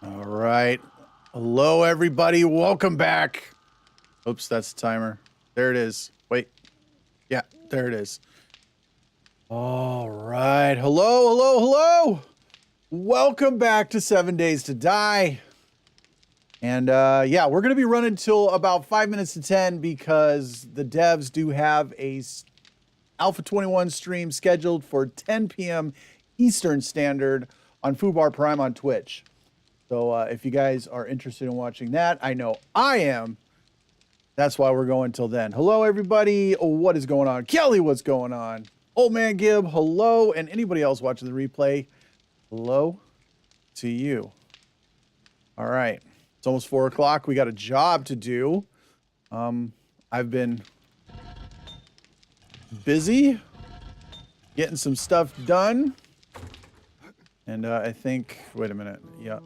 All right. Hello, everybody. Welcome back. Oops, that's the timer. There it is. Wait. Yeah, there it is. All right. Hello, hello, hello. Welcome back to 7 Days to Die. And yeah, we're going to be running till about 5 minutes to 10 because the devs do have a Alpha 21 stream scheduled for 10 p.m. Eastern Standard on Fubar Prime on Twitch. So if you guys are interested in watching that, I know I am. That's why we're going till then. Hello, everybody. What is going on? Kelly, what's going on? Old Man Gib, hello. And anybody else watching the replay, hello to you. All right. It's almost 4 o'clock. We got a job to do. I've been busy getting some stuff done. And I think, wait a minute. Yeah.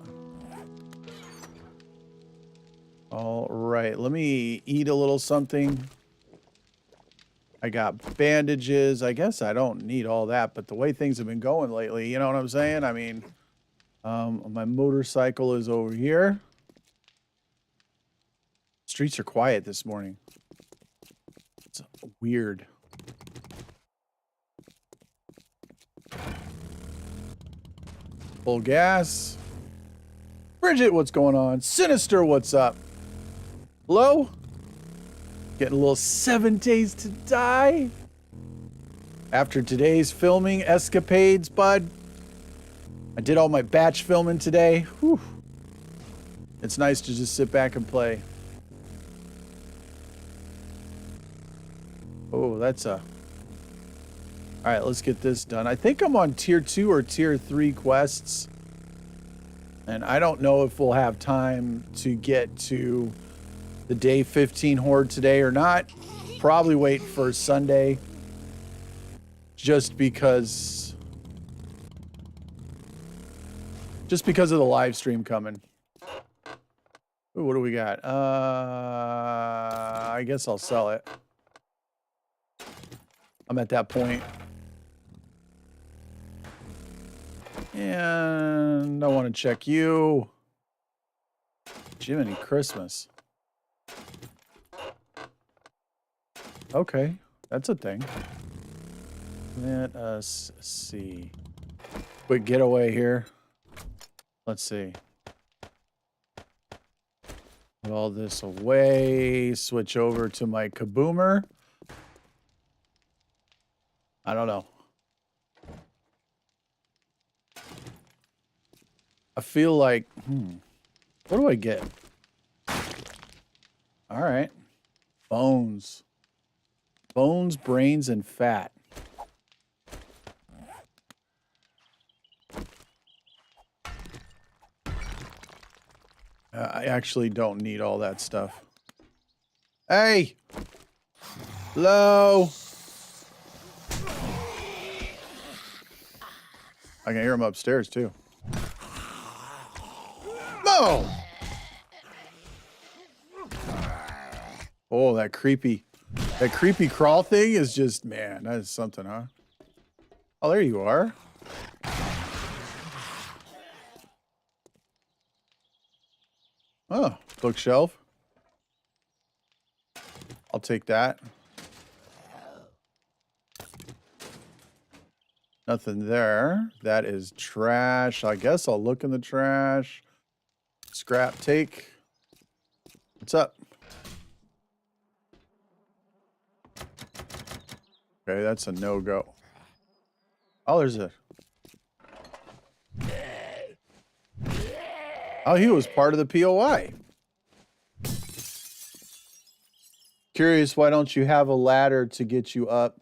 All right, let me eat a little something. I got bandages. I guess I don't need all that, but the way things have been going lately, you know what I'm saying? I mean, my motorcycle is over here. Streets are quiet this morning. It's weird. Full gas. Bridget, what's going on? Sinister, what's up? Hello? Getting a little 7 Days to Die. After today's filming escapades, bud. I did all my batch filming today. Whew. It's nice to just sit back and play. Oh, that's a... All right, let's get this done. I think I'm on tier 2 or tier 3 quests. And I don't know if we'll have time to get to the day 15 horde today or not. Probably wait for Sunday. Just because of the live stream coming. Ooh, what do we got? I guess I'll sell it. I'm at that point. And I want to check you. Jiminy Christmas. Okay, that's a thing. Let us see. Quick getaway here. Let's see. Put all this away. Switch over to my kaboomer. I don't know. I feel like, what do I get? All right. Bones. Bones, brains, and fat. I actually don't need all that stuff. Hey! Hello? I can hear him upstairs, too. No! Oh, that creepy crawl thing is just, man, that is something, huh? Oh, there you are. Oh, bookshelf. I'll take that. Nothing there. That is trash. I guess I'll look in the trash. Scrap take. What's up? Okay, that's a no-go. Oh, there's a... Oh, he was part of the POI. Curious, why don't you have a ladder to get you up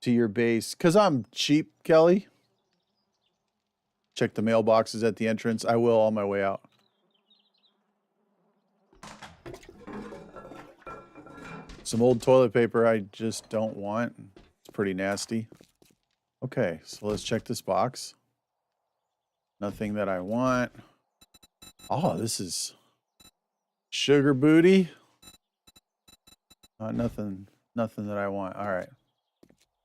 to your base? Because I'm cheap, Kelly. Check the mailboxes at the entrance. I will on my way out. Some old toilet paper I just don't want. It's pretty nasty. Okay, so let's check this box. Nothing that I want. Oh, this is sugar booty. Nothing that I want. All right.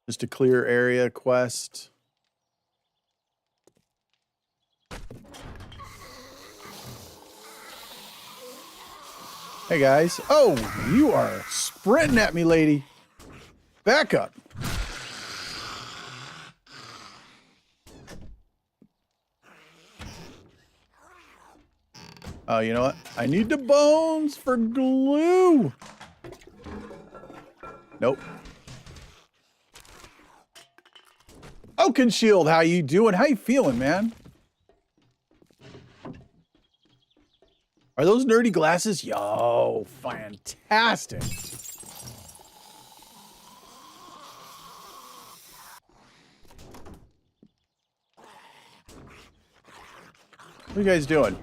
Just a clear area quest. Hey guys. Oh, you are sprinting at me, lady. Back up. Oh, you know what? I need the bones for glue. Nope. Oaken Shield, how you doing? How you feeling, man? Are those nerdy glasses? Yo, fantastic. What are you guys doing?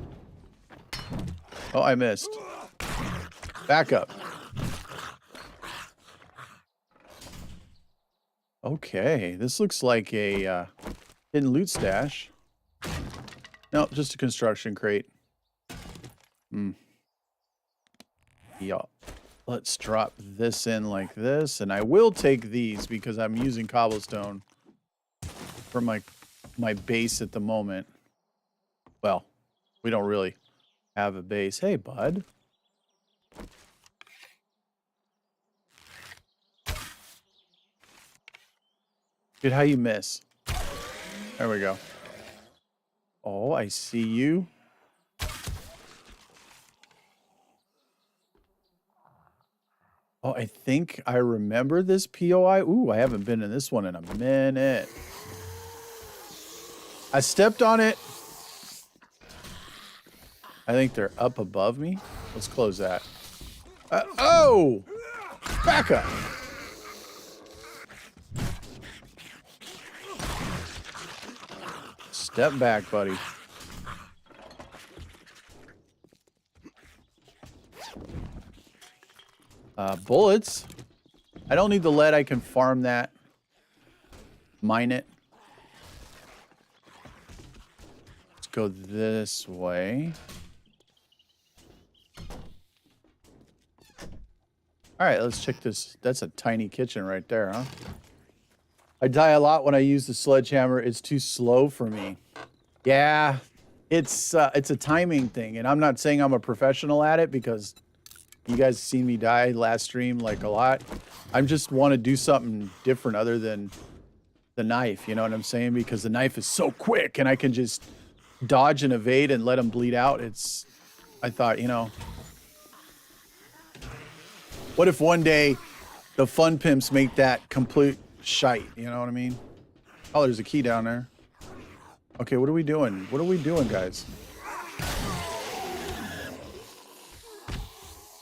Oh, I missed. Back up. Okay, this looks like a hidden loot stash. No, just a construction crate. Yeah. Let's drop this in like this, and I will take these because I'm using cobblestone for my base at the moment. Well, we don't really have a base. Hey, bud. Dude, how you miss? There we go. Oh, I see you. Oh, I think I remember this POI. Ooh, I haven't been in this one in a minute. I stepped on it. I think they're up above me. Let's close that. Oh! Back up! Step back, buddy. Bullets. I don't need the lead. I can farm that. Mine it. Let's go this way. All right, let's check this. That's a tiny kitchen right there, huh? I die a lot when I use the sledgehammer. It's too slow for me. Yeah, it's a timing thing, and I'm not saying I'm a professional at it because you guys have seen me die last stream like a lot. I just want to do something different other than the knife, you know what I'm saying? Because the knife is so quick and I can just dodge and evade and let them bleed out. I thought, you know, what if one day the fun pimps make that complete shite, you know what I mean? Oh, there's a key down there. Okay, what are we doing? What are we doing, guys?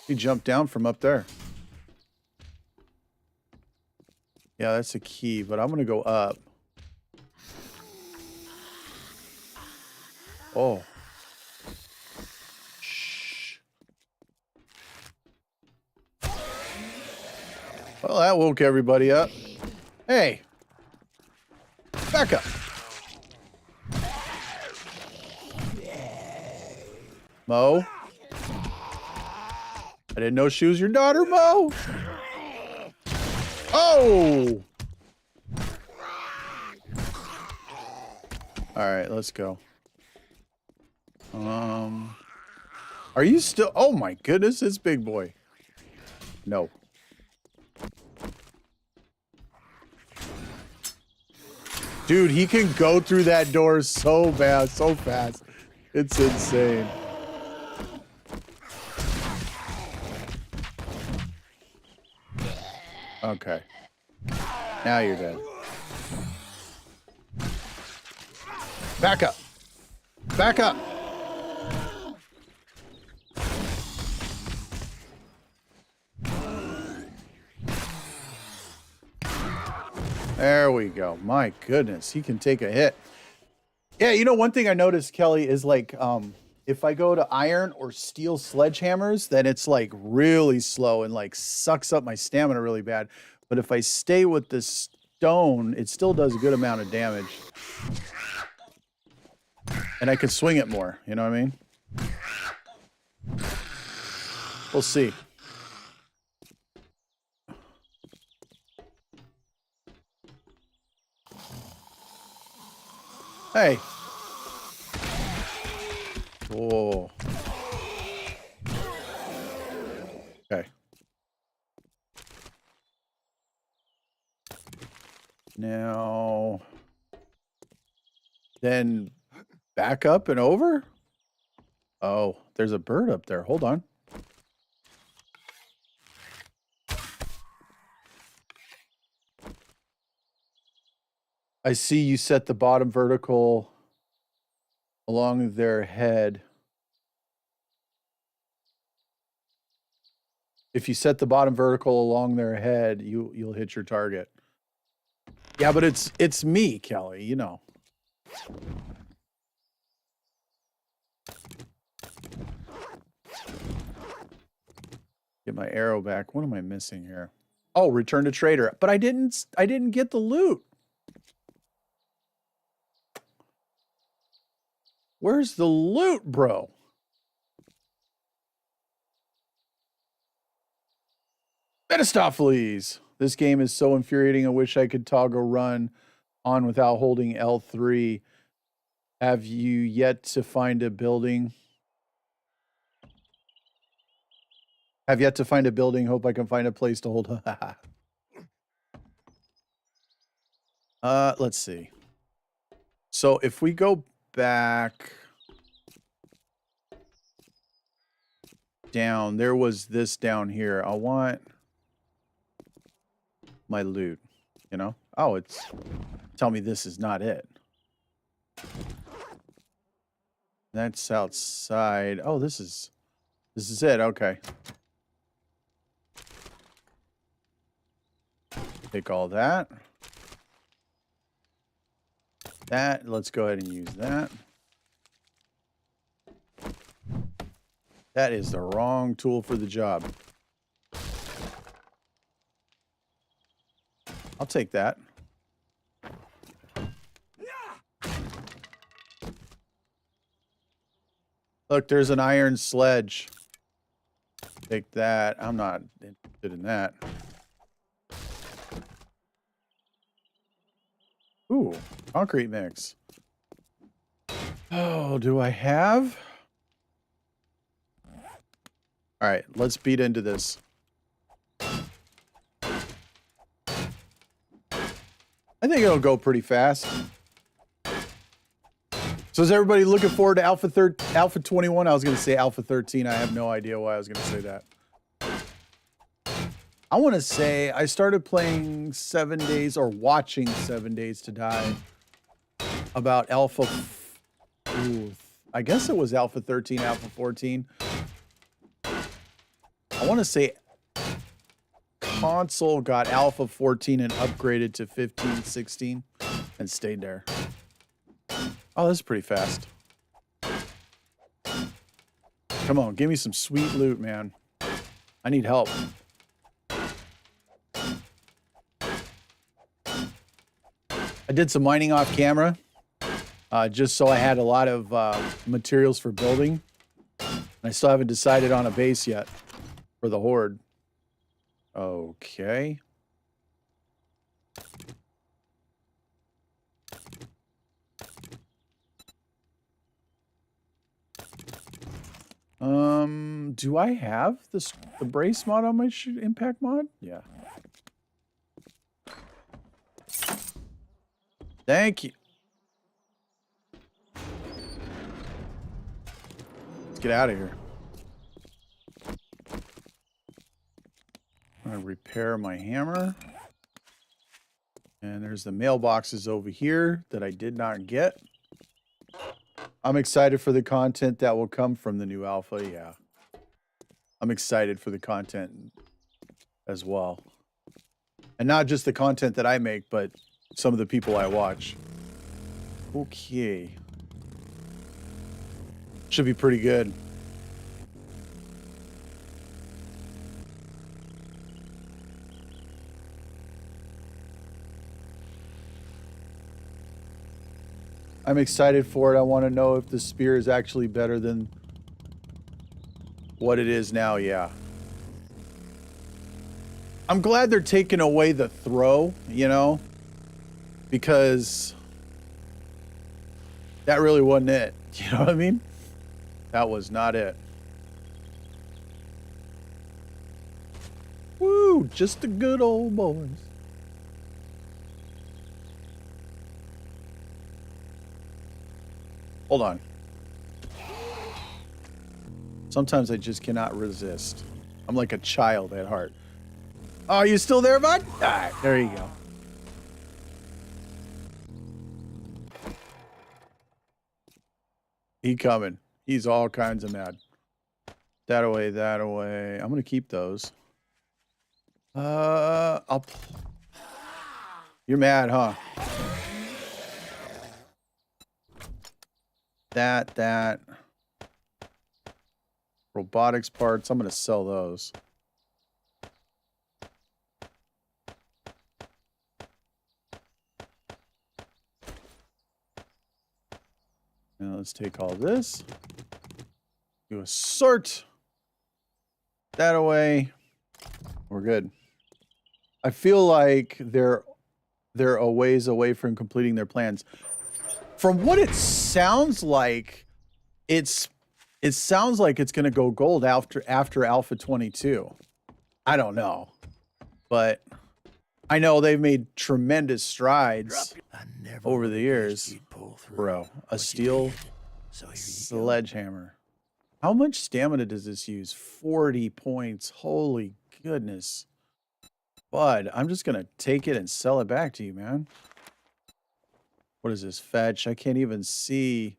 He jumped down from up there. Yeah, that's a key, but I'm gonna go up. Oh. Shh. Well, that woke everybody up. Hey. Back up. Mo. I didn't know she was your daughter, Mo. Oh! Alright, let's go. Are you still... Oh my goodness, it's big boy. No. Dude, he can go through that door so fast, so fast. It's insane. Okay. Now you're dead. Back up. Back up. There we go. My goodness, he can take a hit. Yeah, you know, one thing I noticed, Kelly, is like, if I go to iron or steel sledgehammers, then it's like really slow and like sucks up my stamina really bad. But if I stay with the stone, it still does a good amount of damage. And I can swing it more, you know what I mean? We'll see. Hey. Whoa. then back up and over? Oh, there's a bird up there. Hold on. I see you set the bottom vertical along their head. If you set the bottom vertical along their head, you'll hit your target. Yeah, but it's me, Kelly, you know. Get my arrow back. What am I missing here? Oh, return to trader. But I didn't get the loot. Where's the loot, bro? Metastopheles. This game is so infuriating. I wish I could toggle run on without holding L3. Have you yet to find a building? Have yet to find a building. Hope I can find a place to hold. Let's see. So if we go back down, there was this down here. I want my loot, you know? Oh, it's tell me this is not it. That's outside. Oh, this is it. Okay. Take all that. Let's go ahead and use that. That is the wrong tool for the job. I'll take that. Look, there's an iron sledge. Take that. I'm not interested in that. Ooh, concrete mix. Oh, do I have? All right, let's beat into this. I think it'll go pretty fast. So is everybody looking forward to Alpha 21? I was going to say Alpha 13. I have no idea why I was going to say that. I want to say I started playing 7 days or watching 7 Days to Die about Alpha. I guess it was Alpha 13, Alpha 14. I want to say console got Alpha 14 and upgraded to 15, 16 and stayed there. Oh, this is pretty fast. Come on, give me some sweet loot, man. I need help. I did some mining off camera, just so I had a lot of materials for building. And I still haven't decided on a base yet for the horde. Okay. Do I have the brace mod on my impact mod? Yeah. Thank you. Let's get out of here. I'm gonna repair my hammer. And there's the mailboxes over here that I did not get. I'm excited for the content that will come from the new alpha, yeah. I'm excited for the content as well. And not just the content that I make, but some of the people I watch. Okay. Should be pretty good. I'm excited for it. I want to know if the spear is actually better than what it is now, yeah. I'm glad they're taking away the throw, you know, because that really wasn't it. You know what I mean? That was not it. Woo, just the good old boys. Hold on. Sometimes I just cannot resist. I'm like a child at heart. Oh, you still there, bud? All right, there you go. He coming. He's all kinds of mad. That away, that away. I'm gonna keep those. You're mad, huh? That. Robotics parts. I'm gonna sell those. Now let's take all this. Do a sort. That away. We're good. I feel like they're a ways away from completing their plans. From what it sounds like, it sounds like it's going to go gold after Alpha 22. I don't know, but I know they've made tremendous strides over the years. Bro, a steel sledgehammer. How much stamina does this use? 40 points. Holy goodness. Bud, I'm just going to take it and sell it back to you, man. What is this? Fetch. I can't even see.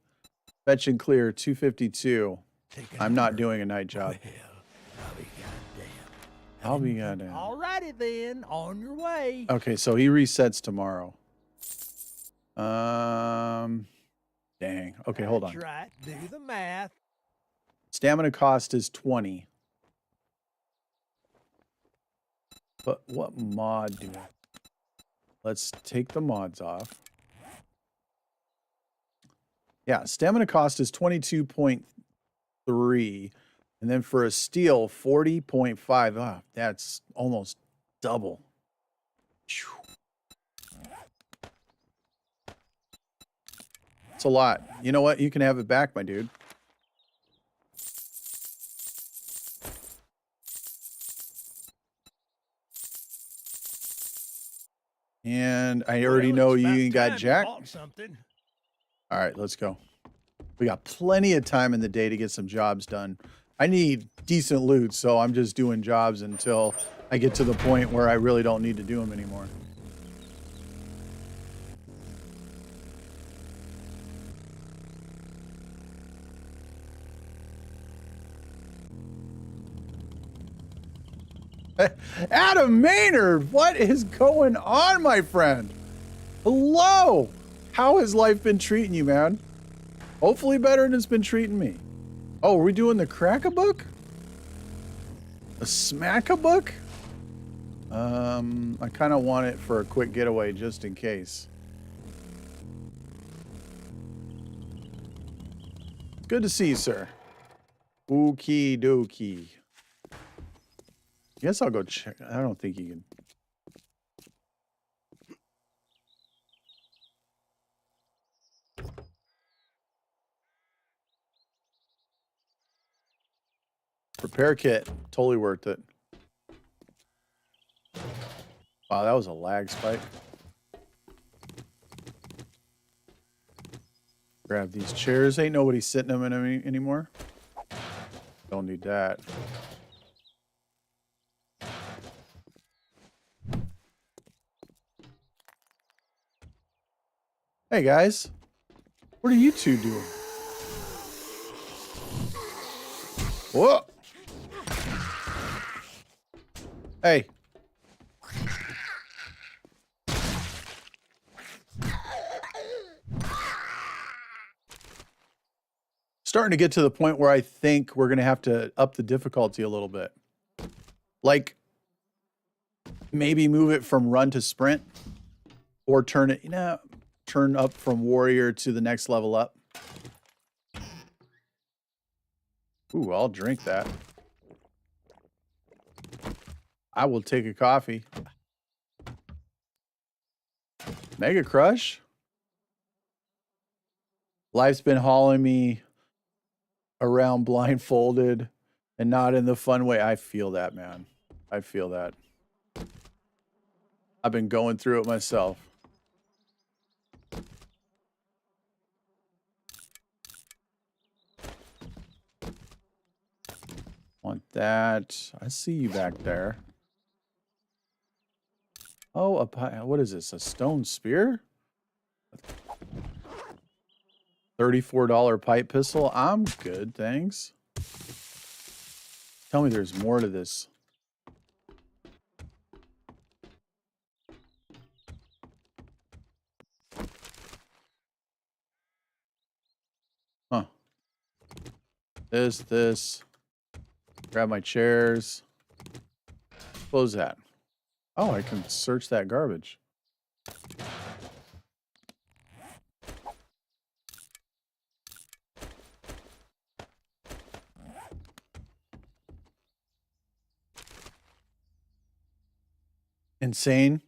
Fetch and clear, 252. I'm not doing a night job. I'll be goddamn. Alrighty then, on your way. Okay, so he resets tomorrow. Dang. Okay, hold on. That's right. Do the math. Stamina cost is 20. But what mod do I? Let's take the mods off. Yeah, stamina cost is 22.3. And then for a steel, 40.5. Ah, that's almost double. It's a lot. You know what? You can have it back, my dude. And I already know you ain't got jack. All right, let's go. We got plenty of time in the day to get some jobs done. I need decent loot, so I'm just doing jobs until I get to the point where I really don't need to do them anymore. Adam Maynard, what is going on, my friend? Hello. How has life been treating you, man? Hopefully better than it's been treating me. Oh, are we doing the crack-a-book? A smack-a-book? I kind of want it for a quick getaway just in case. Good to see you, sir. Okie dokie. Guess I'll go check. I don't think you can. Repair kit, totally worth it. Wow, that was a lag spike. Grab these chairs. Ain't nobody sitting them in them anymore. Don't need that. Hey guys, what are you two doing? Whoa! Hey. Starting to get to the point where I think we're going to have to up the difficulty a little bit. Like, maybe move it from run to sprint, or turn it, turn up from warrior to the next level up. Ooh, I'll drink that. I will take a coffee. Mega Crush? Life's been hauling me around blindfolded and not in the fun way. I feel that, man. I feel that. I've been going through it myself. that. I see you back there. Oh, what is this? A stone spear? $34 pipe pistol. I'm good, thanks. Tell me there's more to this. Huh. This. Grab my chairs. Close that. Oh, I can search that garbage. Insane.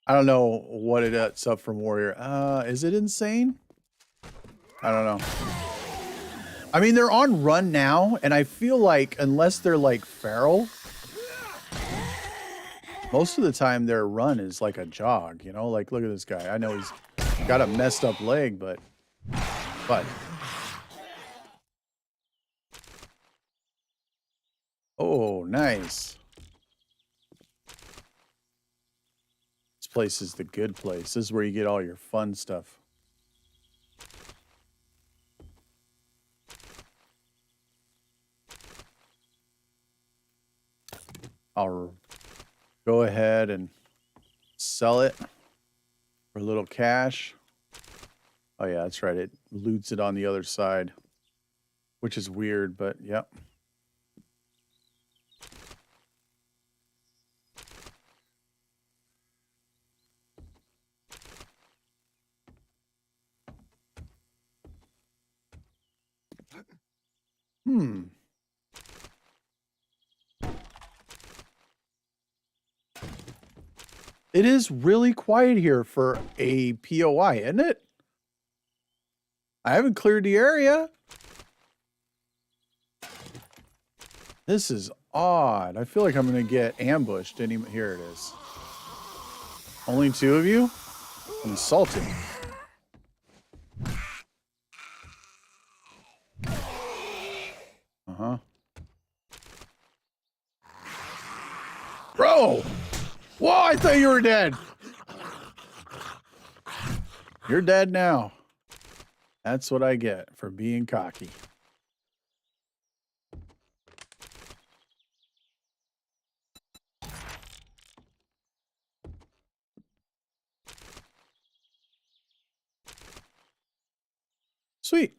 I don't know what it's up from Warrior. Is it insane? I don't know. I mean, they're on run now, and I feel like unless they're like feral, most of the time their run is like a jog, you know? Like, look at this guy. I know he's got a messed up leg, but. Oh, nice. This place is the good place. This is where you get all your fun stuff. I'll go ahead and sell it for a little cash. Oh yeah, that's right. It loots it on the other side, which is weird, but yep. It is really quiet here for a POI, isn't it? I haven't cleared the area. This is odd. I feel like I'm going to get ambushed. Here it is. Only 2 of you? I'm insulted. Uh-huh. Bro! Whoa, I thought you were dead. You're dead now. That's what I get for being cocky. Sweet.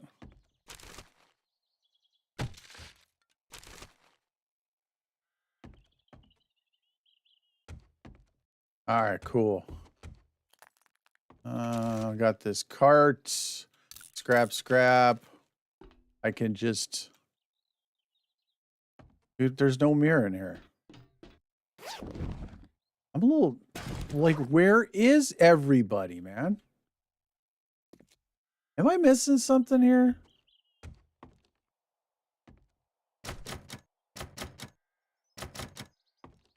All right, cool. Got this cart. Scrap. I can just... Dude, there's no mirror in here. I'm a little... Like, where is everybody, man? Am I missing something here?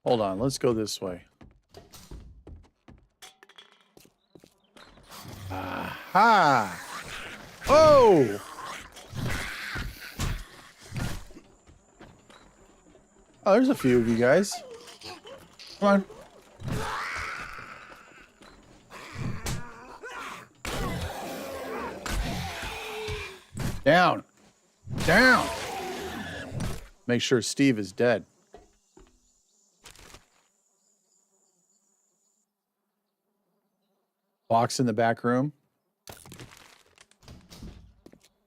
Hold on, let's go this way. Aha! Oh! Oh, there's a few of you guys. Come on. Down. Down. Make sure Steve is dead. Box in the back room.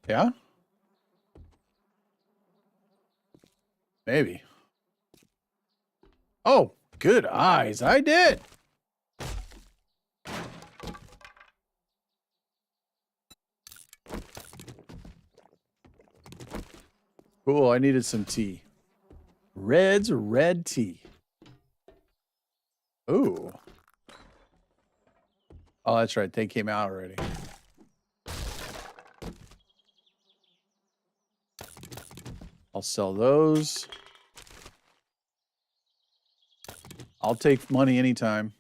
Yeah? Maybe. Oh, good eyes. I did. Cool. I needed some tea. Red tea. Ooh. Oh, that's right. They came out already. I'll sell those. I'll take money anytime.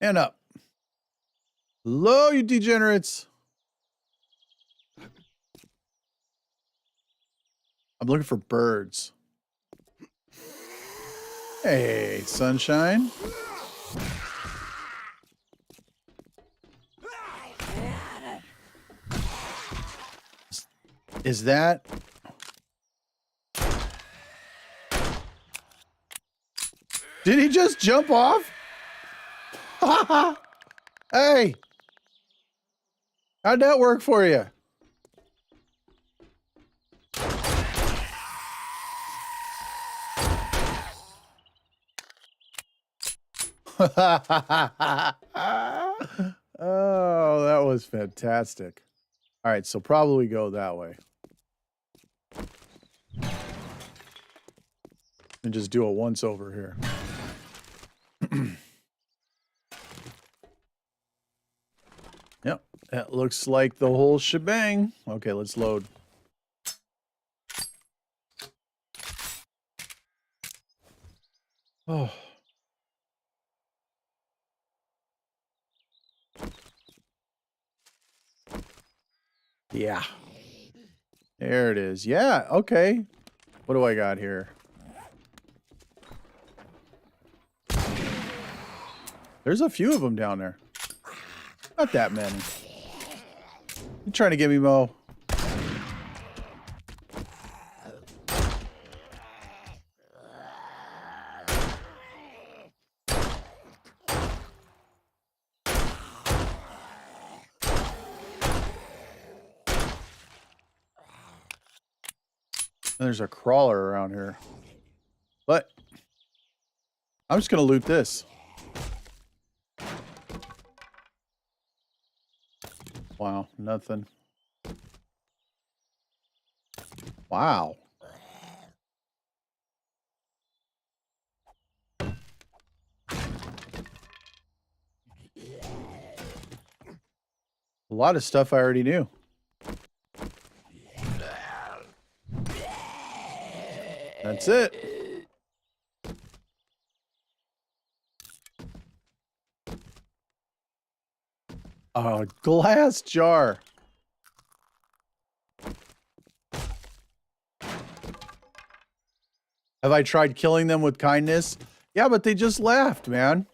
And up. Hello, you degenerates. I'm looking for birds. Hey, sunshine. Is that... Did he just jump off? Hey! How'd that work for you? Oh, that was fantastic. All right, so probably go that way. And just do a once over here. Yep, that looks like the whole shebang. Okay, let's load. Oh. Yeah. There it is. Yeah, okay. What do I got here? There's a few of them down there. Not that many. You trying to get me, Mo? There's a crawler around here. But I'm just gonna loot this. Wow, nothing. Wow. A lot of stuff I already knew. That's it. A glass jar. Have I tried killing them with kindness? Yeah, but they just laughed, man.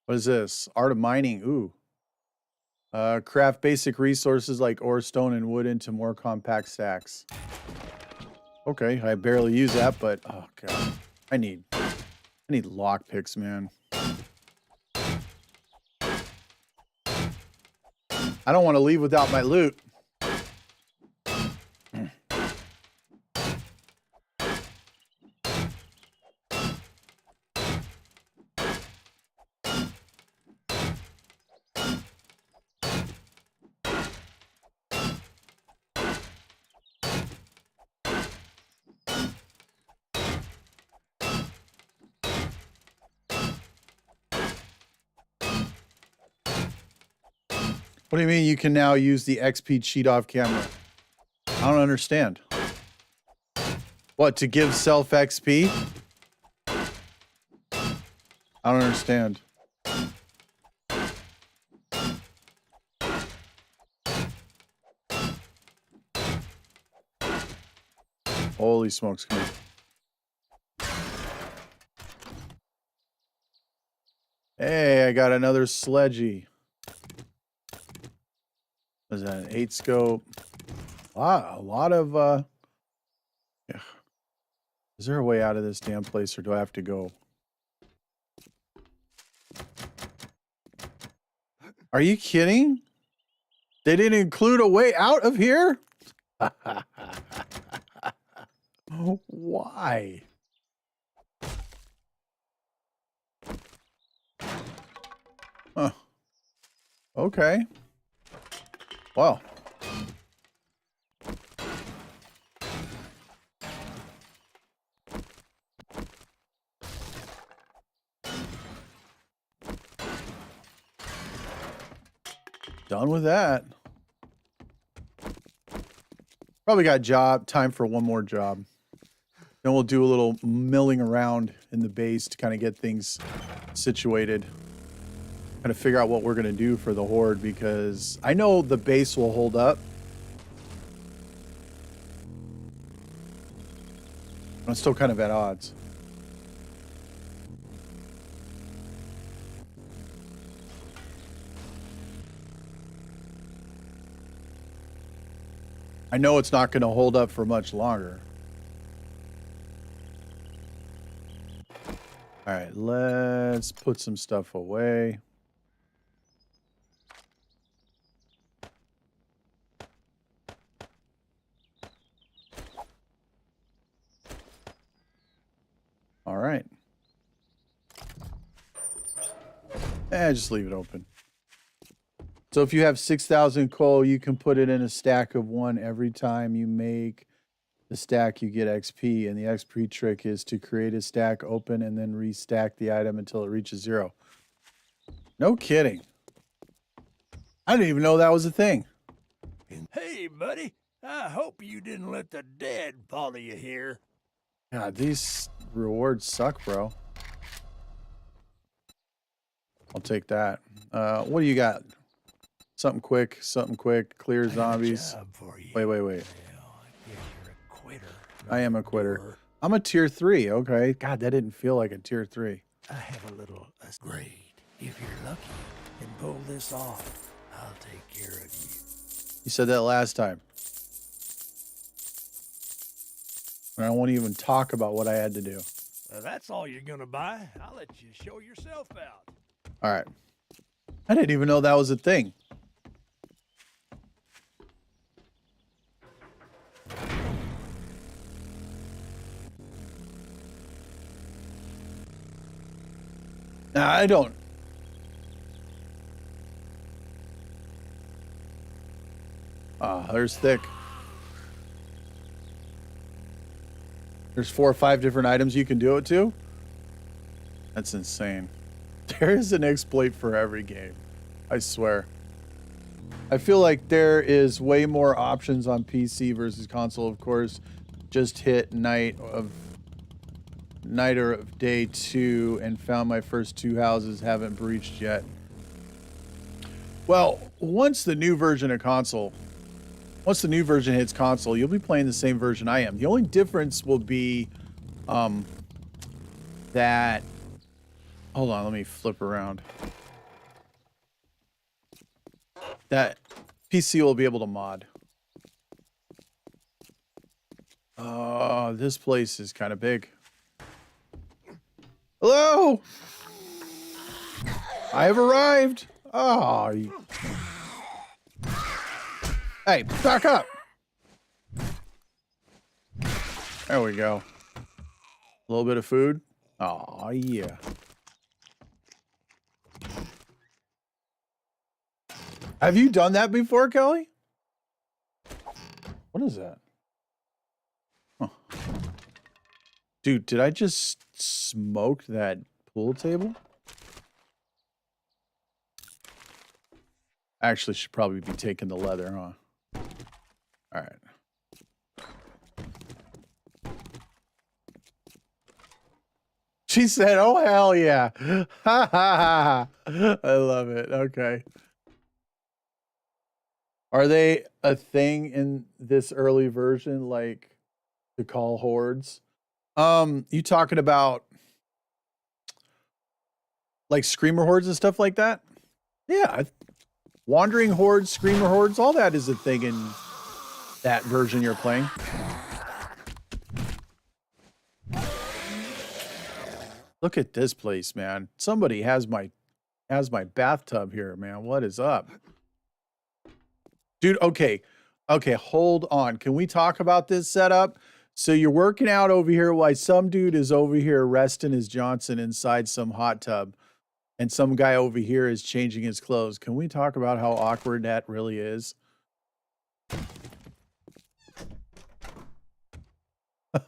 What is this? Art of mining. Ooh. Craft basic resources like ore, stone, and wood into more compact stacks. Okay, I barely use that, but oh god, I need lockpicks, man. I don't want to leave without my loot. What do you mean you can now use the XP cheat off camera? I don't understand. What, to give self XP? I don't understand. Holy smokes, come here. Hey, I got another sledgy. What is that, an 8 scope? A lot of, yeah. Is there a way out of this damn place, or do I have to go? Are you kidding? They didn't include a way out of here? Why? Huh. Okay. Wow. Done with that. Probably got time for one more job. Then we'll do a little milling around in the base to kind of get things situated. Kind of figure out what we're going to do for the horde, because I know the base will hold up. I'm still kind of at odds. I know it's not going to hold up for much longer. All right, let's put some stuff away. All right. Just leave it open. So if you have 6,000 coal, you can put it in a stack of 1 every time you make the stack, you get XP. And the XP trick is to create a stack, open, and then restack the item until it reaches 0. No kidding. I didn't even know that was a thing. Hey, buddy. I hope you didn't let the dead follow you here. God, these rewards suck, bro. I'll take that. What do you got? Something quick, clear zombies. Wait. Well, I guess you're a quitter. I am a quitter. I'm a tier 3, okay. God, that didn't feel like a tier 3. I have a little great. If you're lucky and pull this off, I'll take care of you. You said that last time. And I won't even talk about what I had to do. That's all you're gonna buy. I'll let you show yourself out. All right. I didn't even know that was a thing. Nah, I don't. There's thick. There's 4 or 5 different items you can do it to. That's insane. There is an exploit for every game. I swear. I feel like there is way more options on PC versus console. Of course, just hit night or of day 2 and found my first 2 houses, haven't breached yet. Well, once the new version hits console, you'll be playing the same version I am. The only difference will be that, hold on, let me flip around. That PC will be able to mod. This place is kind of big. Hello! I have arrived. Oh, hey, back up. There we go. A little bit of food. Oh, yeah. Have you done that before, Kelly? What is that? Huh. Dude, did I just smoke that pool table? I actually should probably be taking the leather, huh? All right. She said, oh, hell yeah. Ha ha ha. I love it. Okay. Are they a thing in this early version, like to call hordes? You talking about like screamer hordes and stuff like that? Yeah. Wandering hordes, screamer hordes, all that is a thing in that version you're playing. Look at this place, man. Somebody has my bathtub here, man. What is up? Dude, okay, hold on. Can we talk about this setup? So you're working out over here while some dude is over here resting his Johnson inside some hot tub, and some guy over here is changing his clothes. Can we talk about how awkward that really is?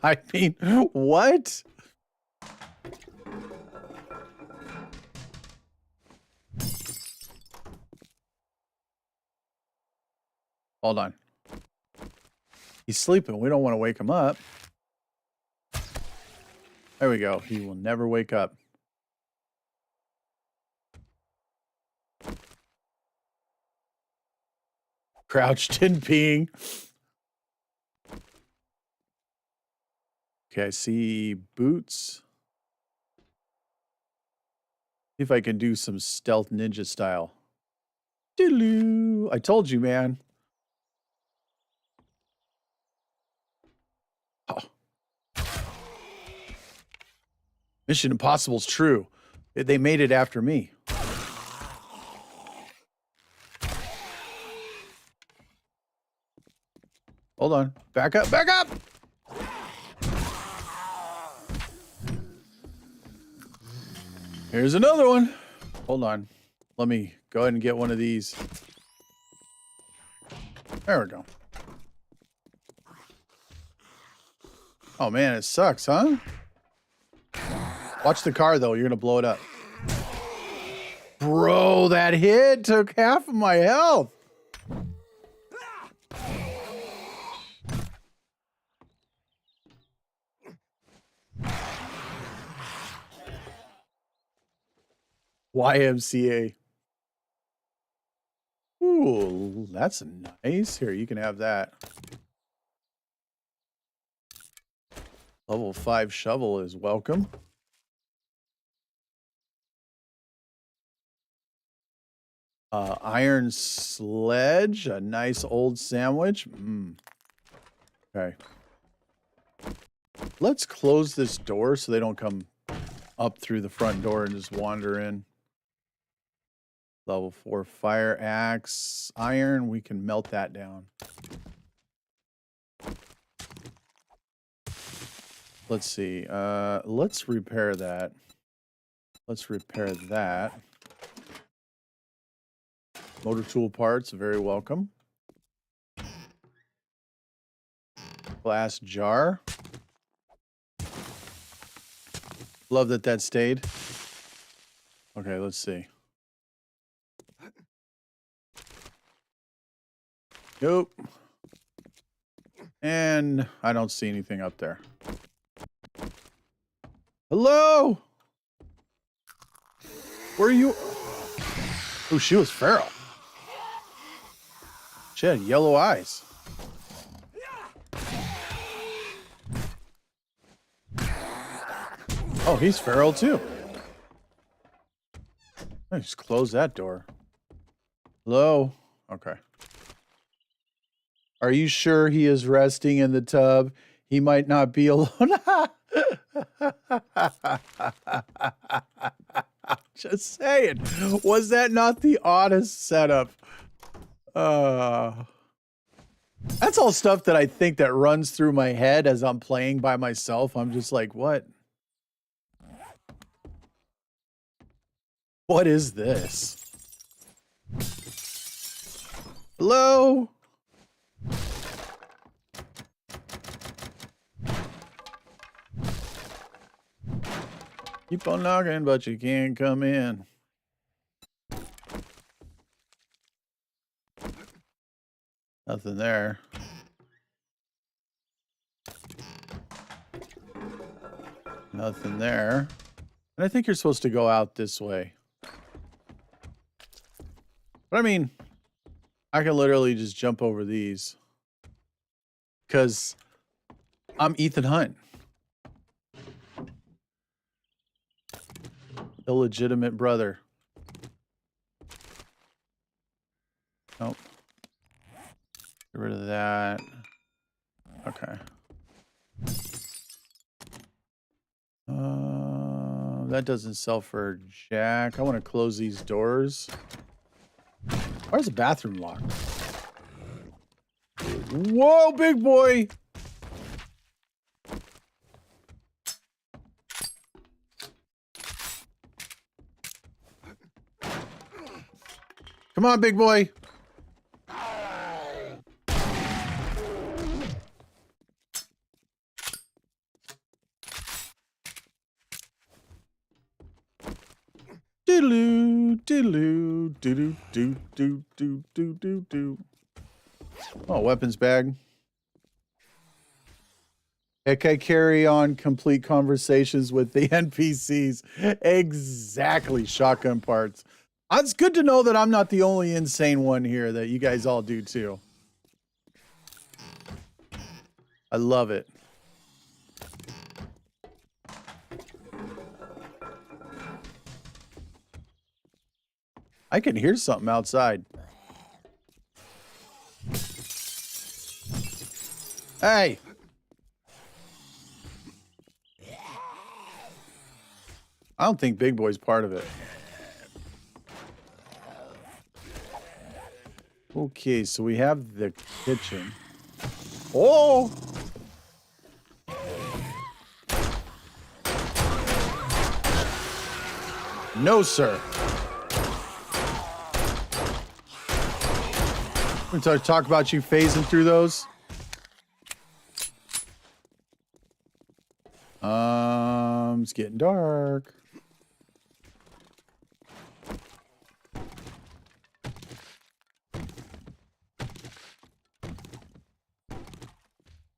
I mean, what? Hold on. He's sleeping. We don't want to wake him up. There we go. He will never wake up. Crouched and peeing. Okay, I see boots. See if I can do some stealth ninja style. Doodaloo. I told you, man. Oh. Mission Impossible's true. They made it after me. Hold on. Back up, back up! Here's another one. Hold on. Let me go ahead and get one of these. There we go. Oh man, it sucks, huh? Watch the car though, you're gonna blow it up. Bro, that hit took half of my health. YMCA. Ooh, that's nice. Here, you can have that. Level 5 shovel is welcome. Iron sledge, a nice old sandwich. Okay. Let's close this door so they don't come up through the front door and just wander in. Level 4 fire axe. Iron, we can melt that down. Let's see. Let's repair that. Let's repair that. Motor tool parts, very welcome. Glass jar. Love that that stayed. Okay, let's see. Nope. And I don't see anything up there. Hello? Where are you? Oh, she was feral. She had yellow eyes. Oh, he's feral too. Just close that door. Hello? Okay. Are you sure he is resting in the tub? He might not be alone. Just saying. Was that not the oddest setup? That's all stuff that I think that runs through my head as I'm playing by myself. I'm just like, what? What is this? Hello? Keep on knocking, but you can't come in. Nothing there. Nothing there. And I think you're supposed to go out this way. But I mean, I can literally just jump over these. Because I'm Ethan Hunt. Illegitimate brother. Nope. Get rid of that. Okay. That doesn't sell for jack. I want to close these doors. Where's the bathroom locked? Whoa, big boy! Come on, big boy. Diddle-oo, diddle-oo, doo-doo, doo, doo, doo, doo, doo, doo. Oh, weapons bag. Heck, I carry on complete conversations with the NPCs. Exactly, shotgun parts. It's good to know that I'm not the only insane one here, that you guys all do too. I love it. I can hear something outside. Hey! I don't think Big Boy's part of it. Okay, so we have the kitchen. Oh! No, sir. We talk about you phasing through those. It's getting dark.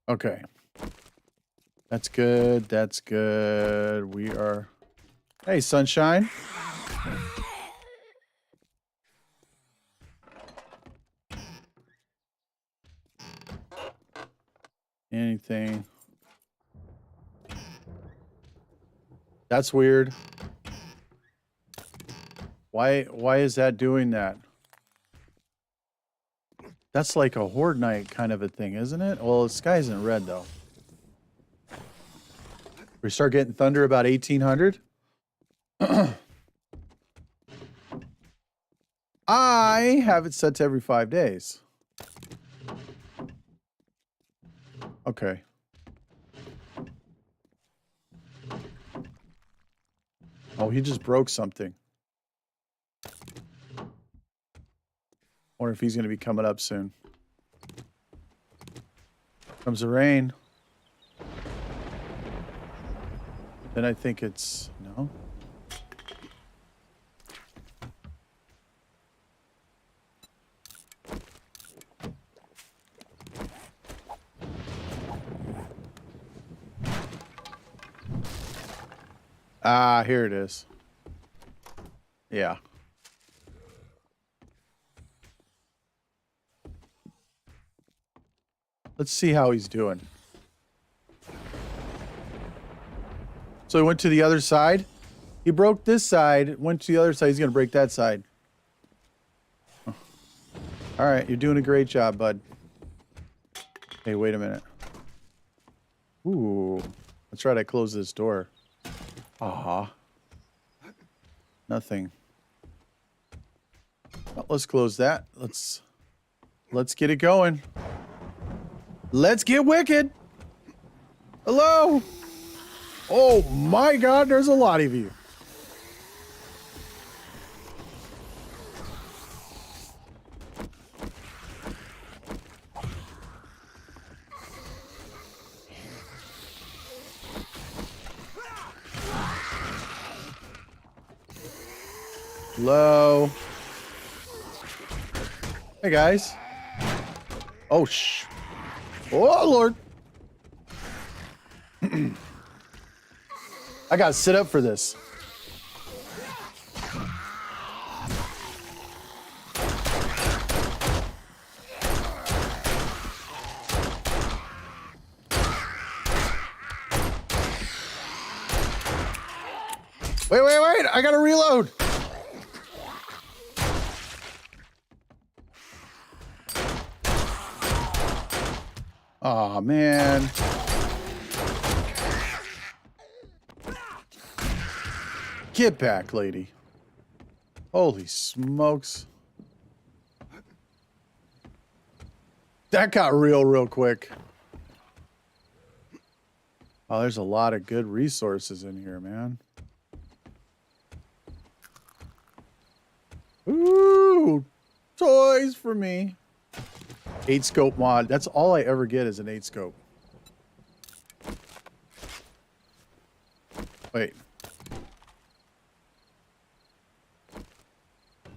Okay. That's good. That's good. We are... Hey, sunshine. Anything. That's weird. Why is that doing that? That's like a horde night kind of a thing, isn't it? Well, the sky isn't red though. We start getting thunder about 1800. I have it set to every 5 days. Okay. Oh, he just broke something. Wonder if he's going to be coming up soon. Comes the rain. Then I think it's... No? Ah, here it is. Yeah. Let's see how he's doing. So he went to the other side. He broke this side, went to the other side. He's going to break that side. All right, you're doing a great job, bud. Hey, wait a minute. Ooh. That's right, I closed this door. Aha. Nothing. Well, let's close that. Let's get it going. Let's get wicked. Hello. Oh my God, there's a lot of you. Hello. Hey guys. Oh shh. Oh Lord. I gotta sit up for this. Wait. I gotta reload. Aw, man. Get back, lady. Holy smokes. That got real quick. Oh, there's a lot of good resources in here, man. Ooh, toys for me. 8 scope mod. That's all I ever get is an 8 scope. Wait.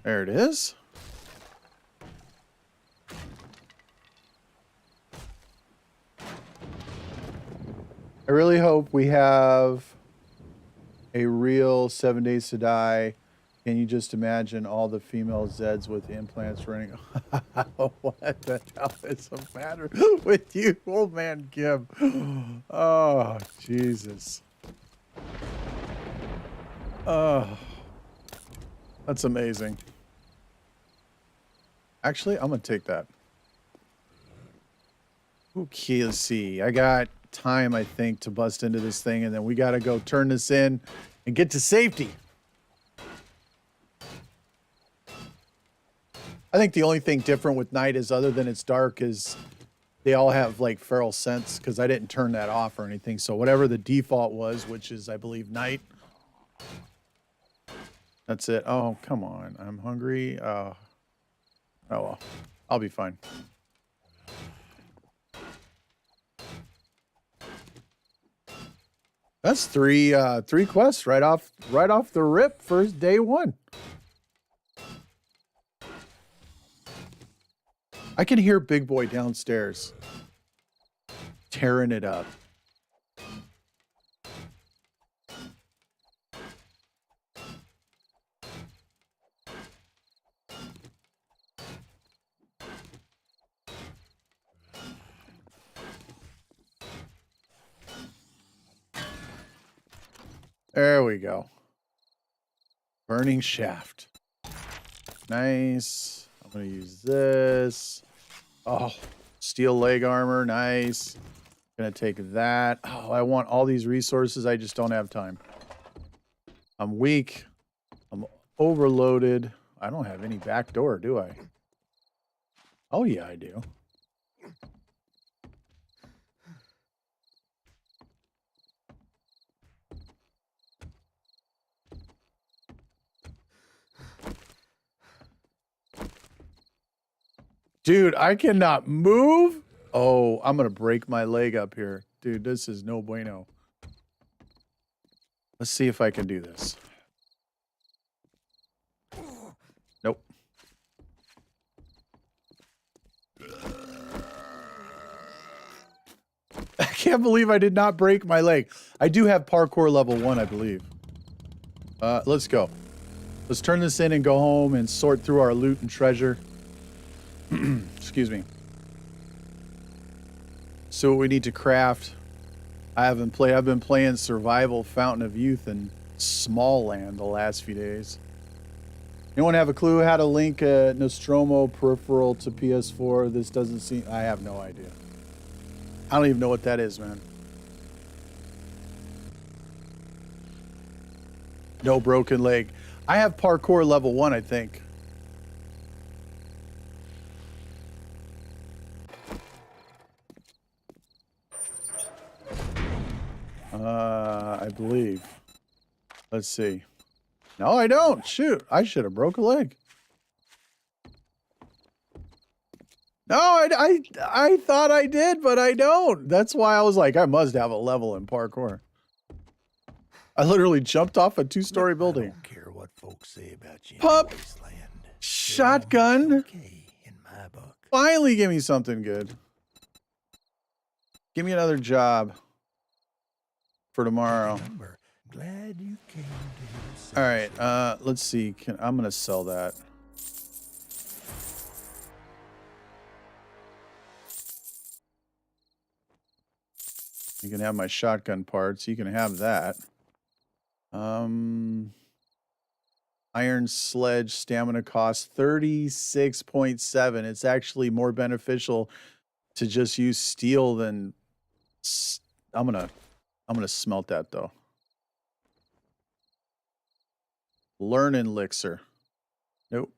There it is. I really hope we have a real 7 Days to Die. Can you just imagine all the female Zeds with implants running? What the hell is the matter with you, old man Gib? Oh, Jesus. Oh, that's amazing. Actually, I'm going to take that. Okay, let's see. I got time, I think, to bust into this thing, and then we got to go turn this in and get to safety. I think the only thing different with night is, other than it's dark, is they all have like feral scents, because I didn't turn that off or anything. So whatever the default was, which is, I believe, night. That's it. Oh, come on. I'm hungry. Oh well. I'll be fine. That's three quests right off the rip, first day one. I can hear Big Boy downstairs tearing it up. There we go. Burning shaft. Nice. I'm going to use this. Oh, steel leg armor. Nice. Going to take that. Oh, I want all these resources. I just don't have time. I'm weak. I'm overloaded. I don't have any back door, do I? Oh, yeah, I do. Dude, I cannot move. Oh, I'm going to break my leg up here. Dude, this is no bueno. Let's see if I can do this. Nope. I can't believe I did not break my leg. I do have parkour level 1, I believe. Let's go. Let's turn this in and go home and sort through our loot and treasure. Excuse me. So what we need to craft. I've been playing Survival Fountain of Youth and Small Land the last few days. Anyone have a clue how to link a Nostromo peripheral to PS4? This doesn't seem... I have no idea. I don't even know what that is, man. No broken leg. I have parkour level 1, I think. I believe. Let's see. No, I don't. Shoot. I should have broke a leg. No, I thought I did, but I don't. That's why I was like, I must have a level in parkour. I literally jumped off a 2-story building. I don't care what folks say about you. Pup. Shotgun. Okay in my book. Finally give me something good. Give me another job for tomorrow. Glad you came to All right, let's see. I'm gonna sell that. You can have my shotgun parts. You can have that. Iron sledge stamina cost 36.7. It's actually more beneficial to just use steel than... I'm gonna smelt that though. Learn elixir. Nope.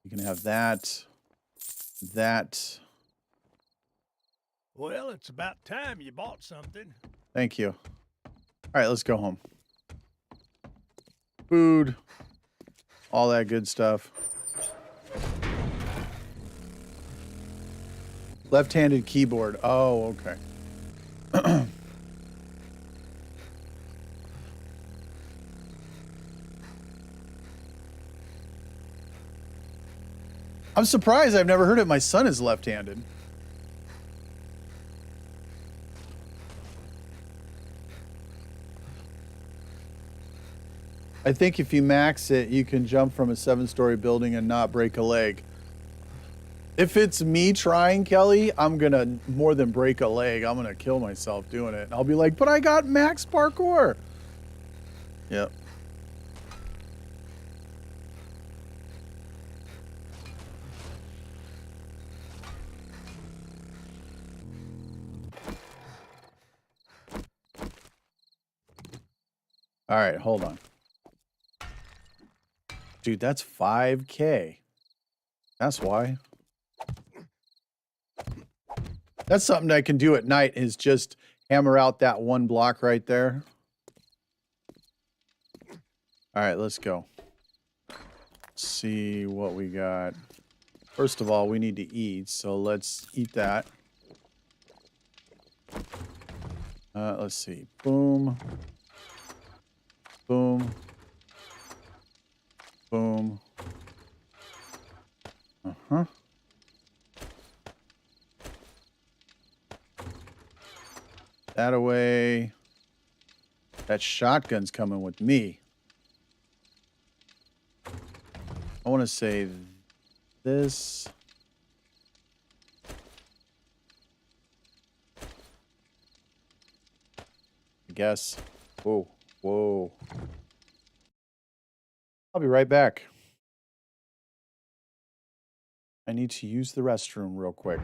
You can have that. That. Well, it's about time you bought something. Thank you. All right, let's go home. Food. All that good stuff. Left-handed keyboard. Oh, okay. I'm surprised I've never heard it. My son is left-handed. I think if you max it, you can jump from a 7-story building and not break a leg. If it's me trying, Kelly, I'm gonna more than break a leg. I'm gonna kill myself doing it. I'll be like, but I got max parkour. Yep. All right, hold on. Dude, that's 5K. That's why. That's something I can do at night is just hammer out that one block right there. All right, let's go. See what we got. First of all, we need to eat, so let's eat that. Let's see. Boom. Boom. Boom. Uh-huh. That away. That shotgun's coming with me. I want to say this. I guess. Whoa. Whoa. I'll be right back. I need to use the restroom real quick.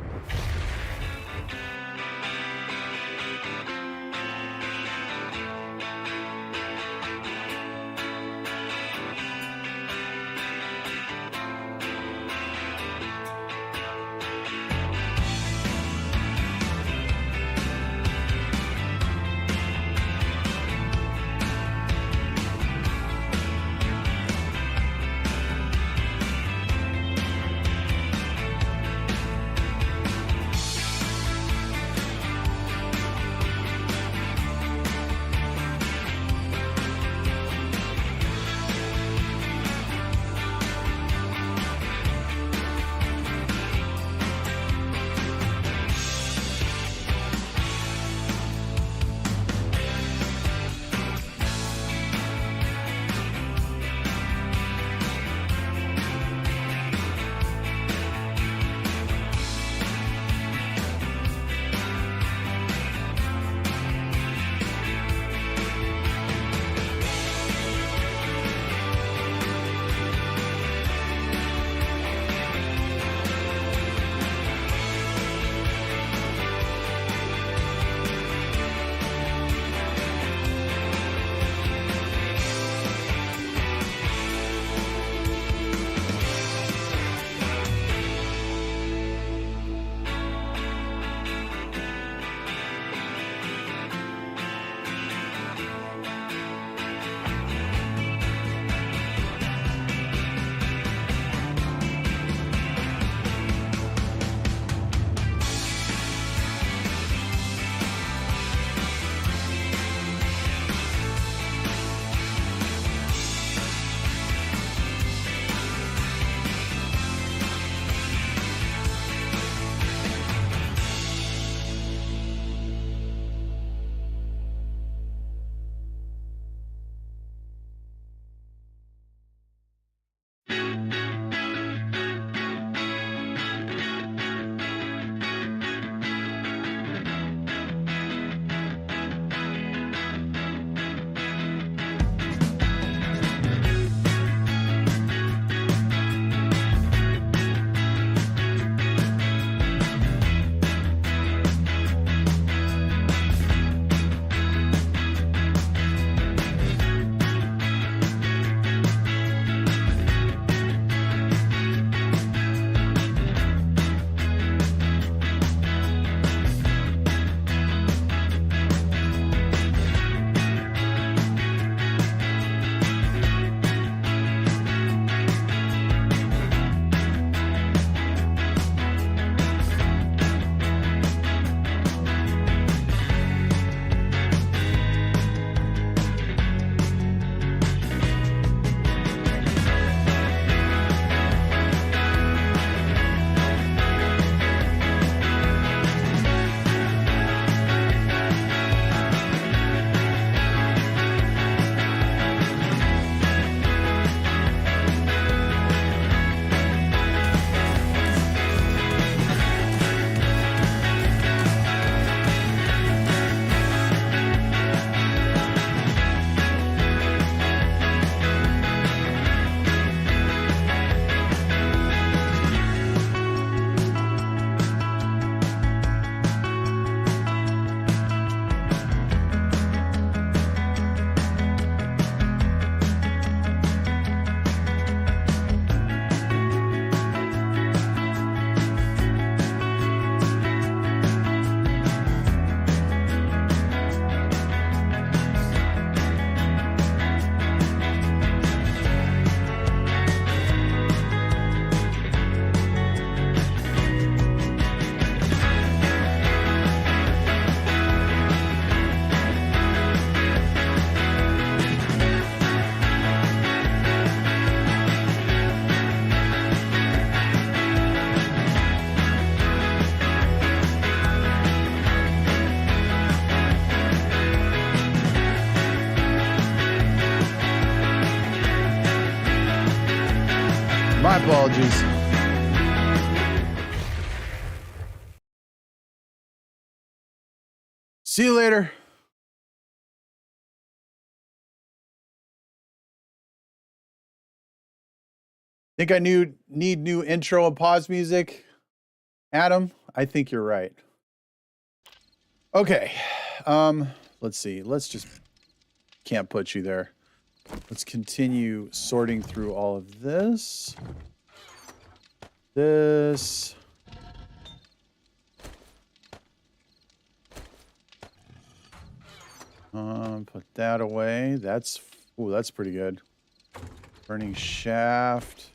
apologies. See you later. Think I need new intro and pause music? Adam, I think you're right. Okay. Let's see. Let's just can't put you there. Let's continue sorting through all of this. This. Put that away. That's pretty good. Burning shaft.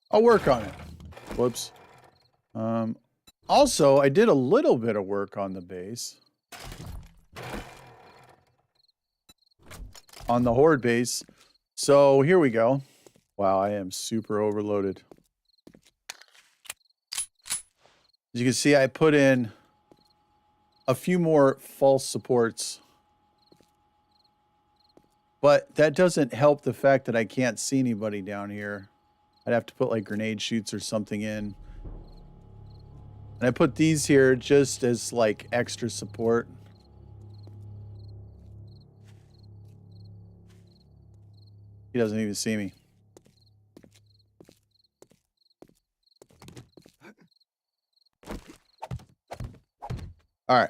I'll work on it. Whoops. Also, I did a little bit of work on the base. On the horde base. So here we go. Wow, I am super overloaded. As you can see, I put in a few more false supports. But that doesn't help the fact that I can't see anybody down here. I'd have to put like grenade chutes or something in. And I put these here just as like extra support. He doesn't even see me. All right.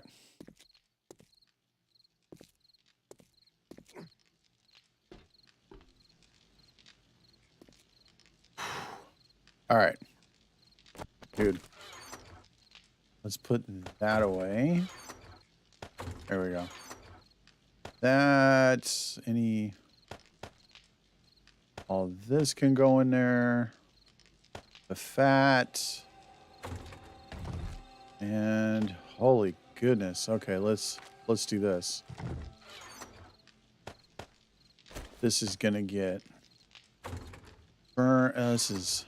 All right. Dude. Let's put that away. There we go. That's any... All this can go in there. The fat. And holy goodness. Okay, let's do this. This is gonna get burnt. This is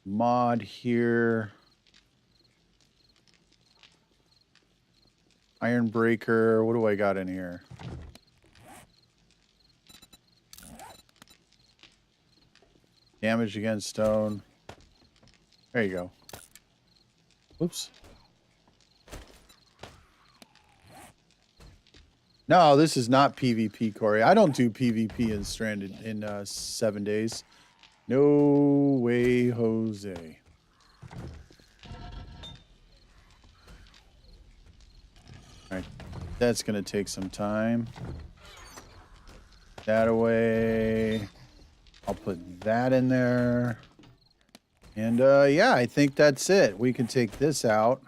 mod here. Iron breaker. What do I got in here? Damage against stone. There you go. Oops. No, this is not PvP, Corey. I don't do PvP in Stranded in 7 days. No way, Jose. All right, that's gonna take some time. That away. I'll put that in there. And yeah, I think that's it. We can take this out.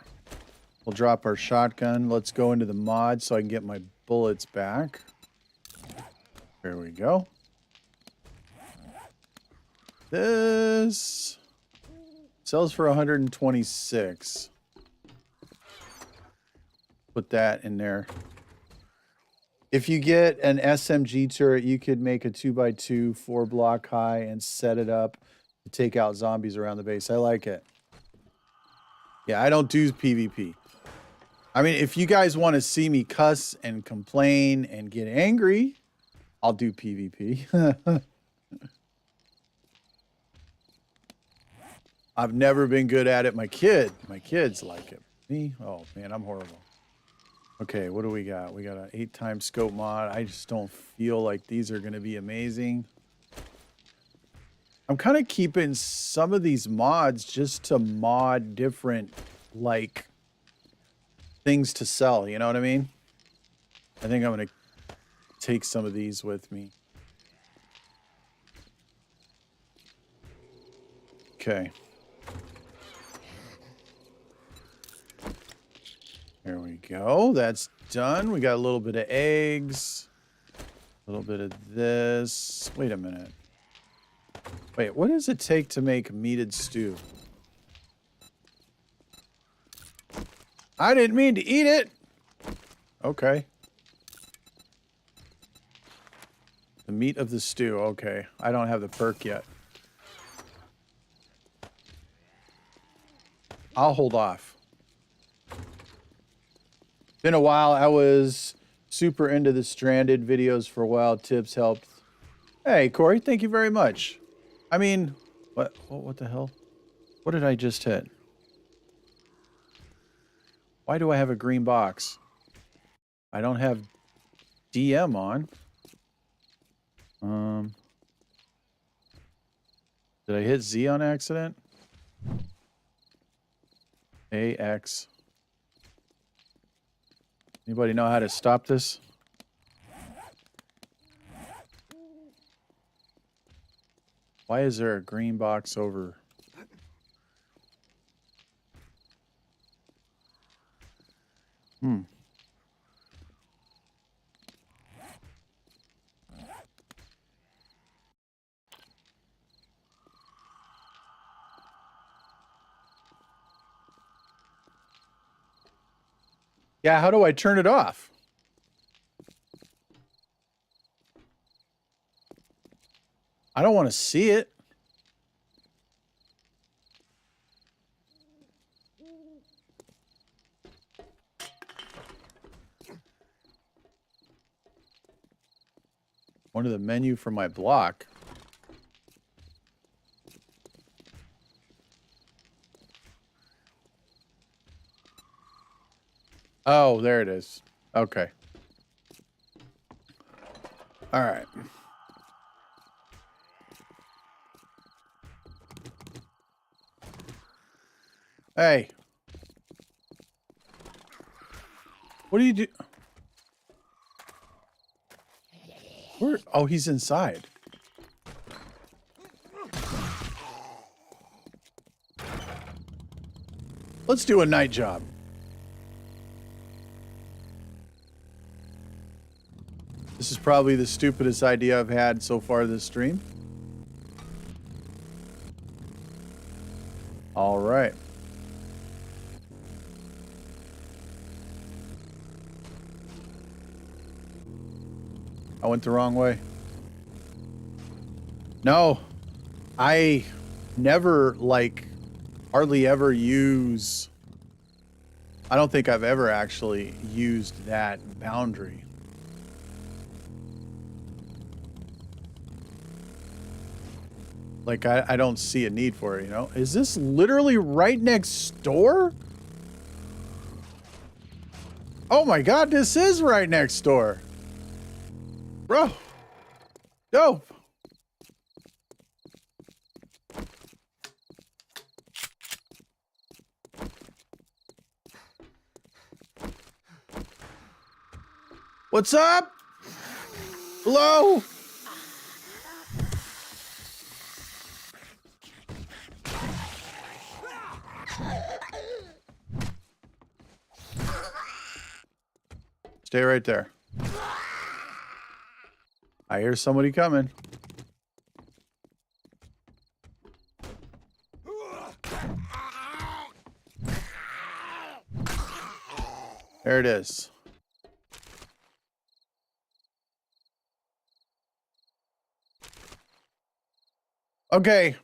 We'll drop our shotgun. Let's go into the mod so I can get my bullets back. There we go. This sells for 126. Put that in there. If you get an SMG turret, you could make a 2x2 4-block high and set it up to take out zombies around the base. I like it. Yeah, I don't do PvP. I mean, if you guys want to see me cuss and complain and get angry, I'll do PvP. I've never been good at it. My kids like it. Me? Oh, man, I'm horrible. Okay, what do we got? We got an 8x scope mod. I just don't feel like these are going to be amazing. I'm kind of keeping some of these mods just to mod different, like, things to sell. You know what I mean? I think I'm going to take some of these with me. Okay. There we go. That's done. We got a little bit of eggs. A little bit of this. Wait a minute. Wait, what does it take to make meated stew? I didn't mean to eat it. Okay. The meat of the stew. Okay. I don't have the perk yet. I'll hold off. Been a while. I was super into the Stranded videos for a while. Tips helped. Hey, Corey, thank you very much. I mean, what the hell? What did I just hit? Why do I have a green box? I don't have DM on. Did I hit Z on accident? AX. Anybody know how to stop this? Why is there a green box over? Yeah, how do I turn it off? I don't want to see it. One of the menu for my block. Oh, there it is. Okay. All right. Hey. What do you do? Where? Oh, he's inside. Let's do a night job. This is probably the stupidest idea I've had so far this stream. All right. I went the wrong way. No, I never, like, hardly ever use... I don't think I've ever actually used that boundary. Like, I don't see a need for it, you know? Is this literally right next door? Oh my god, this is right next door. Bro. Dope. What's up? Hello? Stay right there. I hear somebody coming. There it is. Okay.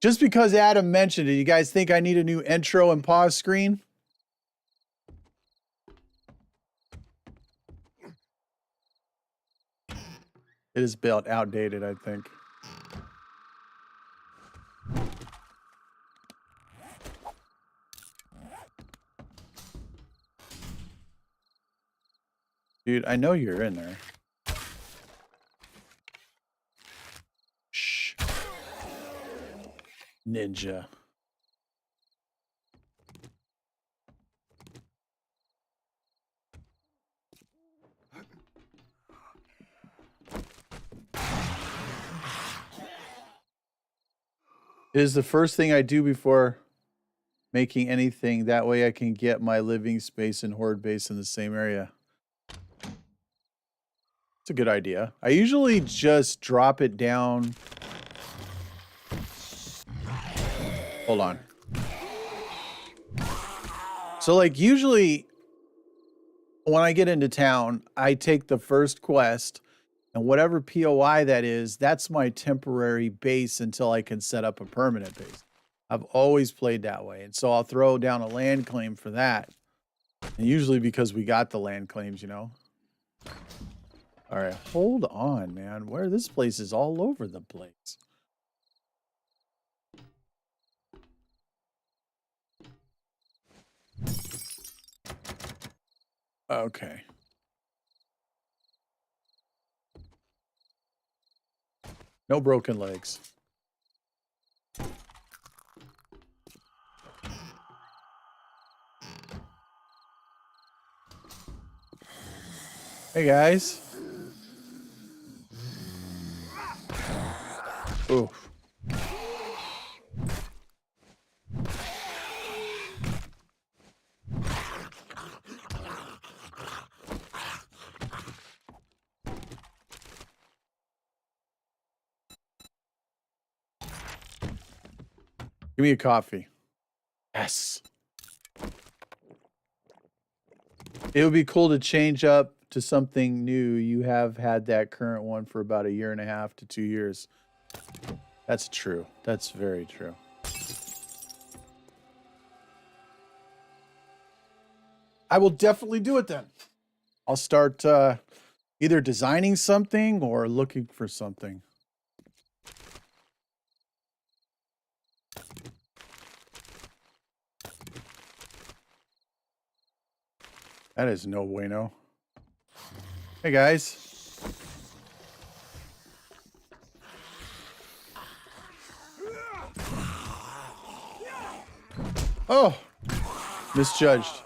Just because Adam mentioned it, you guys think I need a new intro and pause screen? It is built outdated, I think. Dude, I know you're in there. Shh. Ninja. It is the first thing I do before making anything. That way I can get my living space and horde base in the same area. It's a good idea. I usually just drop it down. Hold on. So, like, usually when I get into town, I take the first quest, and whatever POI that is, that's my temporary base until I can set up a permanent base. I've always played that way. And so I'll throw down a land claim for that. And usually because we got the land claims, you know. All right, hold on, man. Where this place is all over the place. Okay. No broken legs. Hey, guys. Ooh. Give me a coffee. Yes. It would be cool to change up to something new. You have had that current one for about 1.5 to 2 years. That's true. That's very true. I will definitely do it then. I'll start either designing something or looking for something. That is no bueno. Hey, guys. Oh, misjudged.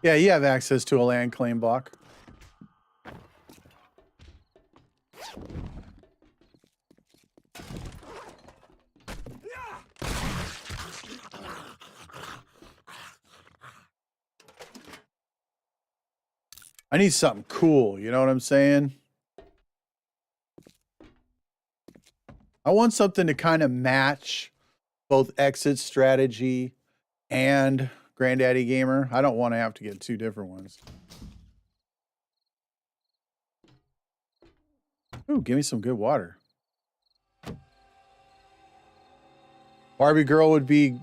Yeah, you have access to a land claim block. I need something cool, you know what I'm saying? I want something to kind of match both exit strategy and Granddaddy Gamer. I don't want to have to get 2 different ones. Ooh, give me some good water. Barbie girl would be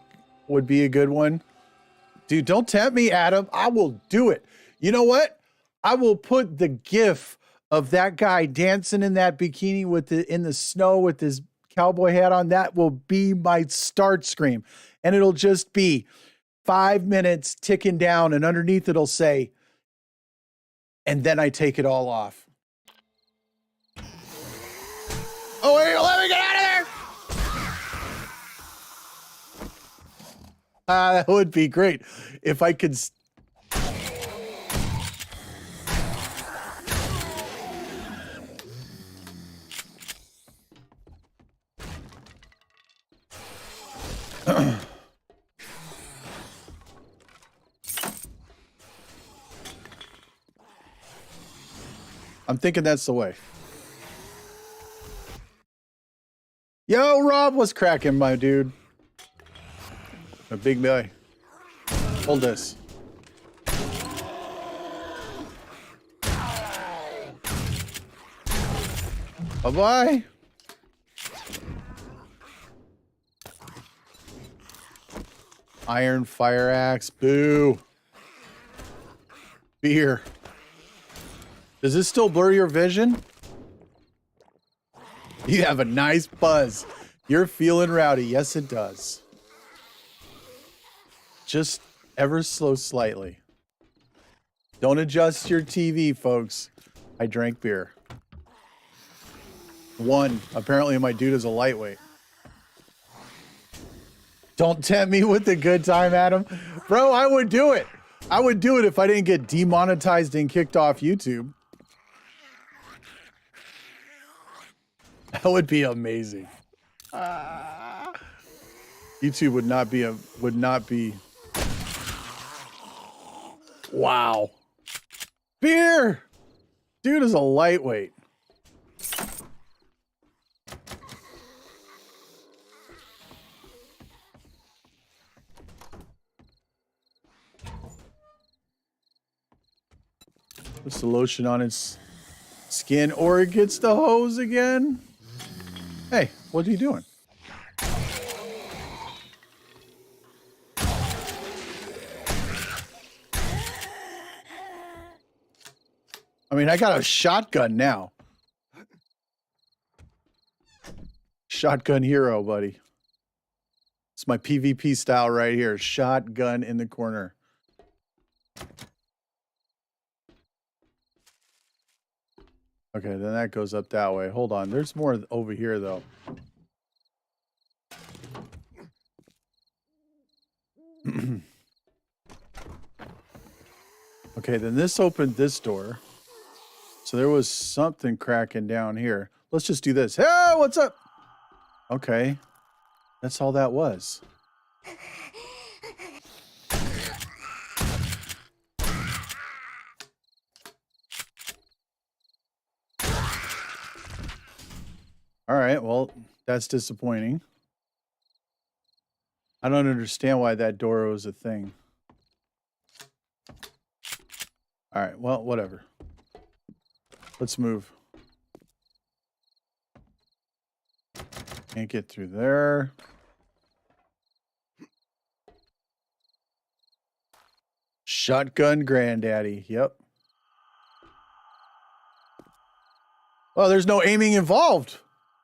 a good one. Dude, don't tempt me, Adam. I will do it. You know what? I will put the gif of that guy dancing in that bikini in the snow with his cowboy hat on. That will be my start screen. And it'll just be 5 minutes ticking down, and underneath it'll say, and then I take it all off. Oh, wait, let me get out of there. That would be great if I could. I'm thinking that's the way. Yo, Rob, what's cracking, my dude? A big guy. Hold this. Bye-bye. Iron fire axe. Boo. Beer. Does this still blur your vision? You have a nice buzz. You're feeling rowdy. Yes, it does. Just ever so slightly. Don't adjust your TV, folks. I drank beer. 1. Apparently my dude is a lightweight. Don't tempt me with the good time, Adam. Bro, I would do it. I would do it if I didn't get demonetized and kicked off YouTube. That would be amazing. YouTube would not be. Wow. Beer. Dude is a lightweight. Puts the lotion on its skin, or it gets the hose again. What are you doing? I mean, I got a shotgun now. Shotgun hero, buddy. It's my PvP style right here. Shotgun in the corner. Okay, then that goes up that way. Hold on. There's more over here, though. Okay, then this opened this door. So there was something cracking down here. Let's just do this. Hey, what's up? Okay. That's all that was. All right, well, that's disappointing. I don't understand why that door was a thing. All right, well, whatever. Let's move. Can't get through there. Shotgun granddaddy. Yep. Well, there's no aiming involved,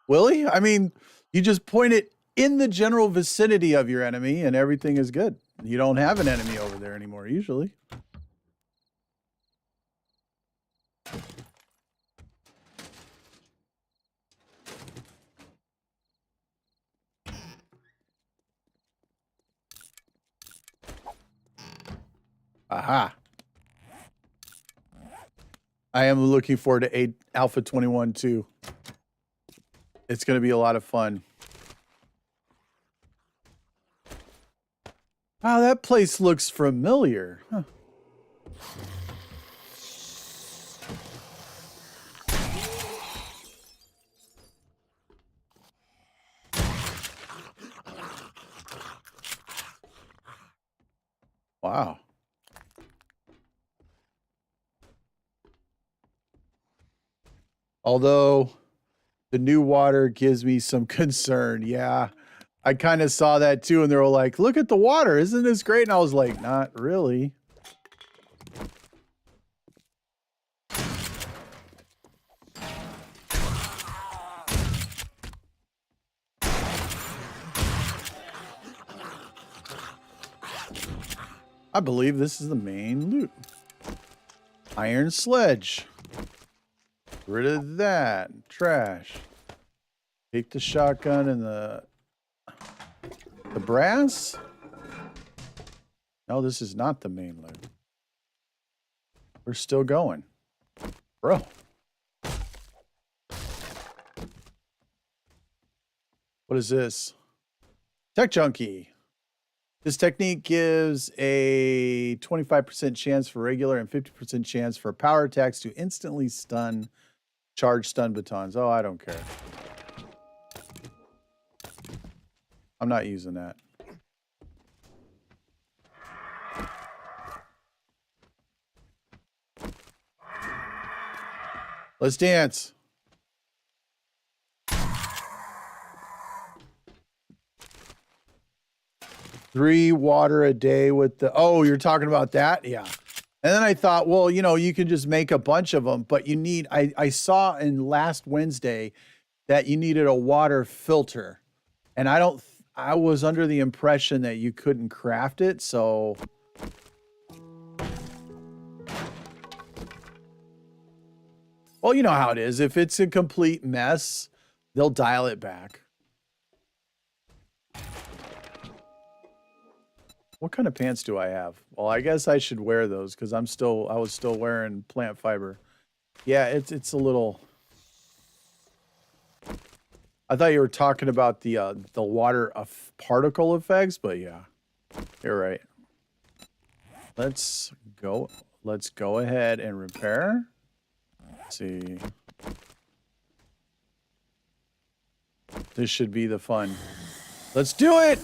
Willie. I mean, you just point it in the general vicinity of your enemy and everything is good. You don't have an enemy over there anymore, usually. Aha. I am looking forward to Alpha 21 too. It's going to be a lot of fun. Wow, that place looks familiar. Huh. Wow. Although the new water gives me some concern. Yeah, I kind of saw that too. And they were like, look at the water. Isn't this great? And I was like, not really. I believe this is the main loot. Iron sledge. Get rid of that. Trash. Take the shotgun and the brass? No, this is not the main loot. We're still going. Bro. What is this? Tech junkie. This technique gives a 25% chance for regular and 50% chance for power attacks to instantly charge stun batons. Oh, I don't care. I'm not using that. Let's dance. $3 water a day with the... Oh, you're talking about that? Yeah. And then I thought, well, you know, you can just make a bunch of them, but you need... I saw in last Wednesday that you needed a water filter. And I was under the impression that you couldn't craft it, so... Well, you know how it is. If it's a complete mess, they'll dial it back. What kind of pants do I have? Well, I guess I should wear those because I was still wearing plant fiber. Yeah, it's a little... I thought you were talking about the water particle effects, but yeah, you're right. Let's go ahead and repair. Let's see. This should be the fun. Let's do it!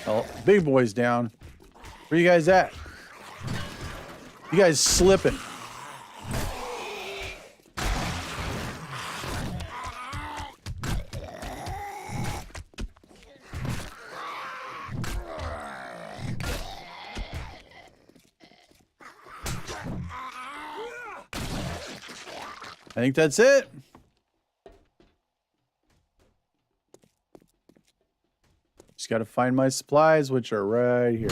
Oh, big boy's down. Where you guys at? You guys slipping. I think that's it. Just got to find my supplies, which are right here.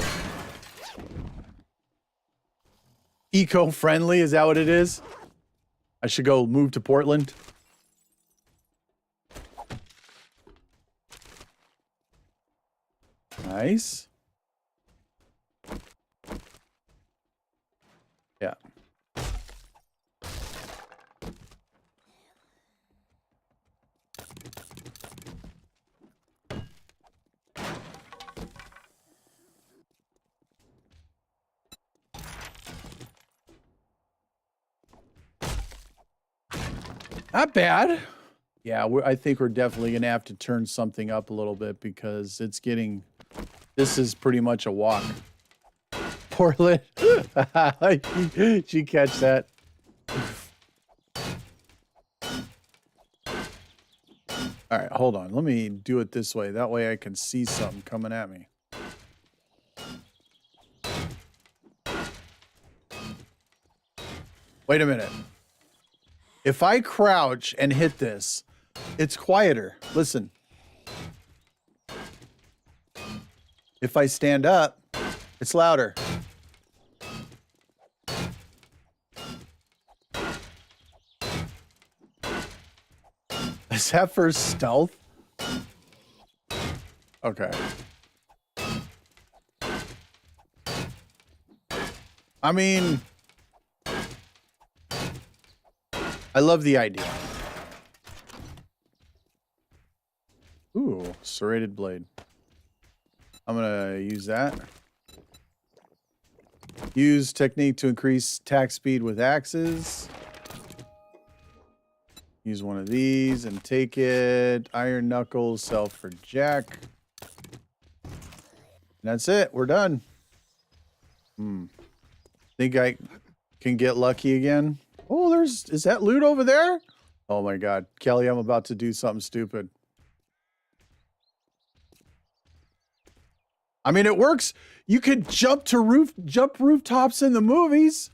Eco-friendly, is that what it is? I should go move to Portland. Nice. Yeah. Not bad. Yeah, I think we're definitely going to have to turn something up a little bit because it's getting... This is pretty much a walk. Portland. Did you catch that? All right, hold on. Let me do it this way. That way I can see something coming at me. Wait a minute. If I crouch and hit this, it's quieter. Listen. If I stand up, it's louder. Is that for stealth? Okay. I mean, I love the idea. Ooh, serrated blade. I'm gonna use that. Use technique to increase attack speed with axes. Use one of these and take it. Iron knuckles, sell for jack. And that's it. We're done. Think I can get lucky again? Oh, is that loot over there? Oh my God. Kelly, I'm about to do something stupid. I mean, it works. You could jump rooftops in the movies.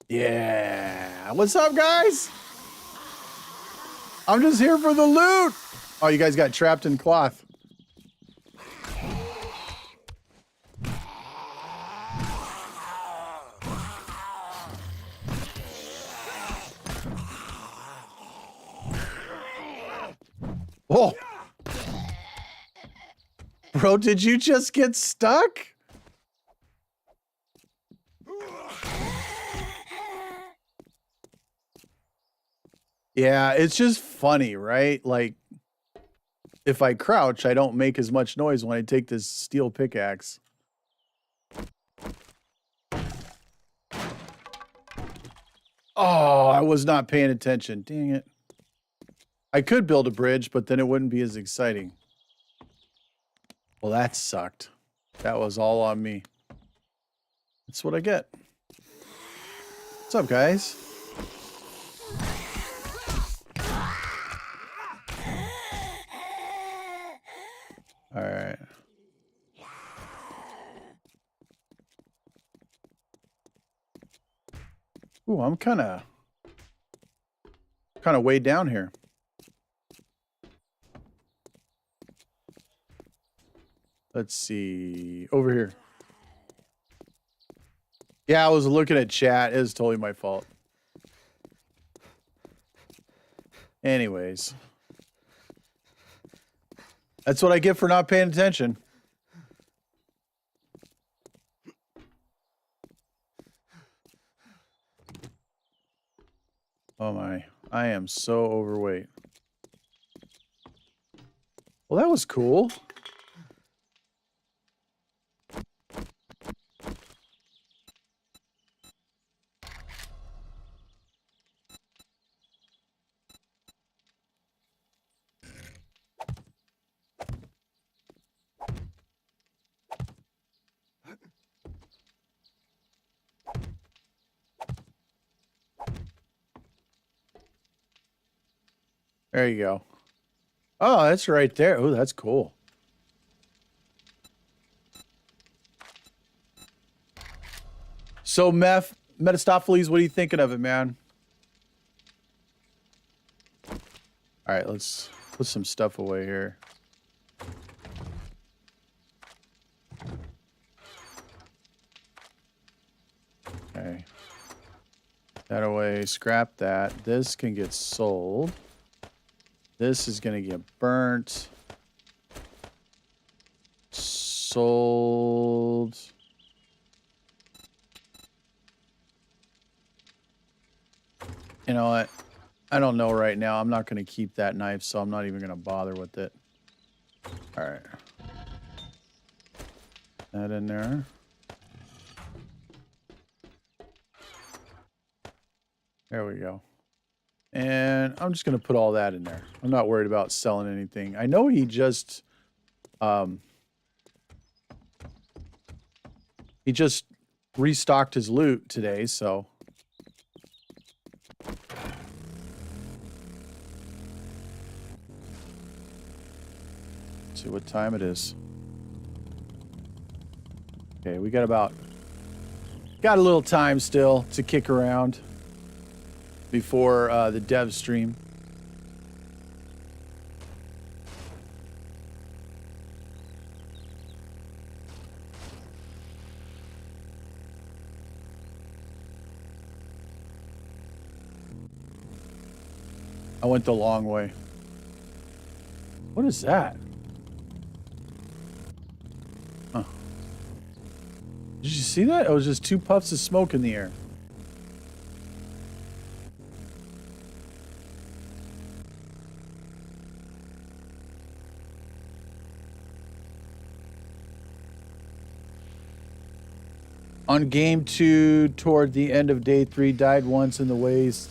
Yeah. What's up, guys? I'm just here for the loot. Oh, you guys got trapped in cloth. Oh. Bro, did you just get stuck? Yeah, it's just funny, right? Like, if I crouch, I don't make as much noise when I take this steel pickaxe. Oh, I was not paying attention. Dang it. I could build a bridge, but then it wouldn't be as exciting. Well, that sucked. That was all on me. That's what I get. What's up, guys? All right. Ooh, I'm kind of way down here. Let's see. Over here. Yeah, I was looking at chat. It was totally my fault. Anyways. That's what I get for not paying attention. Oh my. I am so overweight. Well, that was cool. There you go. Oh, that's right there. Oh, that's cool. So, Metastopheles, what are you thinking of it, man? All right, let's put some stuff away here. Okay. That away, scrap that. This can get sold. This is going to get burnt. Sold. You know what? I don't know right now. I'm not going to keep that knife, so I'm not even going to bother with it. All right. That in there. There we go. And I'm just going to put all that in there. I'm not worried about selling anything. I know he just restocked his loot today, so let's see what time it is. Okay, we got a little time still to kick around before the dev stream. I went the long way. What is that? Huh. Did you see that? It was just 2 puffs of smoke in the air. On game 2, toward the end of day 3, died once in the waist.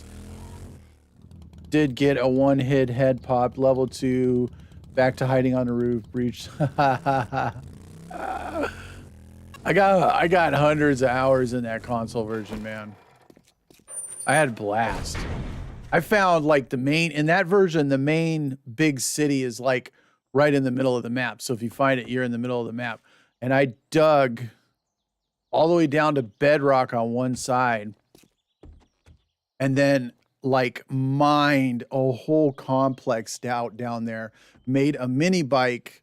Did get a 1-hit head pop. Level 2, back to hiding on the roof. Breached. I got hundreds of hours in that console version, man. I had a blast. I found like in that version, the main big city is like right in the middle of the map. So if you find it, you're in the middle of the map. And I dug all the way down to bedrock on one side, and then like mined a whole complex down there, made a mini bike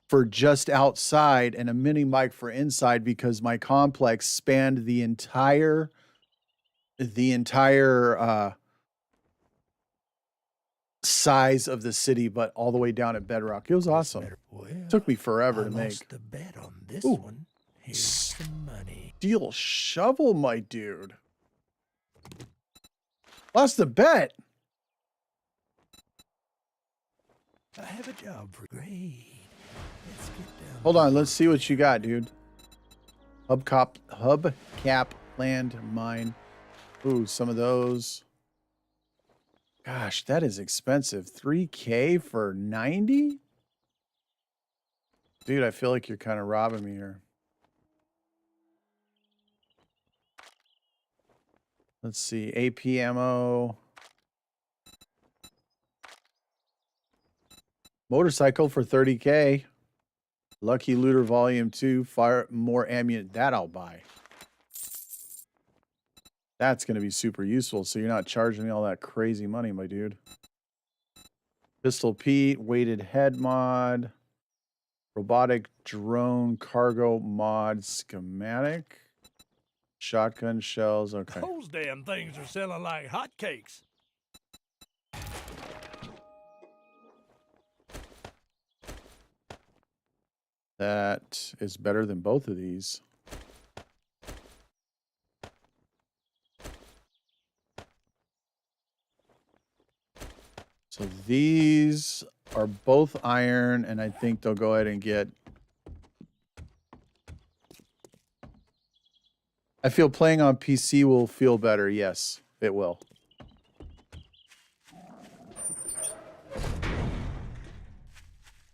for just outside and a mini bike for inside, because my complex spanned the entire size of the city, but all the way down at bedrock. It was awesome. Well, Took me forever to I make. lost the bet on this Ooh. one. Here's some money. Steel shovel, my dude. Lost the bet. I have a job for grade. Let's get down. Hold on, let's see what you got, dude. Hubcap land mine. Ooh, some of those. Gosh, that is expensive. 3K for 90? Dude, I feel like you're kind of robbing me here. Let's see, AP ammo. Motorcycle for 30K. Lucky Looter Volume 2. Fire more ammunition. That I'll buy. That's going to be super useful, so you're not charging me all that crazy money, my dude. Pistol Pete, weighted head mod. Robotic drone cargo mod schematic. Shotgun shells, okay. Those damn things are selling like hotcakes. That is better than both of these. So these are both iron, and I think they'll go ahead and get... I feel playing on PC will feel better. Yes, it will.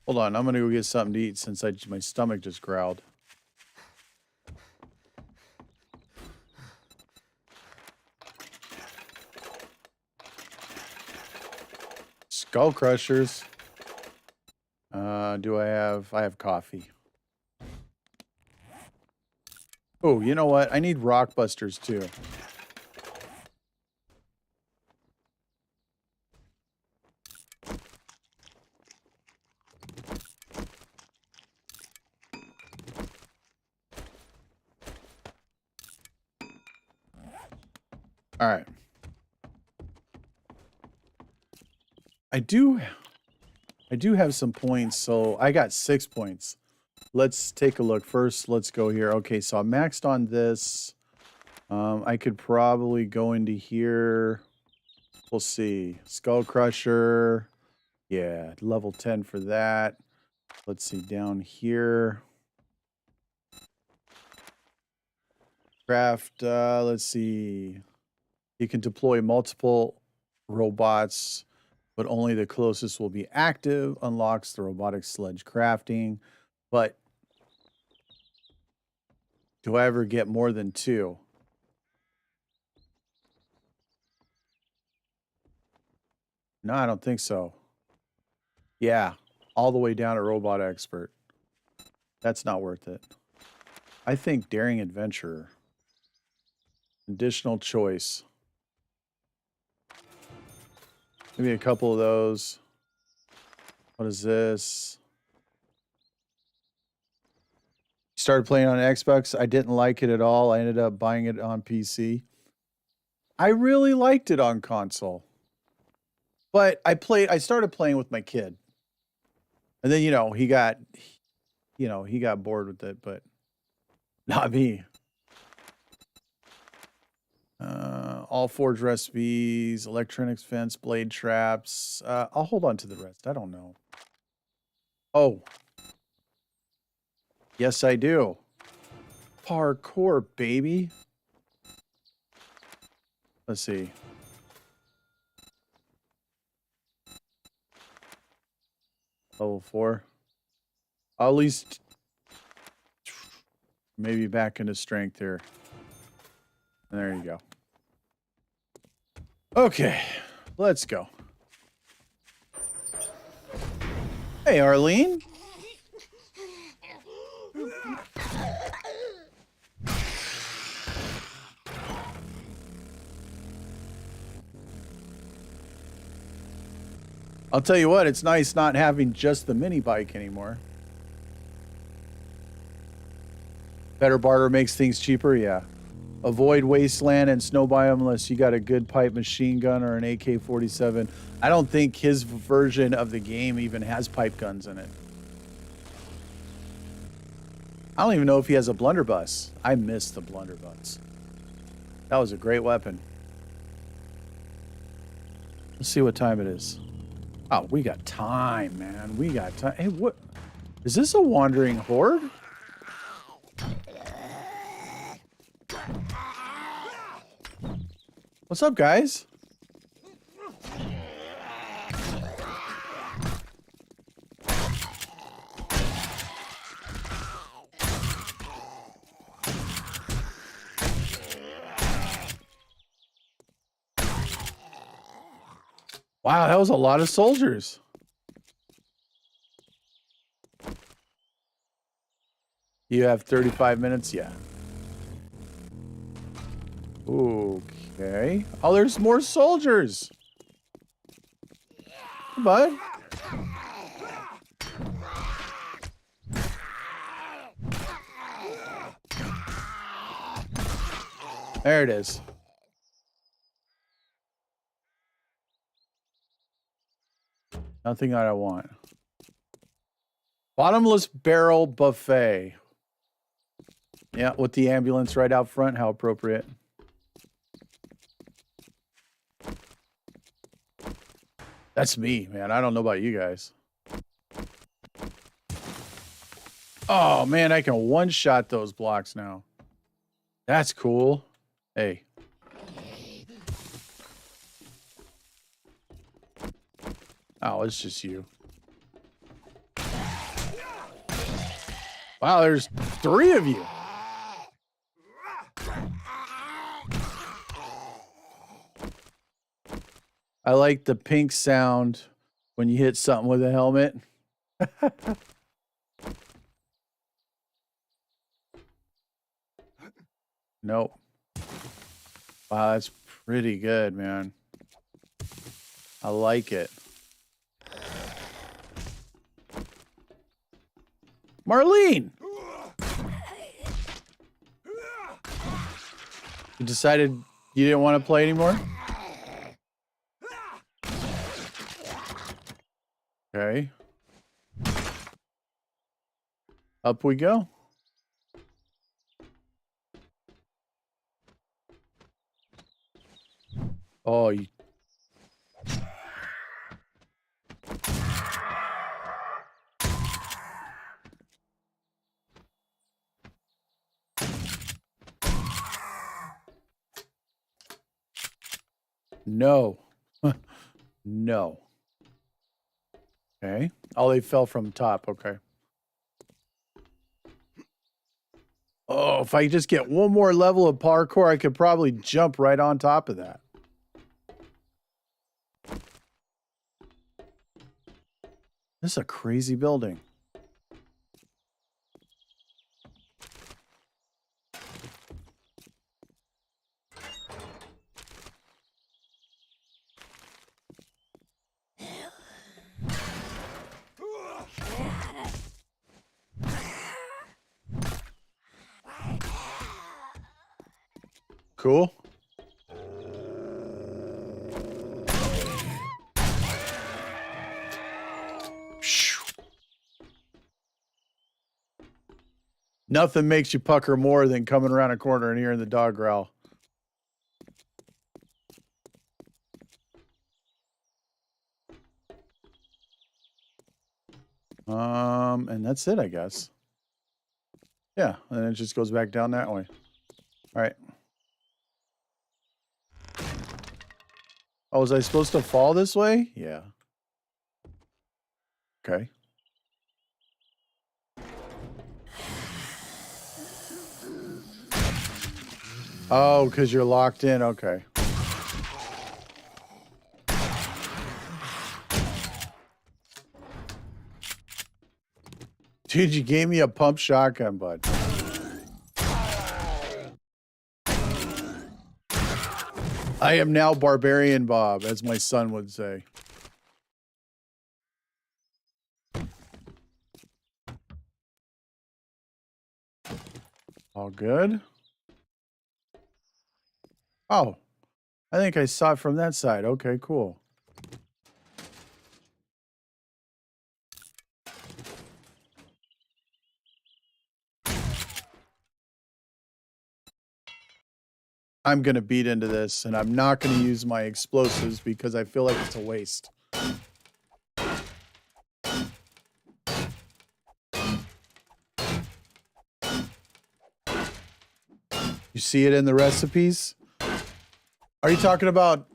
Hold on, I'm gonna go get something to eat since my stomach just growled. Skull crushers. Do I have coffee. Oh, you know what? I need rock busters too. All right. I do have some points, so I got 6 points. Let's take a look. First, let's go here. Okay, so I'm maxed on this. I could probably go into here. We'll see. Skull Crusher. Yeah, level 10 for that. Let's see down here. Craft, let's see. You can deploy multiple robots, but only the closest will be active. Unlocks the robotic sledge crafting. But do I ever get more than 2? No, I don't think so. Yeah, all the way down to robot expert. That's not worth it. I think daring adventurer. Additional choice. Maybe a couple of those. What is this? Started playing on Xbox. I didn't like it at all. I ended up buying it on PC. I really liked it on console. But I started playing with my kid. And then, he got bored with it, but not me. All forge recipes, electronics fence, blade traps. I'll hold on to the rest. I don't know. Oh. Yes, I do. Parkour, baby. Let's see. Level 4. I'll at least maybe back into strength here. And there you go. Okay, let's go. Hey, Arlene. I'll tell you what, it's nice not having just the mini bike anymore. Better barter makes things cheaper, yeah. Avoid wasteland and snow biome unless you got a good pipe machine gun or an AK-47. I don't think his version of the game even has pipe guns in it. I don't even know if he has a blunderbuss. I miss the blunderbuss. That was a great weapon. Let's see what time it is. Oh, we got time, man. We got time. Hey, what? Is this a wandering horde? What's up, guys? Wow, that was a lot of soldiers. You have 35 minutes? Yeah. Okay. Oh, there's more soldiers. Hey, bud. There it is. Nothing that I want. Bottomless barrel buffet. Yeah, with the ambulance right out front. How appropriate. That's me, man. I don't know about you guys. Oh, man, I can one-shot those blocks now. That's cool. Hey. Oh, it's just you. Wow, there's 3 of you. I like the pink sound when you hit something with a helmet. Nope. Wow, that's pretty good, man. I like it. Marlene! You decided you didn't want to play anymore? Okay. Up we go. Oh, you... No. No. Okay. Oh, they fell from top. Okay. Oh, if I just get one more level of parkour, I could probably jump right on top of that. This is a crazy building. Cool. Nothing makes you pucker more than coming around a corner and hearing the dog growl. And that's it, I guess. Yeah, and it just goes back down that way. All right. Oh, was I supposed to fall this way? Yeah. Okay. Oh, because you're locked in. Okay. Dude, you gave me a pump shotgun, bud. I am now Barbarian Bob, as my son would say. All good. Oh, I think I saw it from that side. Okay, cool. I'm going to beat into this, and I'm not going to use my explosives because I feel like it's a waste. You see it in the recipes? Are you talking about...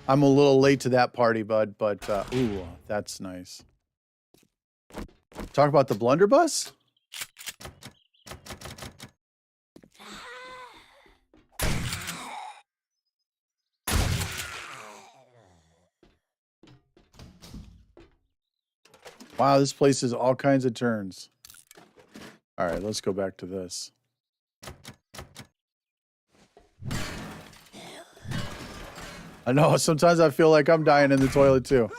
I'm a little late to that party, bud, but, ooh, that's nice. Talk about the blunderbuss? Wow, this place is all kinds of turns. All right, let's go back to this. I know, sometimes I feel like I'm dying in the toilet too.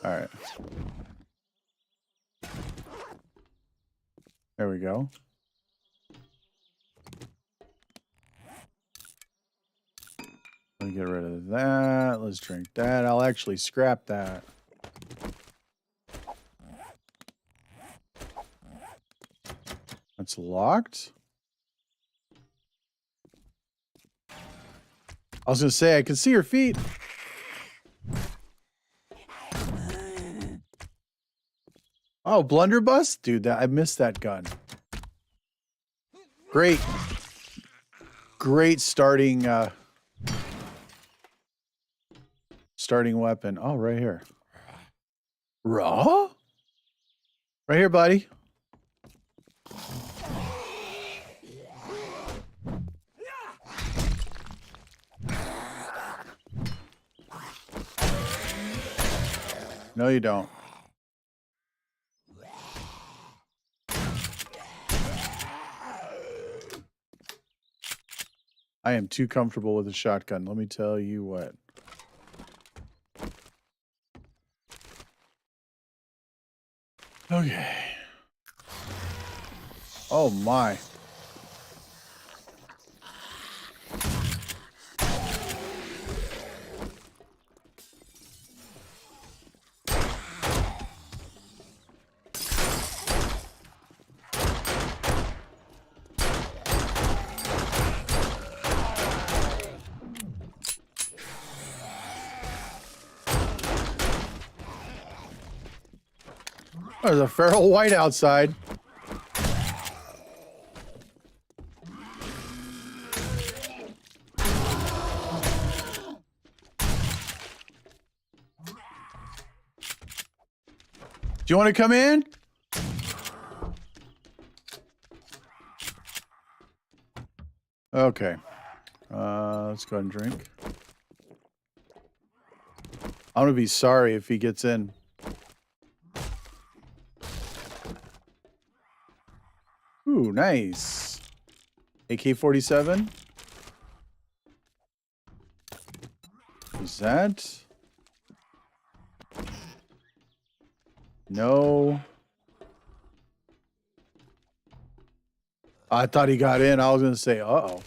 All right. There we go. Let me get rid of that. Let's drink that. I'll actually scrap that. That's locked. I was going to say, I can see your feet. Oh, blunderbuss? Dude, I missed that gun. Great. Great starting weapon. Oh, right here. Raw? Right here, buddy. No, you don't. I am too comfortable with a shotgun. Let me tell you what. Okay. Oh my. There's a feral white outside. Do you want to come in? Okay. Let's go ahead and drink. I'm gonna be sorry if he gets in. Ooh, nice. AK-47. Is that? No. I thought he got in. I was gonna say, uh-oh.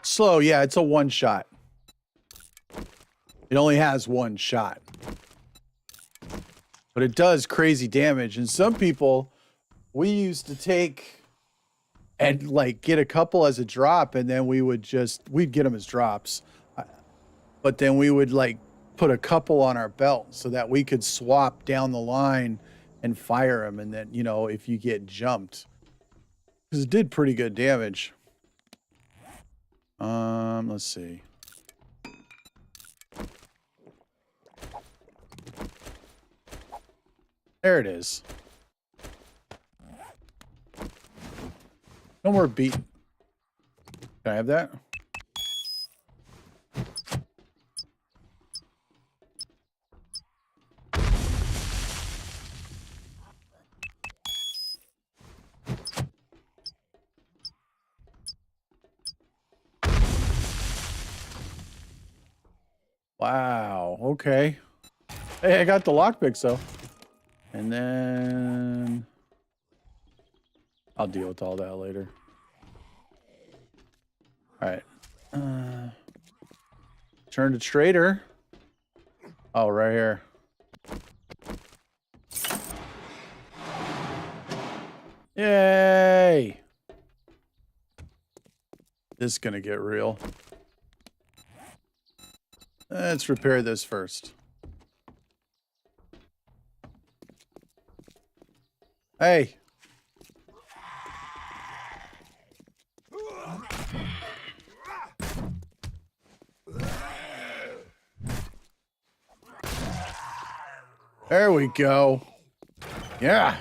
Slow, yeah, it's a one shot. It only has one shot. But it does crazy damage. And some people, we used to take and like get a couple as a drop, and then we'd get them as drops. But then we would like put a couple on our belt so that we could swap down the line and fire them. And then, you know, if you get jumped, because it did pretty good damage. Let's see. There it is. No more beat. Can I have that? Wow. Okay. Hey, I got the lockpicks though. And then I'll deal with all that later. All right. Turn to trader. Oh, right here. Yay! This is gonna get real. Let's repair this first. Hey. There we go. Yeah.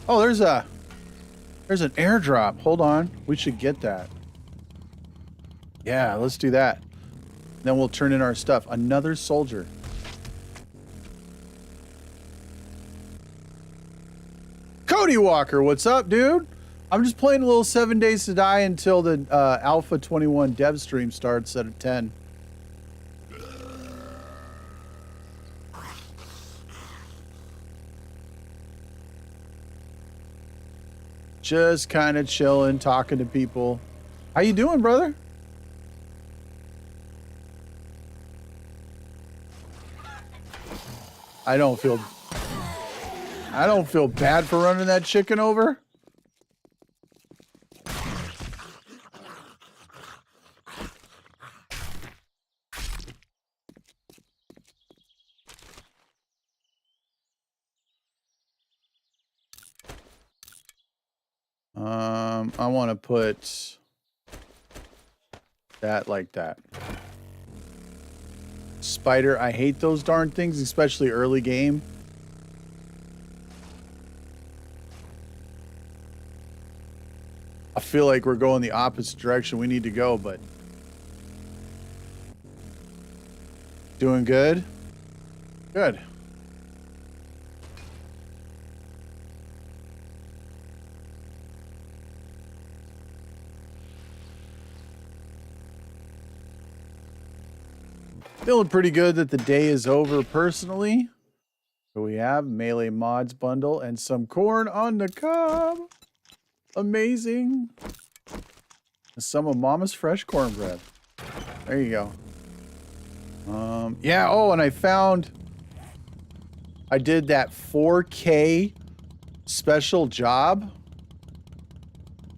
Oh, there's an airdrop. Hold on. We should get that. Yeah, let's do that. Then we'll turn in our stuff. Another soldier. Cody Walker, what's up, dude? I'm just playing a little 7 Days to Die until the Alpha 21 dev stream starts at 10. Just kind of chilling, talking to people. How you doing, brother? I don't feel bad for running that chicken over. I want to put that like that. Spider, I hate those darn things, especially early game. I feel like we're going the opposite direction we need to go, but doing good. Good. Feeling pretty good that the day is over personally. So we have melee mods bundle and some corn on the cob. Amazing. And some of Mama's fresh cornbread. There you go. Yeah, oh, and I did that 4K special job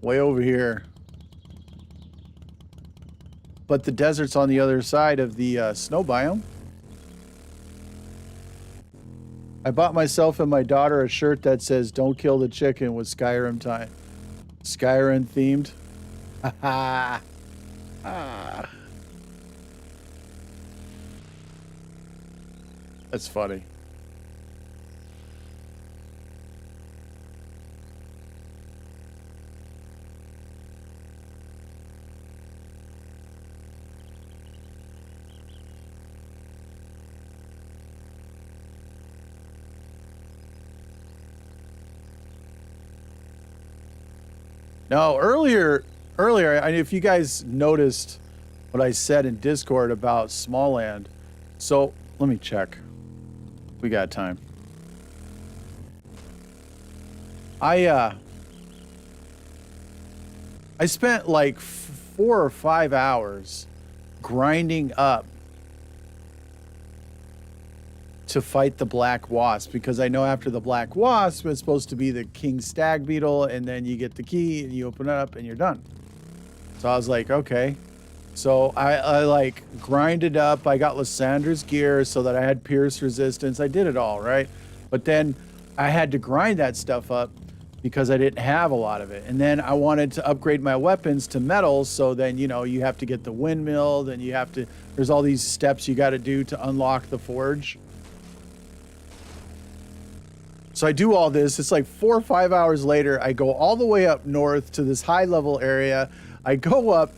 way over here. But the desert's on the other side of the snow biome. I bought myself and my daughter a shirt that says "Don't kill the chicken" with Skyrim themed. Haha. That's funny. No, earlier, if you guys noticed what I said in Discord about Smallland, so let me check. We got time. I spent like 4 or 5 hours grinding up to fight the black wasp, because I know after the black wasp it's supposed to be the king stag beetle, and then you get the key and you open it up and you're done. So I was like, okay. So I like grinded up. I got Lysandra's gear so that I had pierce resistance. I did it all, right? But then I had to grind that stuff up because I didn't have a lot of it. And then I wanted to upgrade my weapons to metals. So then, you know, you have to get the windmill, then you have to, there's all these steps you got to do to unlock the forge. So I do all this. It's like 4 or 5 hours later. I go all the way up north to this high level area. I go up.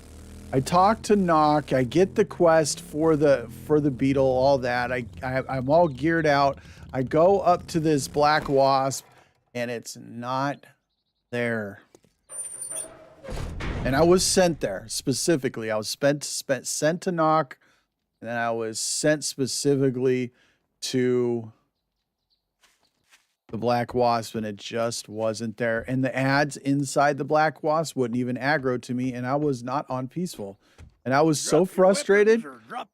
I talk to Nock. I get the quest for the beetle. All that. I'm all geared out. I go up to this black wasp, and it's not there. And I was sent there specifically. I was sent to Nock, and then I was sent specifically to the black wasp, and it just wasn't there. And the ads inside the black wasp wouldn't even aggro to me, and I was not on peaceful. And I was so frustrated. Well,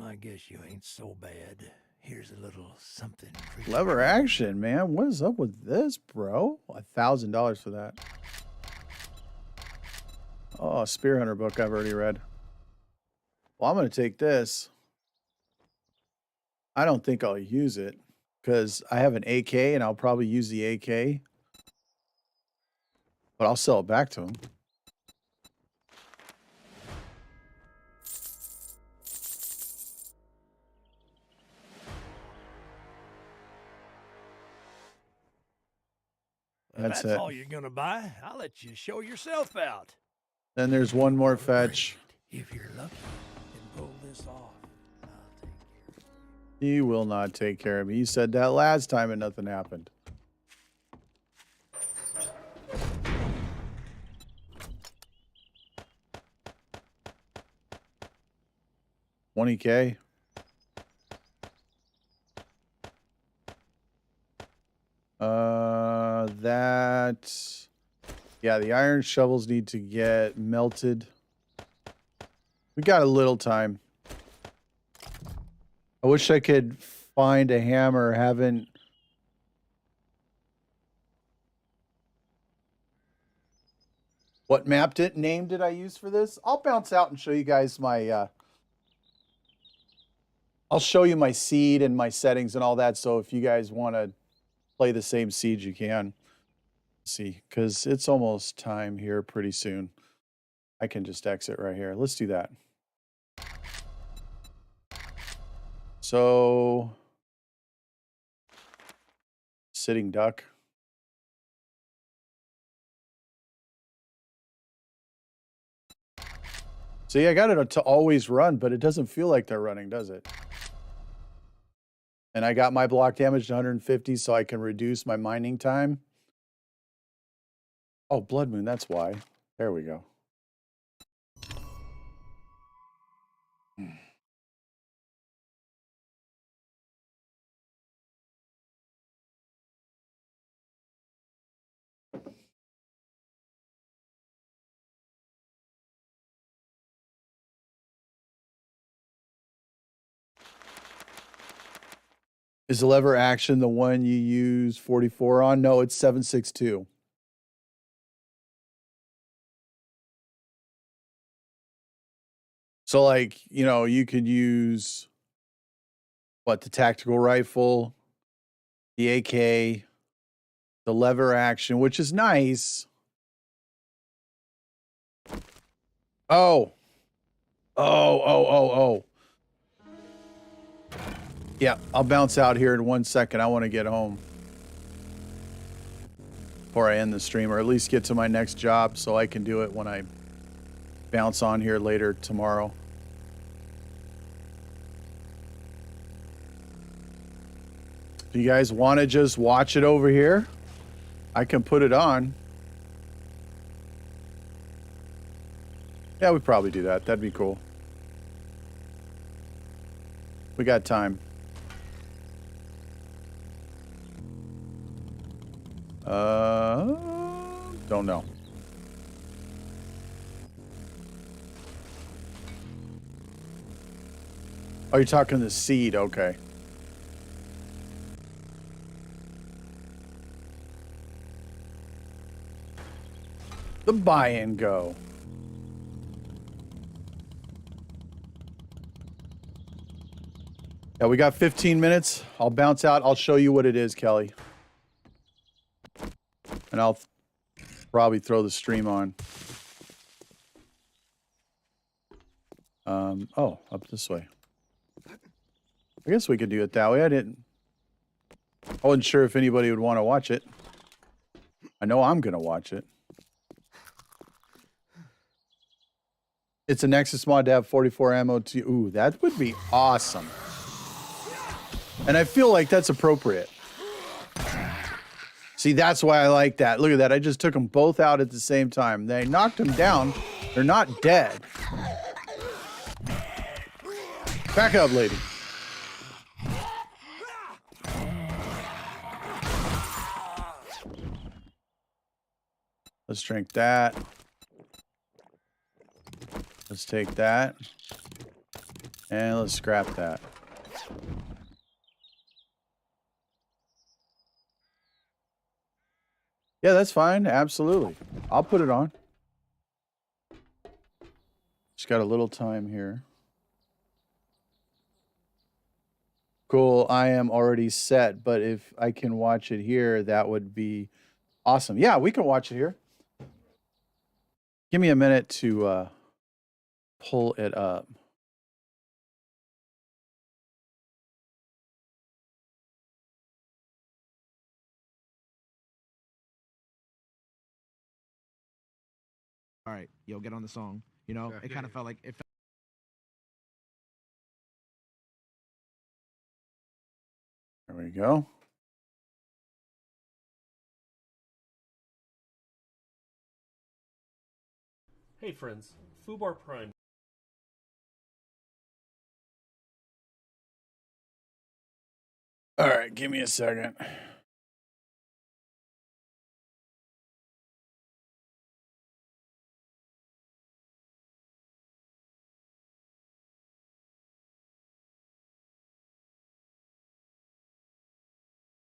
I guess you ain't so bad. Here's a little something for you. Clever action, man. What is up with this, bro? $1,000 for that. Oh, a Spear Hunter book I've already read. Well, I'm going to take this. I don't think I'll use it, because I have an AK, and I'll probably use the AK. But I'll sell it back to him. That's all you're gonna buy. I'll let you show yourself out. Then there's one more fetch. If you're lucky and pull this off, I'll take care of you. He will not take care of me. You said that last time and nothing happened. $20K. Yeah, the iron shovels need to get melted. We got a little time. I wish I could find a hammer. Haven't. What name did I use for this? I'll bounce out and show you guys my, I'll show you my seed and my settings and all that. So if you guys want to play the same seed, you can. See, because it's almost time here pretty soon. I can just exit right here. Let's do that. So, sitting duck. See, I got it to always run, but it doesn't feel like they're running, does it? And I got my block damage to 150 so I can reduce my mining time. Oh, Blood Moon, that's why. There we go. Is the lever action the one you use 44 on? No, it's 762. So like, you know, you could use what, the tactical rifle, the AK, the lever action, which is nice. Oh. Oh. Yeah, I'll bounce out here in 1 second. I want to get home before I end the stream, or at least get to my next job so I can do it when I bounce on here later tomorrow. Do you guys want to just watch it over here? I can put it on. Yeah, we'd probably do that. That'd be cool. We got time. Don't know. Oh, you're talking the seed. Okay. The buy and go. Yeah, we got 15 minutes. I'll bounce out. I'll show you what it is, Kelly. And I'll probably throw the stream on. Oh, up this way. I guess we could do it that way. I wasn't sure if anybody would want to watch it. I know I'm going to watch it. It's a Nexus mod to have 44 ammo to... Ooh, that would be awesome. And I feel like that's appropriate. See, that's why I like that. Look at that. I just took them both out at the same time. They knocked them down. They're not dead. Back up, lady. Let's drink that. Let's take that. And let's scrap that. Yeah, that's fine. Absolutely. I'll put it on. Just got a little time here. Cool. I am already set, but if I can watch it here, that would be awesome. Yeah, we can watch it here. Give me a minute to pull it up. All right, yo, get on the song. You know, it kind of felt like it. There we go. Hey friends, Fubar Prime. All right, give me a second.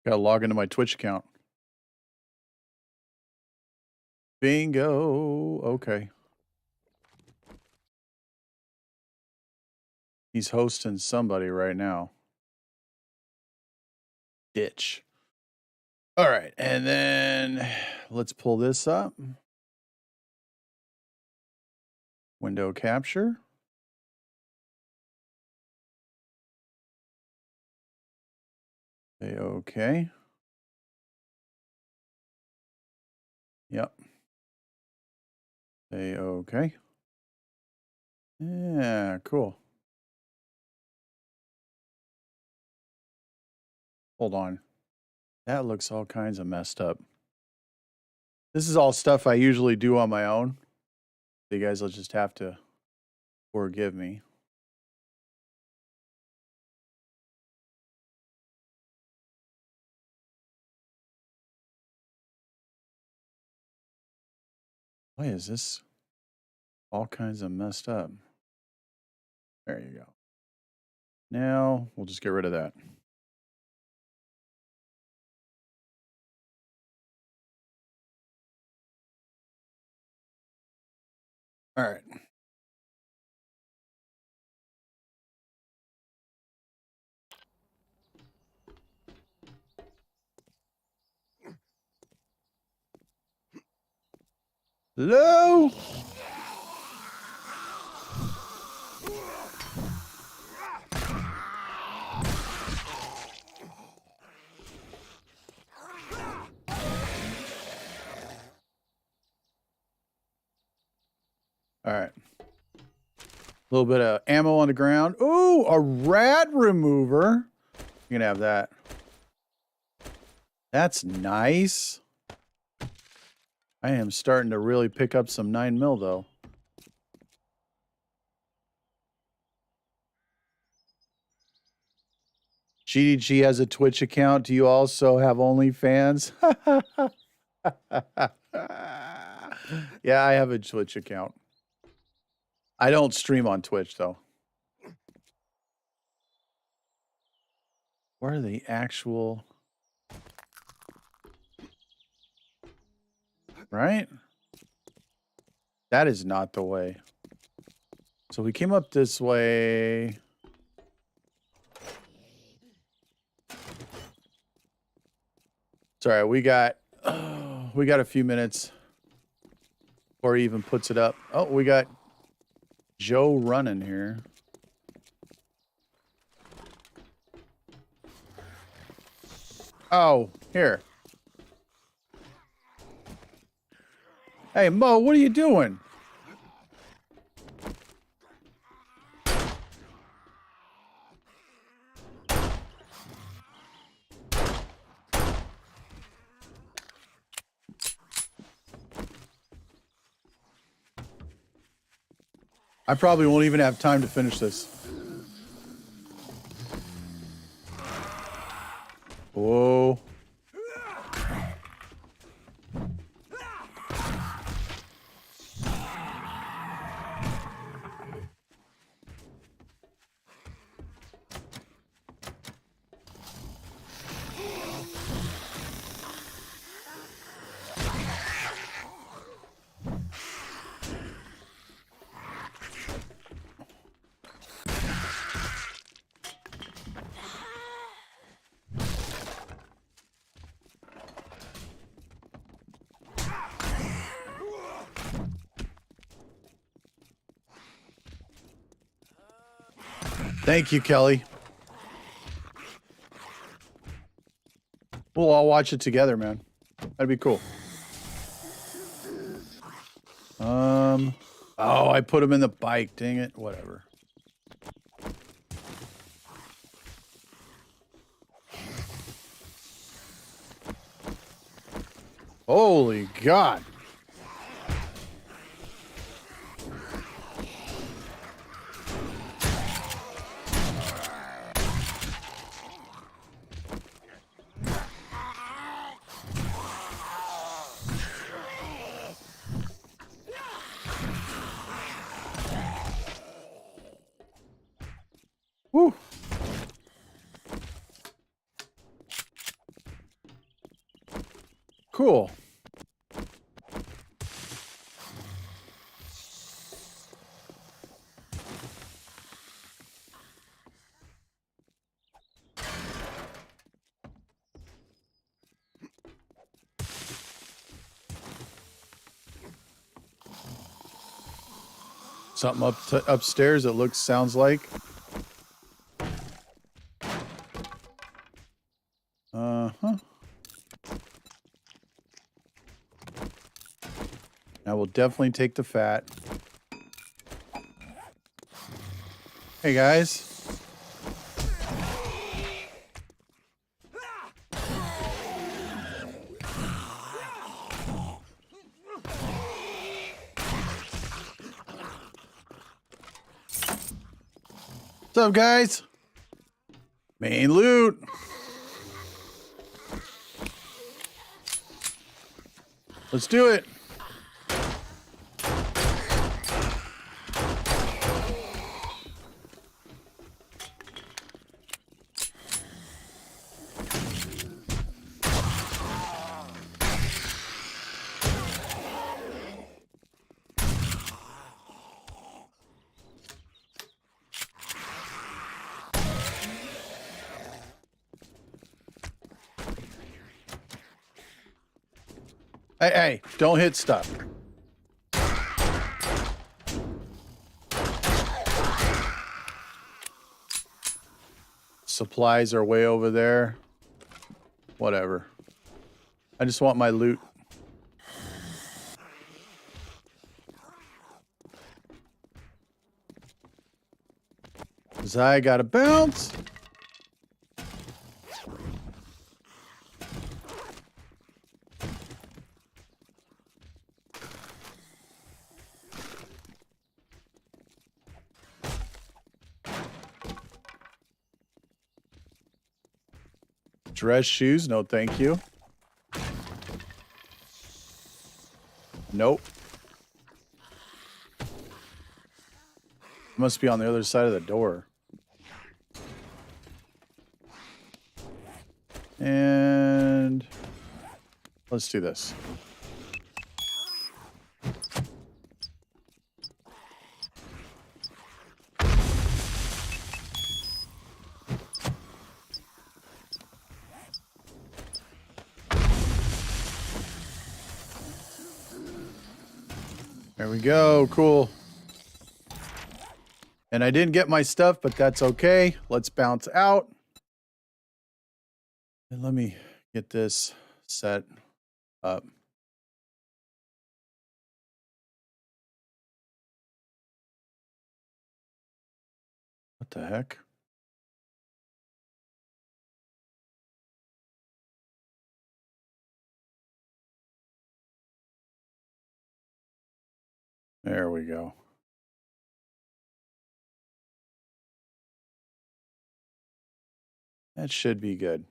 Gotta log into my Twitch account. Bingo. Okay. He's hosting somebody right now. Ditch. All right, and then let's pull this up. Window capture. Say okay. Yep. Say okay. Yeah, cool. Hold on. That looks all kinds of messed up. This is all stuff I usually do on my own. You guys will just have to forgive me. Why is this all kinds of messed up? There you go. Now we'll just get rid of that. All right. Hello? All right. A little bit of ammo on the ground. Ooh, a rat remover. You can have that. That's nice. I am starting to really pick up some 9mm though. GDG has a Twitch account. Do you also have OnlyFans? Yeah, I have a Twitch account. I don't stream on Twitch though. Where are the actual... Right? That is not the way. So we came up this way. Sorry, we got a few minutes before he even puts it up. Oh, we got Joe running here. Oh, here. Hey, Mo, what are you doing? I probably won't even have time to finish this. Whoa. Thank you, Kelly. We'll all watch it together, man. That'd be cool. Oh, I put him in the bike. Dang it. Whatever. Holy God. Woo. Cool. Something upstairs that sounds like. Uh-huh. I will definitely take the fat. Hey guys. What's up, guys? Main loot. Let's do it. Hey, don't hit stuff. Supplies are way over there. Whatever. I just want my loot. 'Cause I gotta bounce. Dress shoes, no thank you. Nope. Must be on the other side of the door. And let's do this. There we go. Cool. And I didn't get my stuff, but that's okay. Let's bounce out. And let me get this set up. What the heck? There we go. That should be good.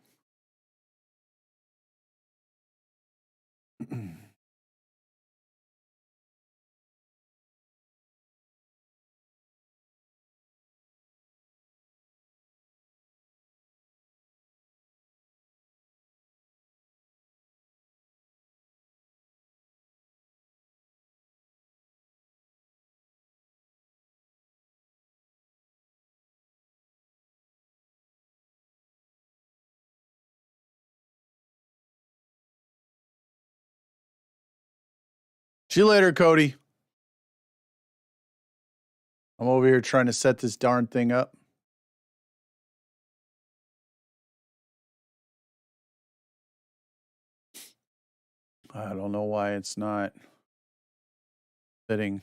See you later, Cody. I'm over here trying to set this darn thing up. I don't know why it's not fitting.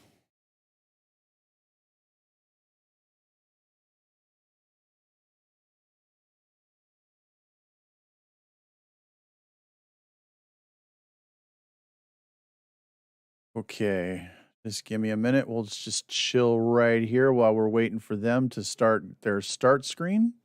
Okay, just give me a minute. We'll just chill right here while we're waiting for them to start their start screen.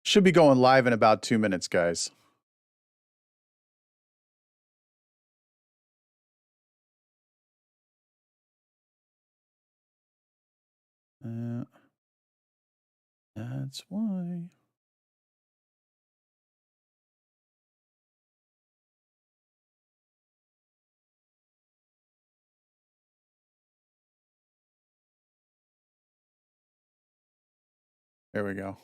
Should be going live in about 2 minutes, guys. That's why. There we go.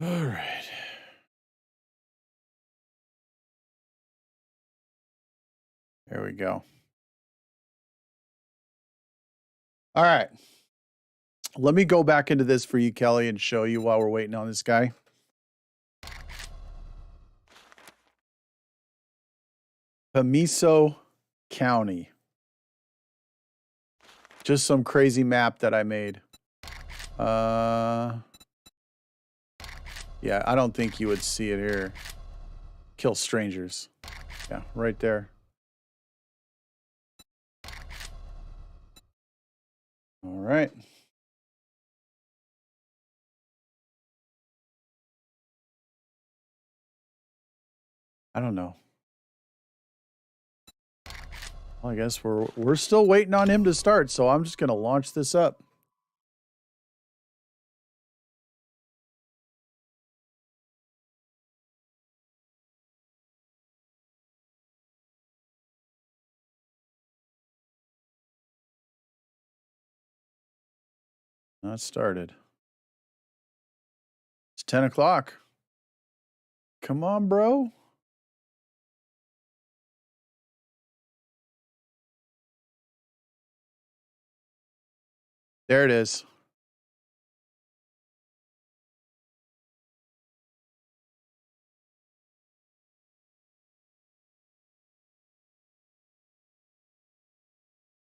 All right. There we go. All right. Let me go back into this for you, Kelly, and show you while we're waiting on this guy. Pamiso County. Just some crazy map that I made. Yeah, I don't think you would see it here. Kill strangers. Yeah, right there. All right. I don't know. Well, I guess we're still waiting on him to start, so I'm just going to launch this up. Not started. It's 10 o'clock. Come on, bro. There it is.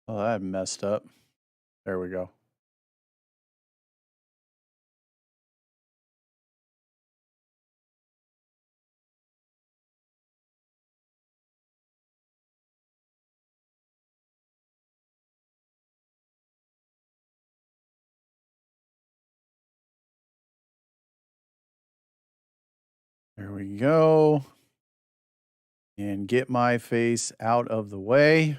Oh, that messed up. There we go. There we go. And get my face out of the way.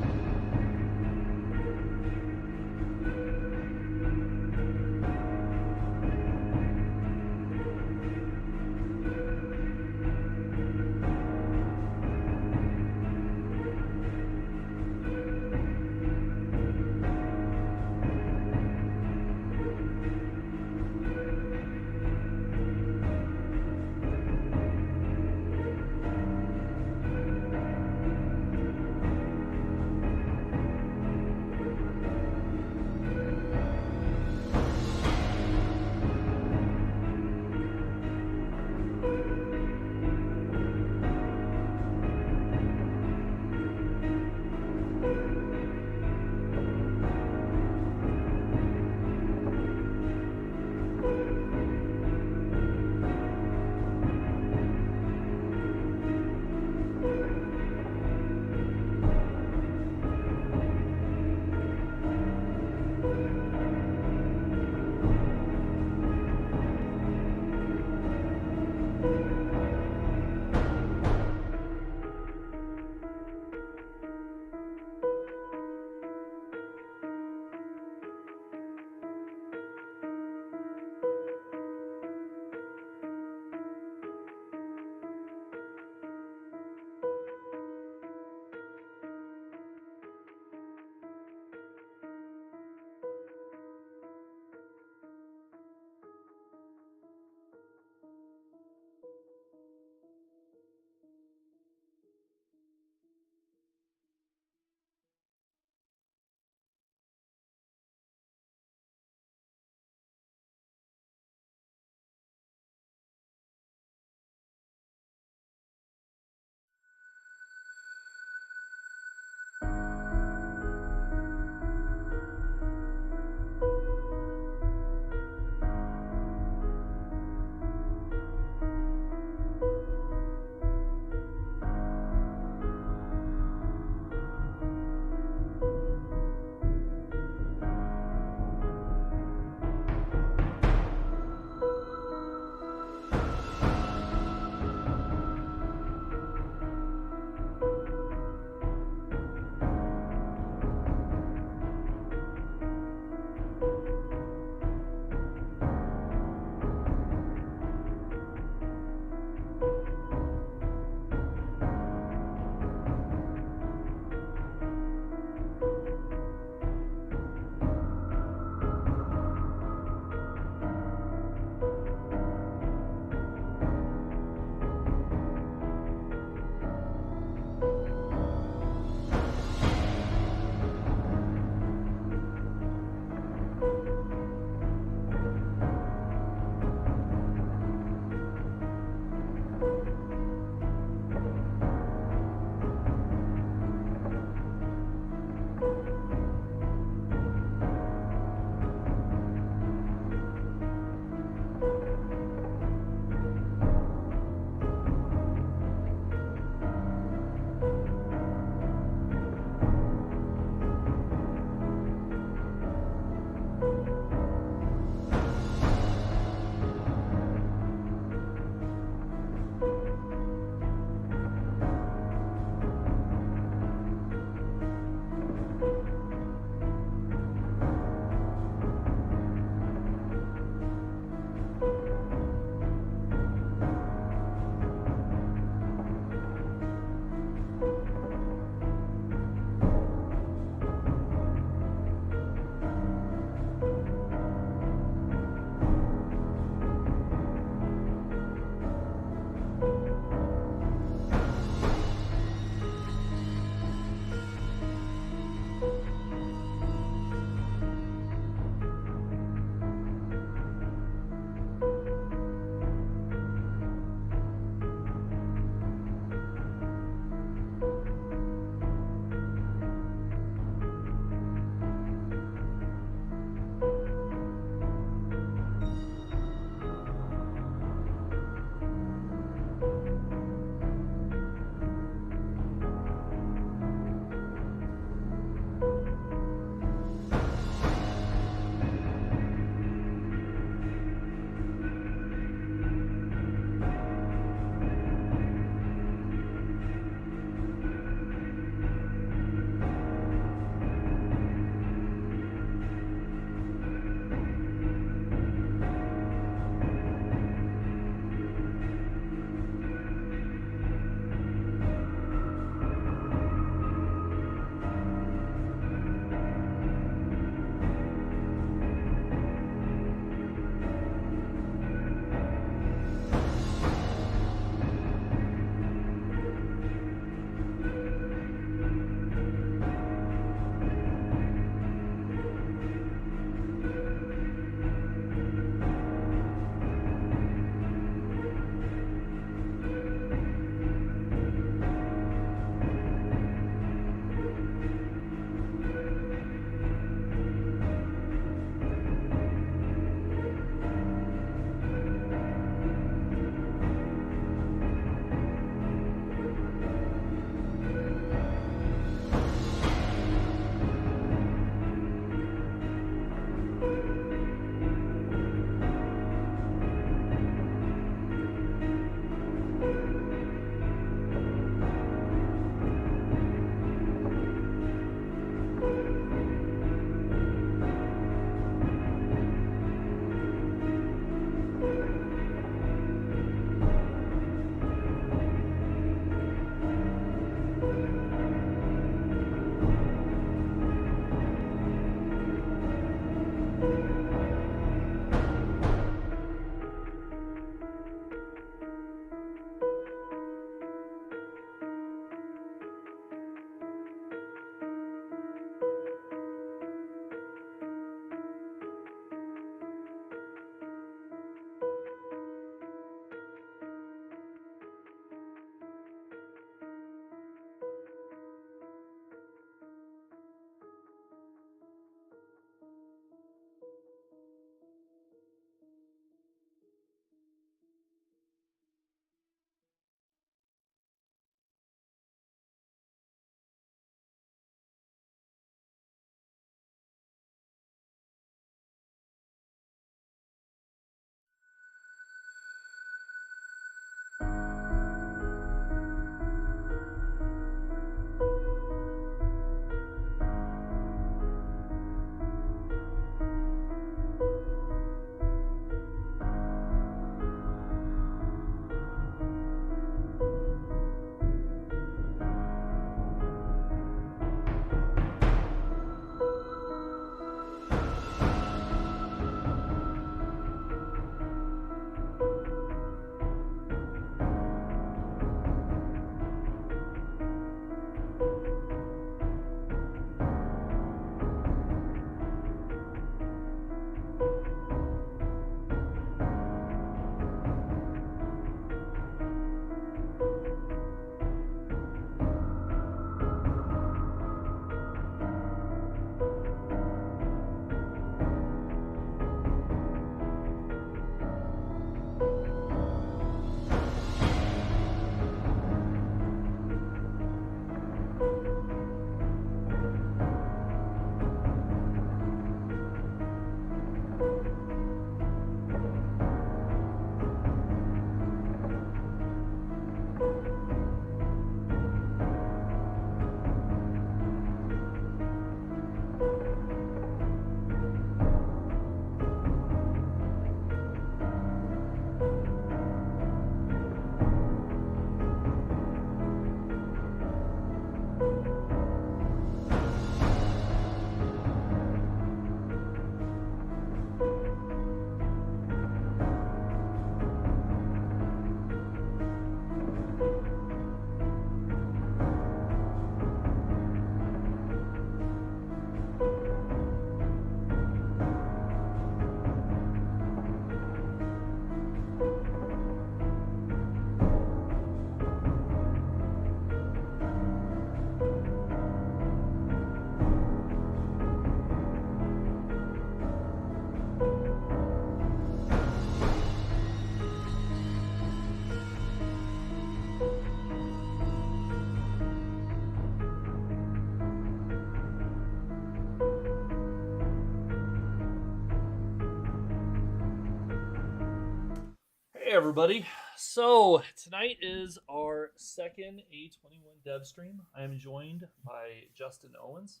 Hey everybody. So tonight is our second A21 dev stream. I am joined by Justin Owens.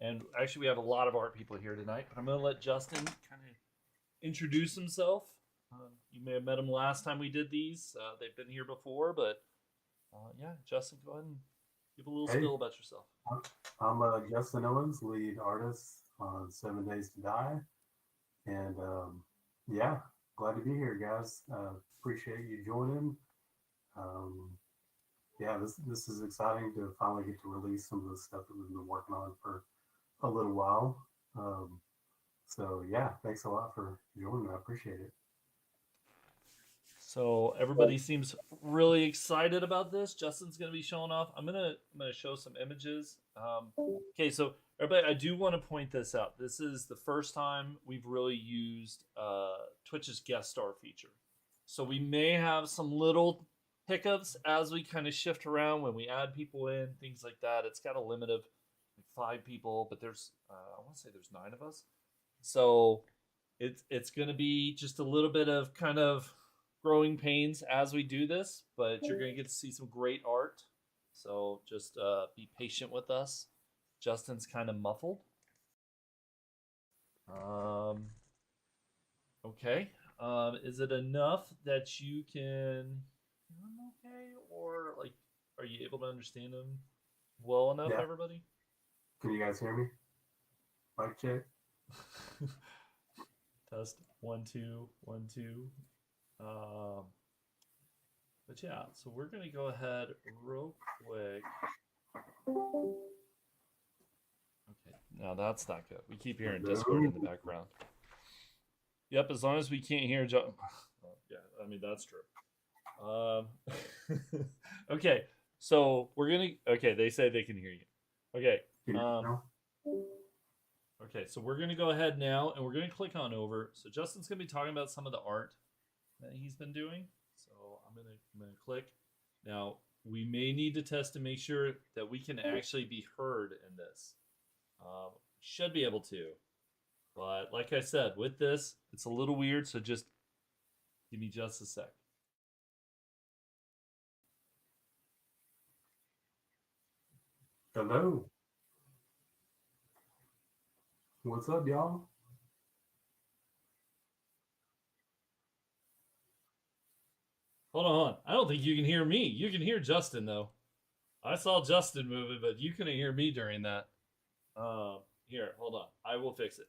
And actually we have a lot of art people here tonight, but I'm going to let Justin kind of introduce himself. You may have met him last time we did these. They've been here before, but yeah, Justin, go ahead and give a little spill about yourself. I'm Justin Owens, lead artist on 7 Days to Die. And yeah, glad to be here, guys. Appreciate you joining. Yeah, this is exciting to finally get to release some of the stuff that we've been working on for a little while. So yeah, thanks a lot for joining. I appreciate it. So everybody seems really excited about this. Justin's going to be showing off. I'm gonna show some images. Okay, so everybody, I do want to point this out. This is the first time we've really used Twitch's guest star feature. So we may have some little hiccups as we kind of shift around when we add people in, things like that. It's got a limit of 5 people, but there's I want to say there's 9 of us. So it's going to be just a little bit of kind of growing pains as we do this, but you're going to get to see some great art. So just be patient with us. Justin's kind of muffled. Okay. Is it enough that you can hear him okay? Or like, are you able to understand him well enough, Yeah. everybody? Can you guys hear me? Mic check. Test 1 2 1 2. But yeah, so we're gonna go ahead real quick. Okay, now that's not good. We keep hearing Discord in the background. Yep, as long as we can't hear Joe. Yeah, I mean that's true. Okay, so we're gonna. Okay, they say they can hear you. Okay. Can you hear me now? Okay, so we're gonna go ahead now, and we're gonna click on over. So Justin's gonna be talking about some of the art that he's been doing. So I'm gonna click. Now we may need to test to make sure that we can actually be heard in this. Should be able to, but like I said, with this, it's a little weird. So just give me just a sec. Hello. What's up, y'all? Hold on. I don't think you can hear me. You can hear Justin though. I saw Justin moving, but you couldn't hear me during that. Here, hold on. I will fix it.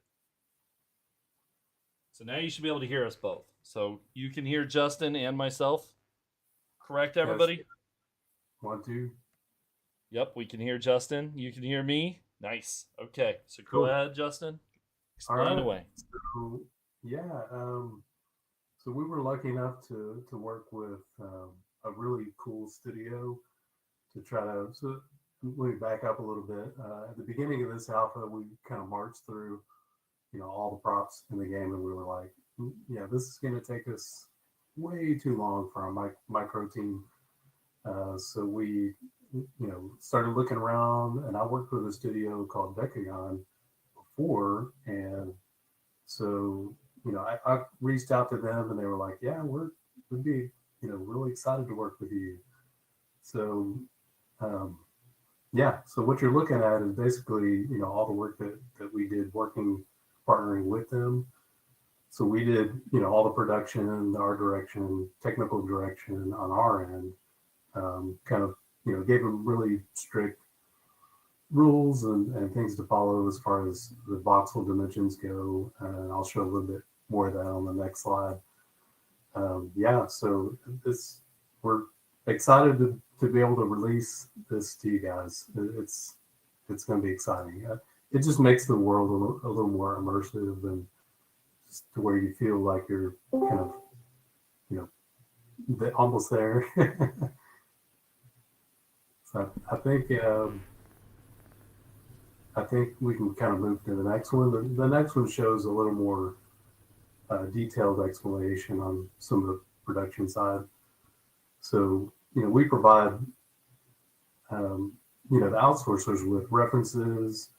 So now you should be able to hear us both. So you can hear Justin and myself. Correct, everybody? Yes. 1 2. Yep, we can hear Justin. You can hear me. Nice. Okay, so Cool. go ahead, Justin. Explain All right. away. So yeah, so we were lucky enough to work with a really cool studio to try to. So let me back up a little bit. At the beginning of this alpha, we kind of marched through, all the props in the game, and we were like, yeah, this is going to take us way too long for our micro team. So we, started looking around, and I worked with a studio called Decagon before, and so I reached out to them, and they were like, yeah, we'd be really excited to work with you. So yeah, so what you're looking at is basically all the work that we did partnering with them. So we did all the production, the art direction, technical direction on our end. Kind of gave them really strict rules and things to follow as far as the voxel dimensions go. And I'll show a little bit more of that on the next slide. Yeah, so we're excited to be able to release this to you guys. It's going to be exciting. It just makes the world a little more immersive, and just to where you feel like you're kind of almost there. So I think we can kind of move to the next one. The next one shows a little more detailed explanation on some of the production side. So we provide the outsourcers with references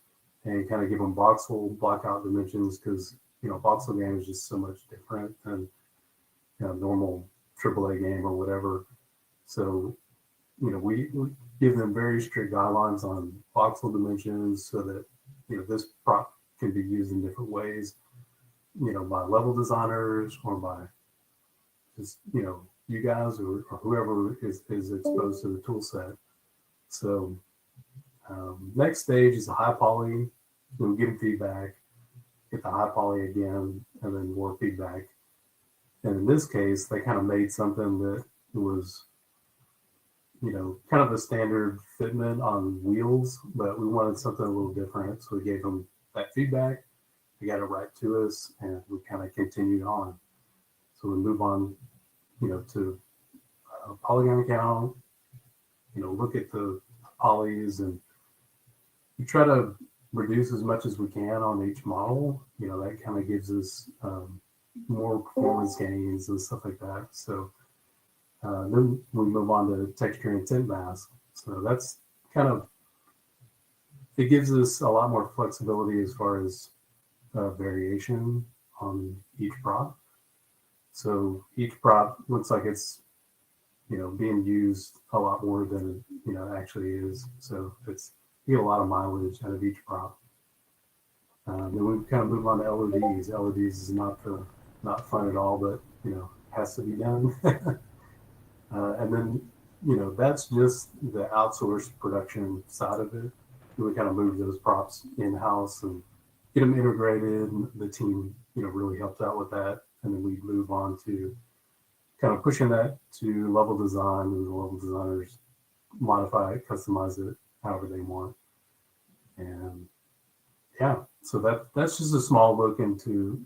and kind of give them voxel blockout dimensions, because voxel game is just so much different than normal AAA game or whatever. So, we give them very strict guidelines on voxel dimensions so that, this prop can be used in different ways, by level designers or by just, you guys or whoever is exposed to the tool set. So next stage is a high poly. We'll give them feedback, get the high poly again, and then more feedback. And in this case, they kind of made something that was, kind of a standard fitment on wheels, but we wanted something a little different. So we gave them that feedback. They got it right to us, and we kind of continued on. So we move on, to polygon count, look at the polys, and we try to reduce as much as we can on each model. That kind of gives us more performance gains and stuff like that. So then we move on to texture and tint mask. So that's kind of, it gives us a lot more flexibility as far as variation on each prop. So each prop looks like it's, being used a lot more than it, actually is. So you get a lot of mileage out of each prop. Then we kind of move on to LODs. LODs is not fun at all, but has to be done. And then that's just the outsourced production side of it. We kind of move those props in house and get them integrated. And the team really helped out with that. And then we move on to kind of pushing that to level design, and the level designers modify it, customize it however they want. And yeah, so that's just a small look into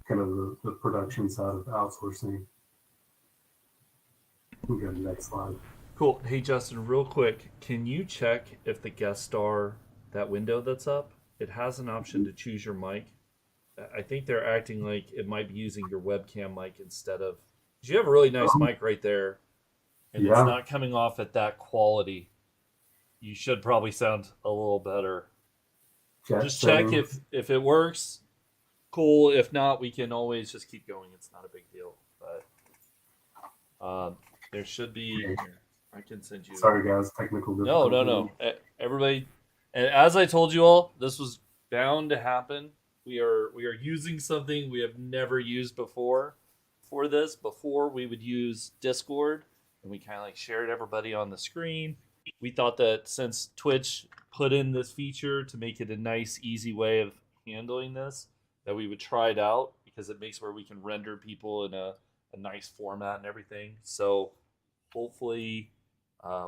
kind of the production side of outsourcing. We go to the next slide. Cool. Hey, Justin, real quick, can you check if the guest star, that window that's up, it has an option to choose your mic? I think they're acting like it might be using your webcam mic instead of, because you have a really nice mic right there, and it's not coming off at that quality. You should probably sound a little better. Just check if it works. Cool. If not, we can always just keep going. It's not a big deal. But there should be. Here, I can send you. Sorry, guys. Technical difficulty. No. Everybody, and as I told you all, this was bound to happen. We are using something we have never used before for this. Before we would use Discord, and we kind of like shared everybody on the screen. We thought that since Twitch put in this feature to make it a nice, easy way of handling this, that we would try it out because it makes where we can render people in a nice format and everything. So hopefully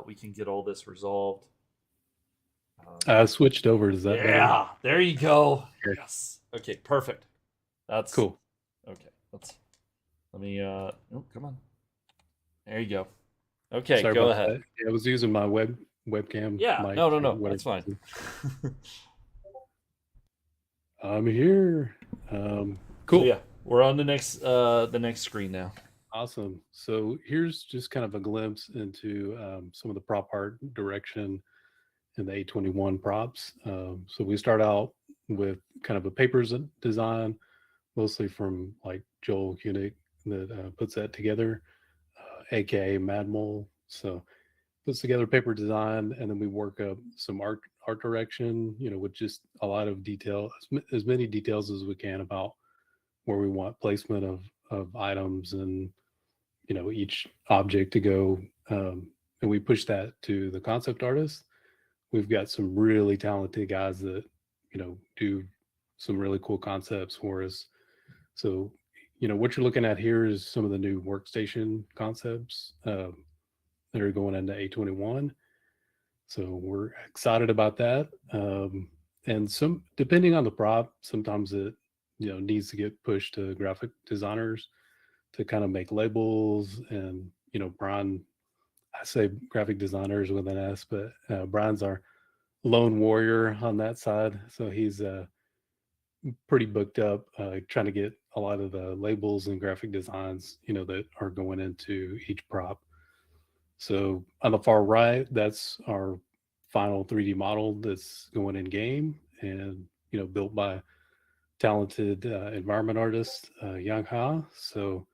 we can get all this resolved. I switched over. Does that better? There you go. Okay. Yes. Okay, perfect. That's cool. Okay, let me oh, come on. There you go. Okay, Sorry go ahead. Yeah, I was using my webcam. Yeah, mic no, that's fine. I'm here. Cool. So yeah, we're on the next screen now. Awesome. So here's just kind of a glimpse into some of the prop art direction in the A21 props. So we start out with kind of a papers design, mostly from like Joel Hunick that puts that together, aka Madmole. So puts together paper design, and then we work up some art direction, with just a lot of detail, as many details as we can about where we want placement of items and each object to go, and we push that to the concept artist. We've got some really talented guys that do some really cool concepts for us. So what you're looking at here is some of the new workstation concepts that are going into A21. So we're excited about that. And some, depending on the prop, sometimes it needs to get pushed to graphic designers to kind of make labels. And Brian, I say graphic designers with an S, but Brian's our lone warrior on that side, so he's pretty booked up, trying to get a lot of the labels and graphic designs that are going into each prop. So on the far right, that's our final 3D model that's going in game, and built by talented environment artist Yang Ha. So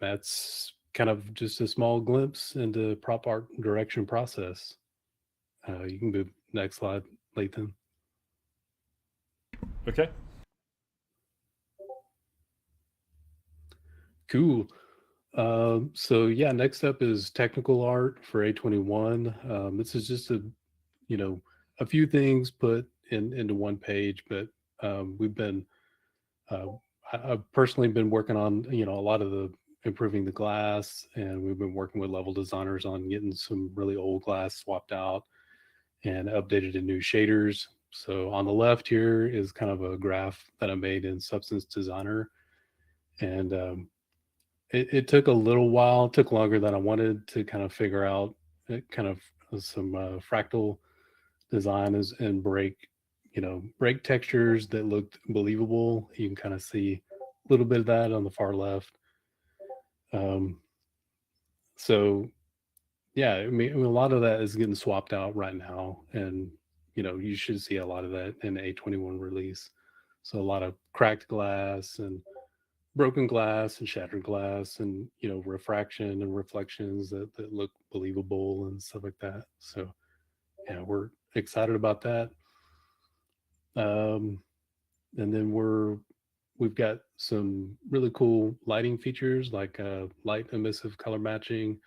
that's kind of just a small glimpse into prop art direction process. You can move next slide, Lathan. Okay. Cool. So yeah, next up is technical art for A21. This is just a few things put into one page, but we've been I've personally been working on a lot of the improving the glass, and we've been working with level designers on getting some really old glass swapped out and updated in new shaders. So on the left here is kind of a graph that I made in Substance Designer, and it took a little while. It took longer than I wanted to kind of figure out kind of some fractal design and break textures that looked believable. You can kind of see a little bit of that on the far left. So yeah, I mean, a lot of that is getting swapped out right now, and you should see a lot of that in A21 release. So a lot of cracked glass and broken glass and shattered glass, and refraction and reflections that look believable and stuff like that. So yeah, we're excited about that. And then we've got some really cool lighting features like light emissive color matching.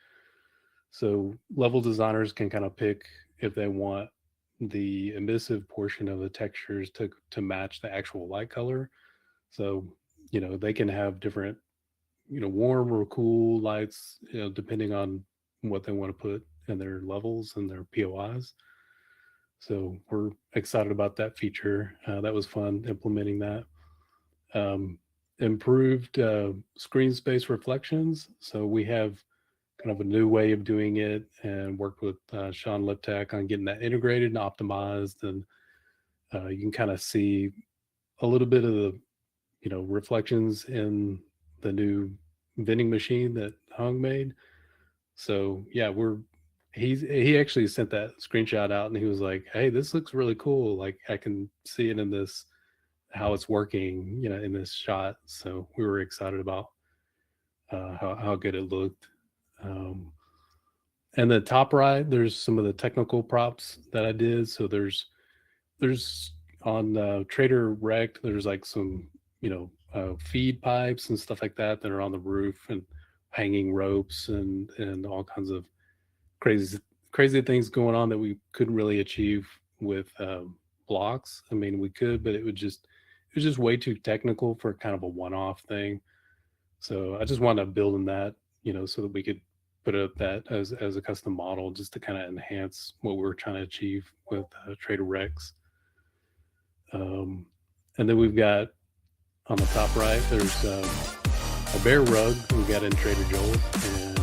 So level designers can kind of pick if they want the emissive portion of the textures to match the actual light color. So they can have different warm or cool lights depending on what they want to put in their levels and their POIs. So we're excited about that feature. That was fun implementing that. Improved screen space reflections. So we have kind of a new way of doing it, and worked with Sean Liptak on getting that integrated and optimized. And you can kind of see a little bit of the reflections in the new vending machine that Hung made. So yeah, he actually sent that screenshot out, and he was like, "Hey, this looks really cool. Like I can see it in this, how it's working, in this shot." So we were excited about how good it looked. And the top right, there's some of the technical props that I did. So there's on Trader Rect, there's like some feed pipes and stuff like that are on the roof, and hanging ropes and all kinds of crazy things going on that we couldn't really achieve with blocks. I mean, we could, but it was just way too technical for kind of a one-off thing. So I just wanted to build in that, so that we could put up that as a custom model, just to kind of enhance what we were trying to achieve with Trader Rex. And then we've got on the top right, there's a bear rug we got in Trader Joel's, and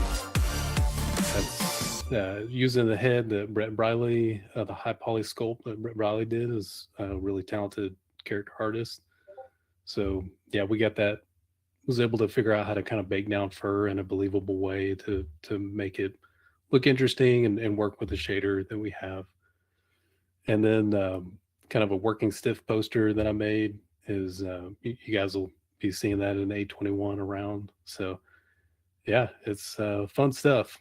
that's using the head that Brett Briley, the high poly sculpt that Brett Briley did, is a really talented character artist. So yeah, we got that. Was able to figure out how to kind of bake down fur in a believable way to make it look interesting and work with the shader that we have. And then kind of a working stiff poster that I made is you guys will be seeing that in A21 around. So yeah, it's fun stuff.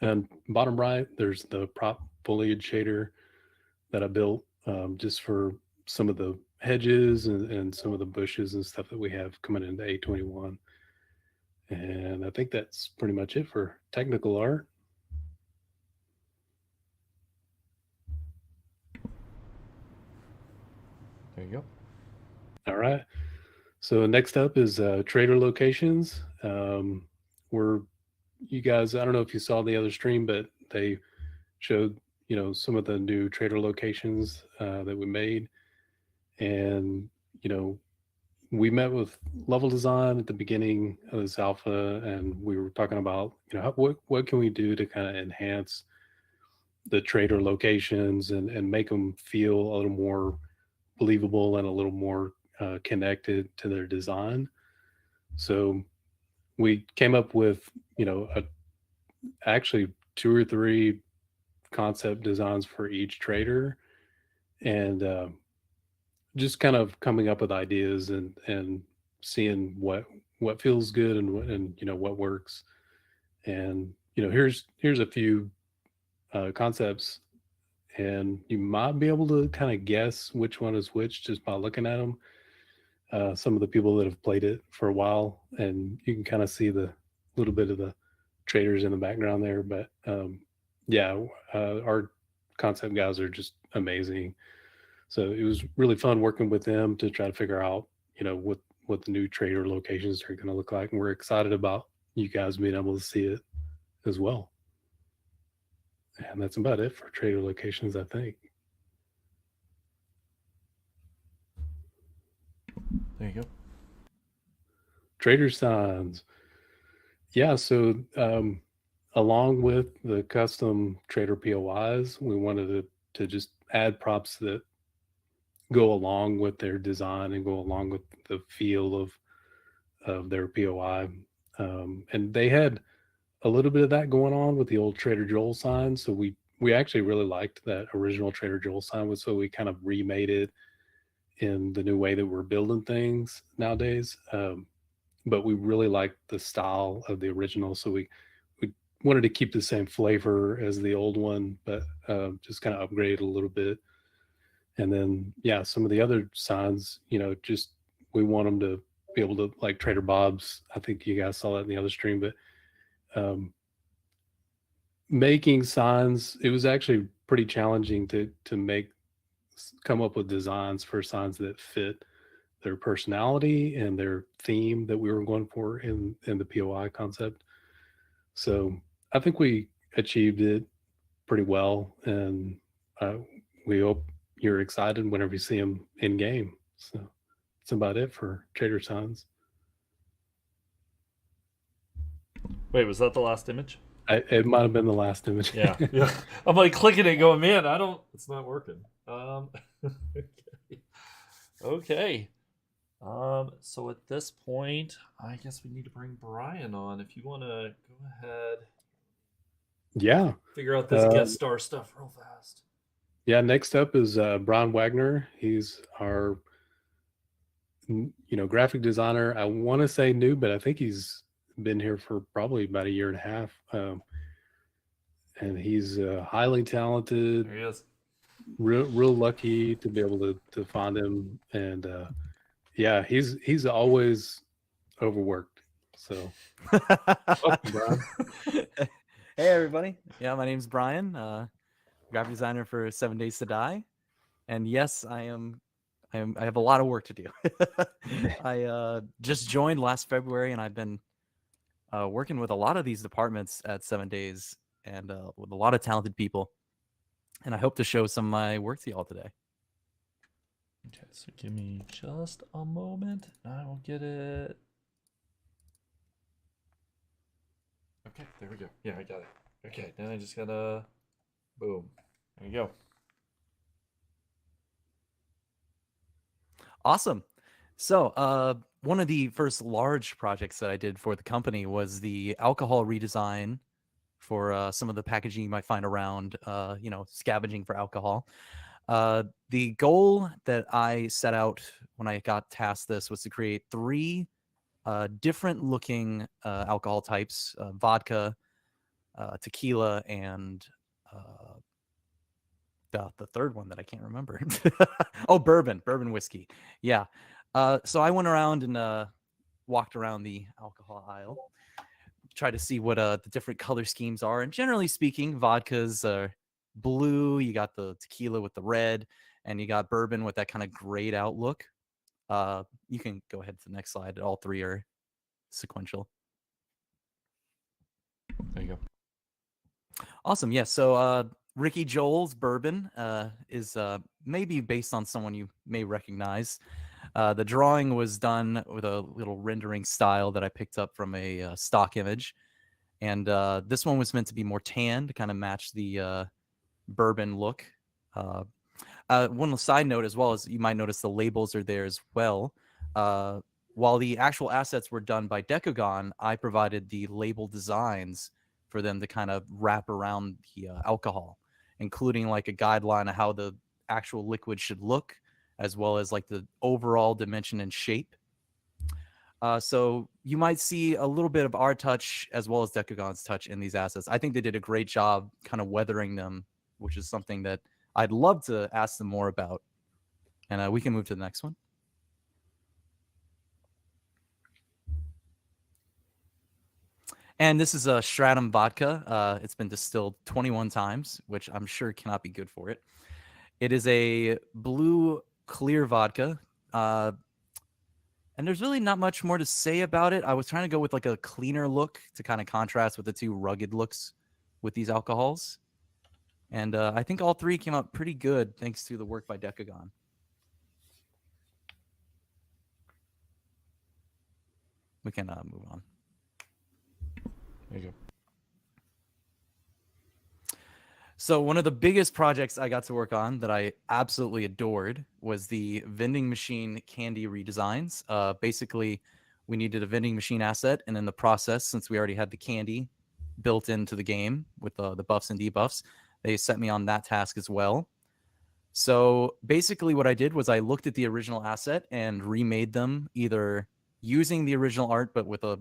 And bottom right, there's the prop foliage shader that I built just for some of the hedges and some of the bushes and stuff that we have coming into A21. And I think that's pretty much it for technical art. There you go. All right. So next up is trader locations. You guys, I don't know if you saw the other stream, but they showed, some of the new trader locations that we made. And, we met with level design at the beginning of this alpha, and we were talking about, what can we do to kind of enhance the trader locations and make them feel a little more believable and a little more connected to their design. So we came up with, actually 2 or 3 concept designs for each trader, and just kind of coming up with ideas and seeing what what feels good and what works. And here's a few concepts, and you might be able to kind of guess which one is which just by looking at them. Some of the people that have played it for a while, and you can kind of see the little bit of the traders in the background there. But our concept guys are just amazing. So it was really fun working with them to try to figure out, what the new trader locations are going to look like. And we're excited about you guys being able to see it as well. And that's about it for trader locations, I think. There you go. Trader signs. Yeah, so along with the custom trader POIs, we wanted to just add props that go along with their design and go along with the feel of their POI. And they had a little bit of that going on with the old Trader Joel sign. So we actually really liked that original Trader Joel sign, so we kind of remade it in the new way that we're building things nowadays. But we really liked the style of the original, so we wanted to keep the same flavor as the old one, but just kind of upgrade a little bit. And then some of the other signs, just we want them to be able to, like Trader Bob's. I think you guys saw that in the other stream, but making signs, it was actually pretty challenging to come up with designs for signs that fit their personality and their theme that we were going for in the POI concept. So I think we achieved it pretty well, and we hope you're excited whenever you see them in game. So that's about it for trader signs. Wait, was that the last image? It might have been the last image. Yeah. I'm like clicking it, going, man, it's not working. Okay. So at this point, I guess we need to bring Brian on. If you want to go ahead. Yeah. Figure out this guest star stuff real fast. Yeah. Next up is Brian Wagner. He's our, graphic designer. I want to say new, but I think he's been here for probably about a year and a half. And he's highly talented. There he is. Real lucky to be able to find him. And he's always overworked. So welcome, Brian. Hey everybody. Yeah, my name's Brian, graphic designer for 7 Days to Die. And yes, I have a lot of work to do. I just joined last February, and I've been working with a lot of these departments at 7 Days, and with a lot of talented people. And I hope to show some of my work to y'all today. Okay, so give me just a moment. I will get it. Okay, there we go. Yeah, I got it. Okay, then I just gotta, boom. There you go. Awesome. So one of the first large projects that I did for the company was the alcohol redesign for some of the packaging you might find around, scavenging for alcohol. The goal that I set out when I got tasked this was to create 3 different looking alcohol types: vodka, tequila, and the third one that I can't remember. Oh, bourbon whiskey. Yeah. So I went around and walked around the alcohol aisle, try to see what the different color schemes are. And generally speaking, vodkas are blue. You got the tequila with the red, and you got bourbon with that kind of grayed out look. You can go ahead to the next slide. All 3 are sequential. There you go. Awesome. Yeah. So Ricky Joel's bourbon is maybe based on someone you may recognize. The drawing was done with a little rendering style that I picked up from a stock image. And this one was meant to be more tan to kind of match the bourbon look. One side note as well is you might notice the labels are there as well. While the actual assets were done by Decagon, I provided the label designs for them to kind of wrap around the alcohol, including like a guideline of how the actual liquid should look, as well as like the overall dimension and shape. So you might see a little bit of our touch as well as Decagon's touch in these assets. I think they did a great job kind of weathering them, which is something that I'd love to ask them more about. And we can move to the next one. And this is a Stratum vodka. It's been distilled 21 times, which I'm sure cannot be good for it. It is a blue clear vodka. And there's really not much more to say about it. I was trying to go with like a cleaner look to kind of contrast with the two rugged looks with these alcohols. And I think all three came out pretty good thanks to the work by Decagon. We can move on. There you go. So one of the biggest projects I got to work on that I absolutely adored was the vending machine candy redesigns. Basically, we needed a vending machine asset, and in the process, since we already had the candy built into the game with the buffs and debuffs, they set me on that task as well. So basically what I did was I looked at the original asset and remade them either using the original art but with a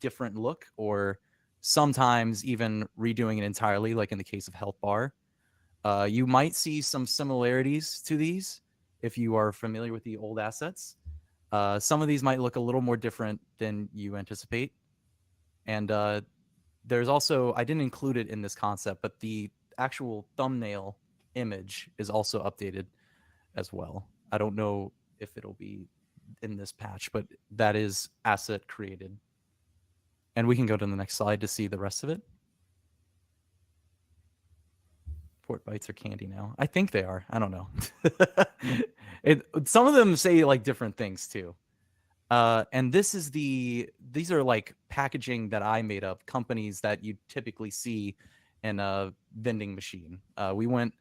different look, or sometimes even redoing it entirely, like in the case of Health Bar. You might see some similarities to these if you are familiar with the old assets. Some of these might look a little more different than you anticipate. And there's also, I didn't include it in this concept, but the actual thumbnail image is also updated as well. I don't know if it'll be in this patch, but that is asset created. And we can go to the next slide to see the rest of it. Fort Bites are candy now. I think they are. I don't know. Some of them say like different things too. And these are like packaging that I made up, companies that you typically see in a vending machine. We went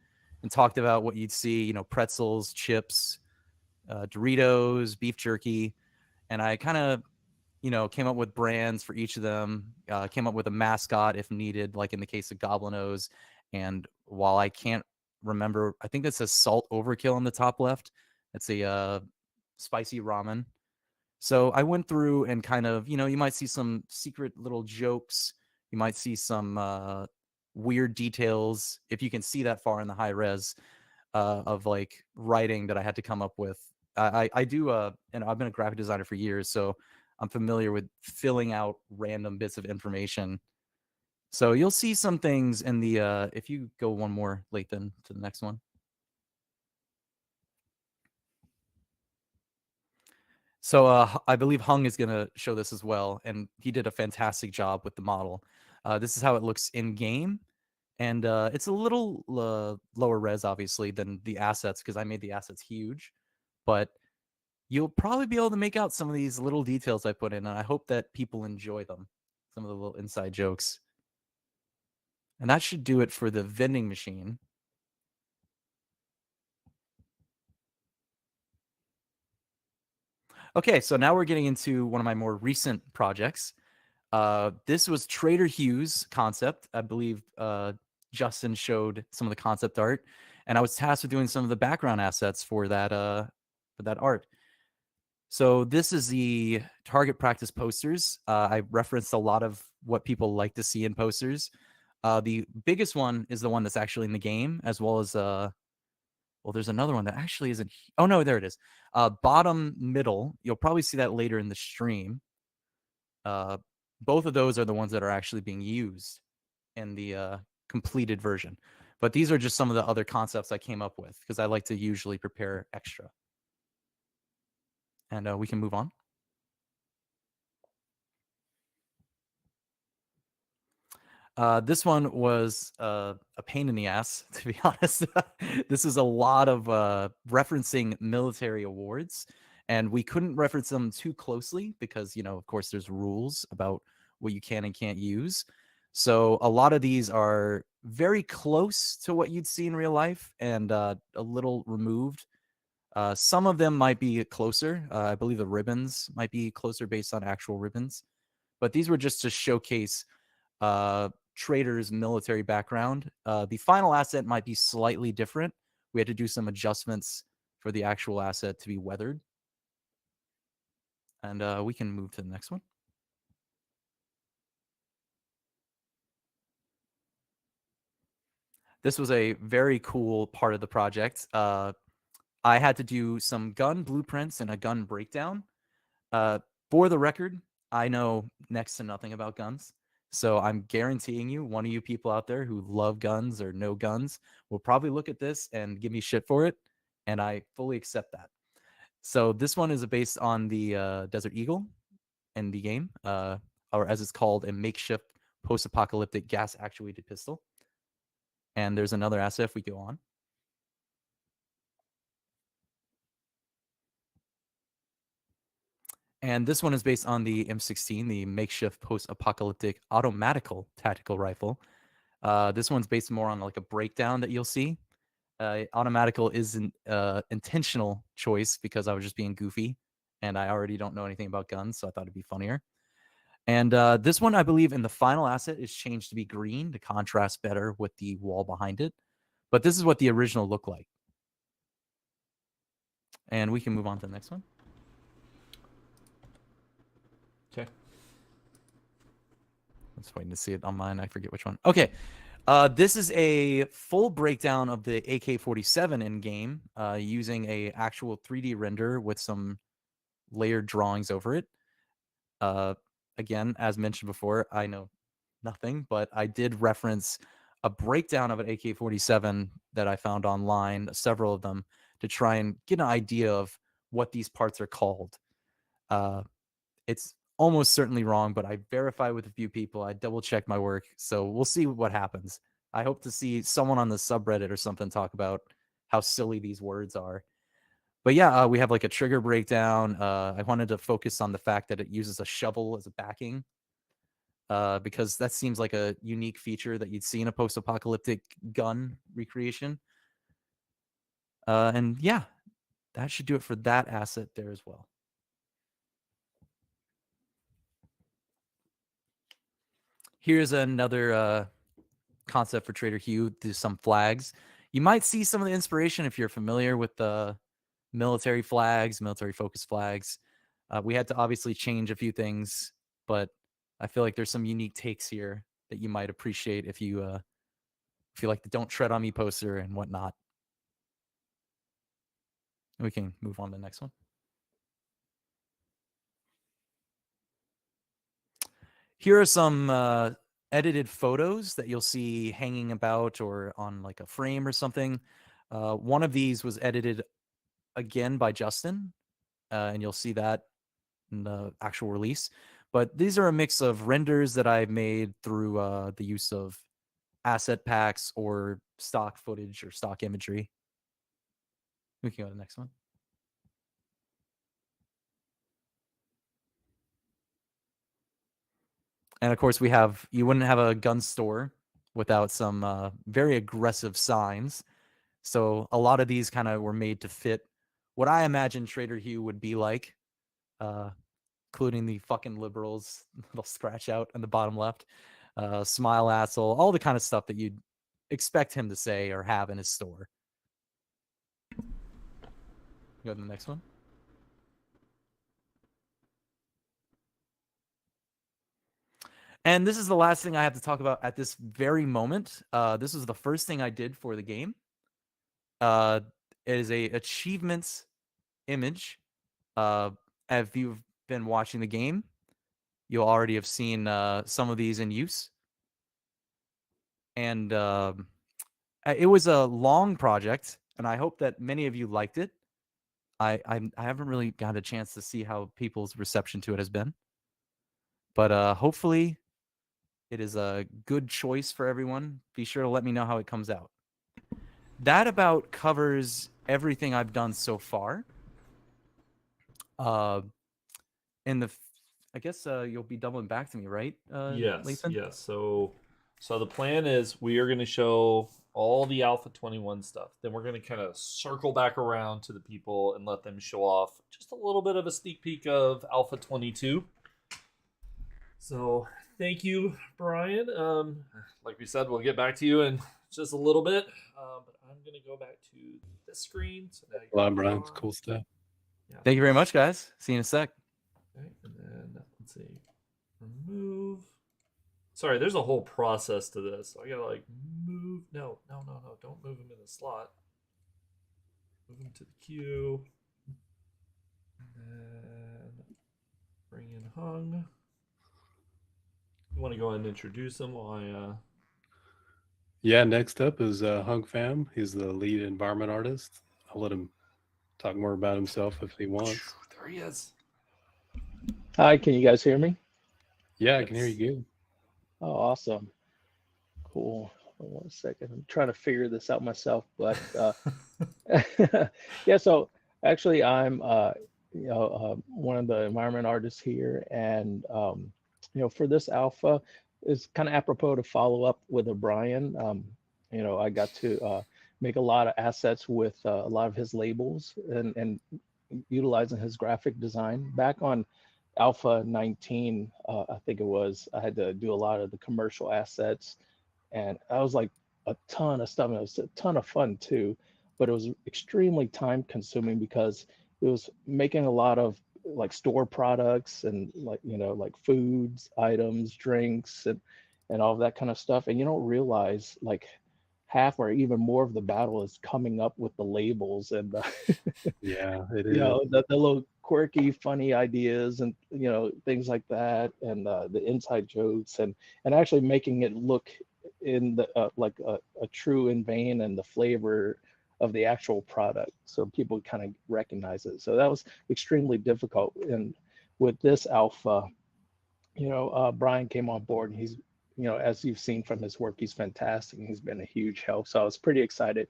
and talked about what you'd see, pretzels, chips, Doritos, beef jerky. And I kind of, came up with brands for each of them, came up with a mascot if needed, like in the case of Goblinos. And while I can't remember, I think that says salt overkill on the top left. It's a spicy ramen. So I went through and kind of, you might see some secret little jokes. You might see some weird details, if you can see that far in the high res, of like writing that I had to come up with. I do, and I've been a graphic designer for years, so I'm familiar with filling out random bits of information. So you'll see some things in the, if you go one more, Lathan, to the next one. So I believe Hung is going to show this as well, and he did a fantastic job with the model. This is how it looks in game, and it's a little lower res, obviously, than the assets, because I made the assets huge, but you'll probably be able to make out some of these little details I put in, and I hope that people enjoy them, some of the little inside jokes. And that should do it for the vending machine. Okay, so now we're getting into one of my more recent projects. This was Trader Hugh's concept. I believe Justin showed some of the concept art, and I was tasked with doing some of the background assets for that art. So this is the target practice posters. I referenced a lot of what people like to see in posters. The biggest one is the one that's actually in the game, as well as well, there's another one that actually isn't. Oh no, there it is. Bottom middle. You'll probably see that later in the stream. Both of those are the ones that are actually being used in the completed version. But these are just some of the other concepts I came up with, because I like to usually prepare extra. And we can move on. This one was a pain in the ass, to be honest. This is a lot of referencing military awards, and we couldn't reference them too closely because, of course, there's rules about what you can and can't use. So a lot of these are very close to what you'd see in real life and a little removed. Some of them might be closer. I believe the ribbons might be closer based on actual ribbons. But these were just to showcase Trader's military background. The final asset might be slightly different. We had to do some adjustments for the actual asset to be weathered. And we can move to the next one. This was a very cool part of the project. I had to do some gun blueprints and a gun breakdown. For the record, I know next to nothing about guns. So I'm guaranteeing you, one of you people out there who love guns or know guns will probably look at this and give me shit for it. And I fully accept that. So this one is based on the Desert Eagle in the game, or as it's called, a makeshift post-apocalyptic gas-actuated pistol. And there's another asset if we go on. And this one is based on the M16, the makeshift post-apocalyptic automatical tactical rifle. This one's based more on like a breakdown that you'll see. Automatical is an intentional choice because I was just being goofy, and I already don't know anything about guns, so I thought it'd be funnier. And this one, I believe, in the final asset is changed to be green to contrast better with the wall behind it. But this is what the original looked like. And we can move on to the next one. Okay. I'm just waiting to see it on mine. I forget which one. Okay. This is a full breakdown of the AK-47 in game using a actual 3D render with some layered drawings over it. Again, as mentioned before, I know nothing, but I did reference a breakdown of an AK-47 that I found online, several of them, to try and get an idea of what these parts are called. It's almost certainly wrong, but I verified with a few people. I double-checked my work, so we'll see what happens. I hope to see someone on the subreddit or something talk about how silly these words are. But yeah, we have like a trigger breakdown. I wanted to focus on the fact that it uses a shovel as a backing because that seems like a unique feature that you'd see in a post-apocalyptic gun recreation. And yeah, that should do it for that asset there as well. Here's another concept for Trader Hugh. There's some flags. You might see some of the inspiration if you're familiar with the military flags, military focused flags. We had to obviously change a few things, but I feel like there's some unique takes here that you might appreciate if you like the "Don't Tread on Me" poster and whatnot. We can move on to the next one. Here are some edited photos that you'll see hanging about or on like a frame or something. One of these was edited again by Justin, and you'll see that in the actual release. But these are a mix of renders that I made through the use of asset packs or stock footage or stock imagery. We can go to the next one. And of course, you wouldn't have a gun store without some very aggressive signs. So a lot of these kind of were made to fit what I imagine Trader Hugh would be like, including the fucking liberals, little scratch out in the bottom left, smile asshole, all the kind of stuff that you'd expect him to say or have in his store. Go to the next one. And this is the last thing I have to talk about at this very moment. This was the first thing I did for the game. It is a achievements image. If you've been watching the game, you'll already have seen some of these in use. And it was a long project, and I hope that many of you liked it. I haven't really got a chance to see how people's reception to it has been. But hopefully it is a good choice for everyone. Be sure to let me know how it comes out. That about covers everything I've done so far. I guess you'll be doubling back to me, right? Yes, Lathan? yes. So the plan is we are going to show all the Alpha 21 stuff. Then we're going to kind of circle back around to the people and let them show off just a little bit of a sneak peek of Alpha 22. So thank you, Brian. Like we said, we'll get back to you in just a little bit. But I'm going to go back to this screen. So now Brian. It's cool stuff. Yeah. Thank you very much, guys. See you in a sec. Okay, and then let's see, remove. Sorry, there's a whole process to this. I gotta like move. No, don't move him in the slot. Move him to the queue, and then bring in Hung. You want to go ahead and introduce him while I Yeah, next up is Hung Pham. He's the lead environment artist. I'll let him talk more about himself if he wants. There he is. Hi, can you guys hear me? Yeah, I can hear you good. Oh, awesome. Cool. Hold on 1 second. I'm trying to figure this out myself, but yeah, so actually I'm one of the environment artists here, and for this alpha is kind of apropos to follow up with O'Brien. I got to make a lot of assets with a lot of his labels and utilizing his graphic design. Back on Alpha 19, I think it was, I had to do a lot of the commercial assets, and I was like a ton of stuff, and it was a ton of fun too, but it was extremely time consuming because it was making a lot of like store products and like foods, items, drinks, and all of that kind of stuff. And you don't realize like half or even more of the battle is coming up with the labels and Yeah, it is. the little quirky funny ideas and things like that, and the inside jokes, and actually making it look in the like a true in vein and the flavor of the actual product, so people kind of recognize it. So that was extremely difficult. And with this alpha, Brian came on board, and he's, as you've seen from his work, he's fantastic, and he's been a huge help. So I was pretty excited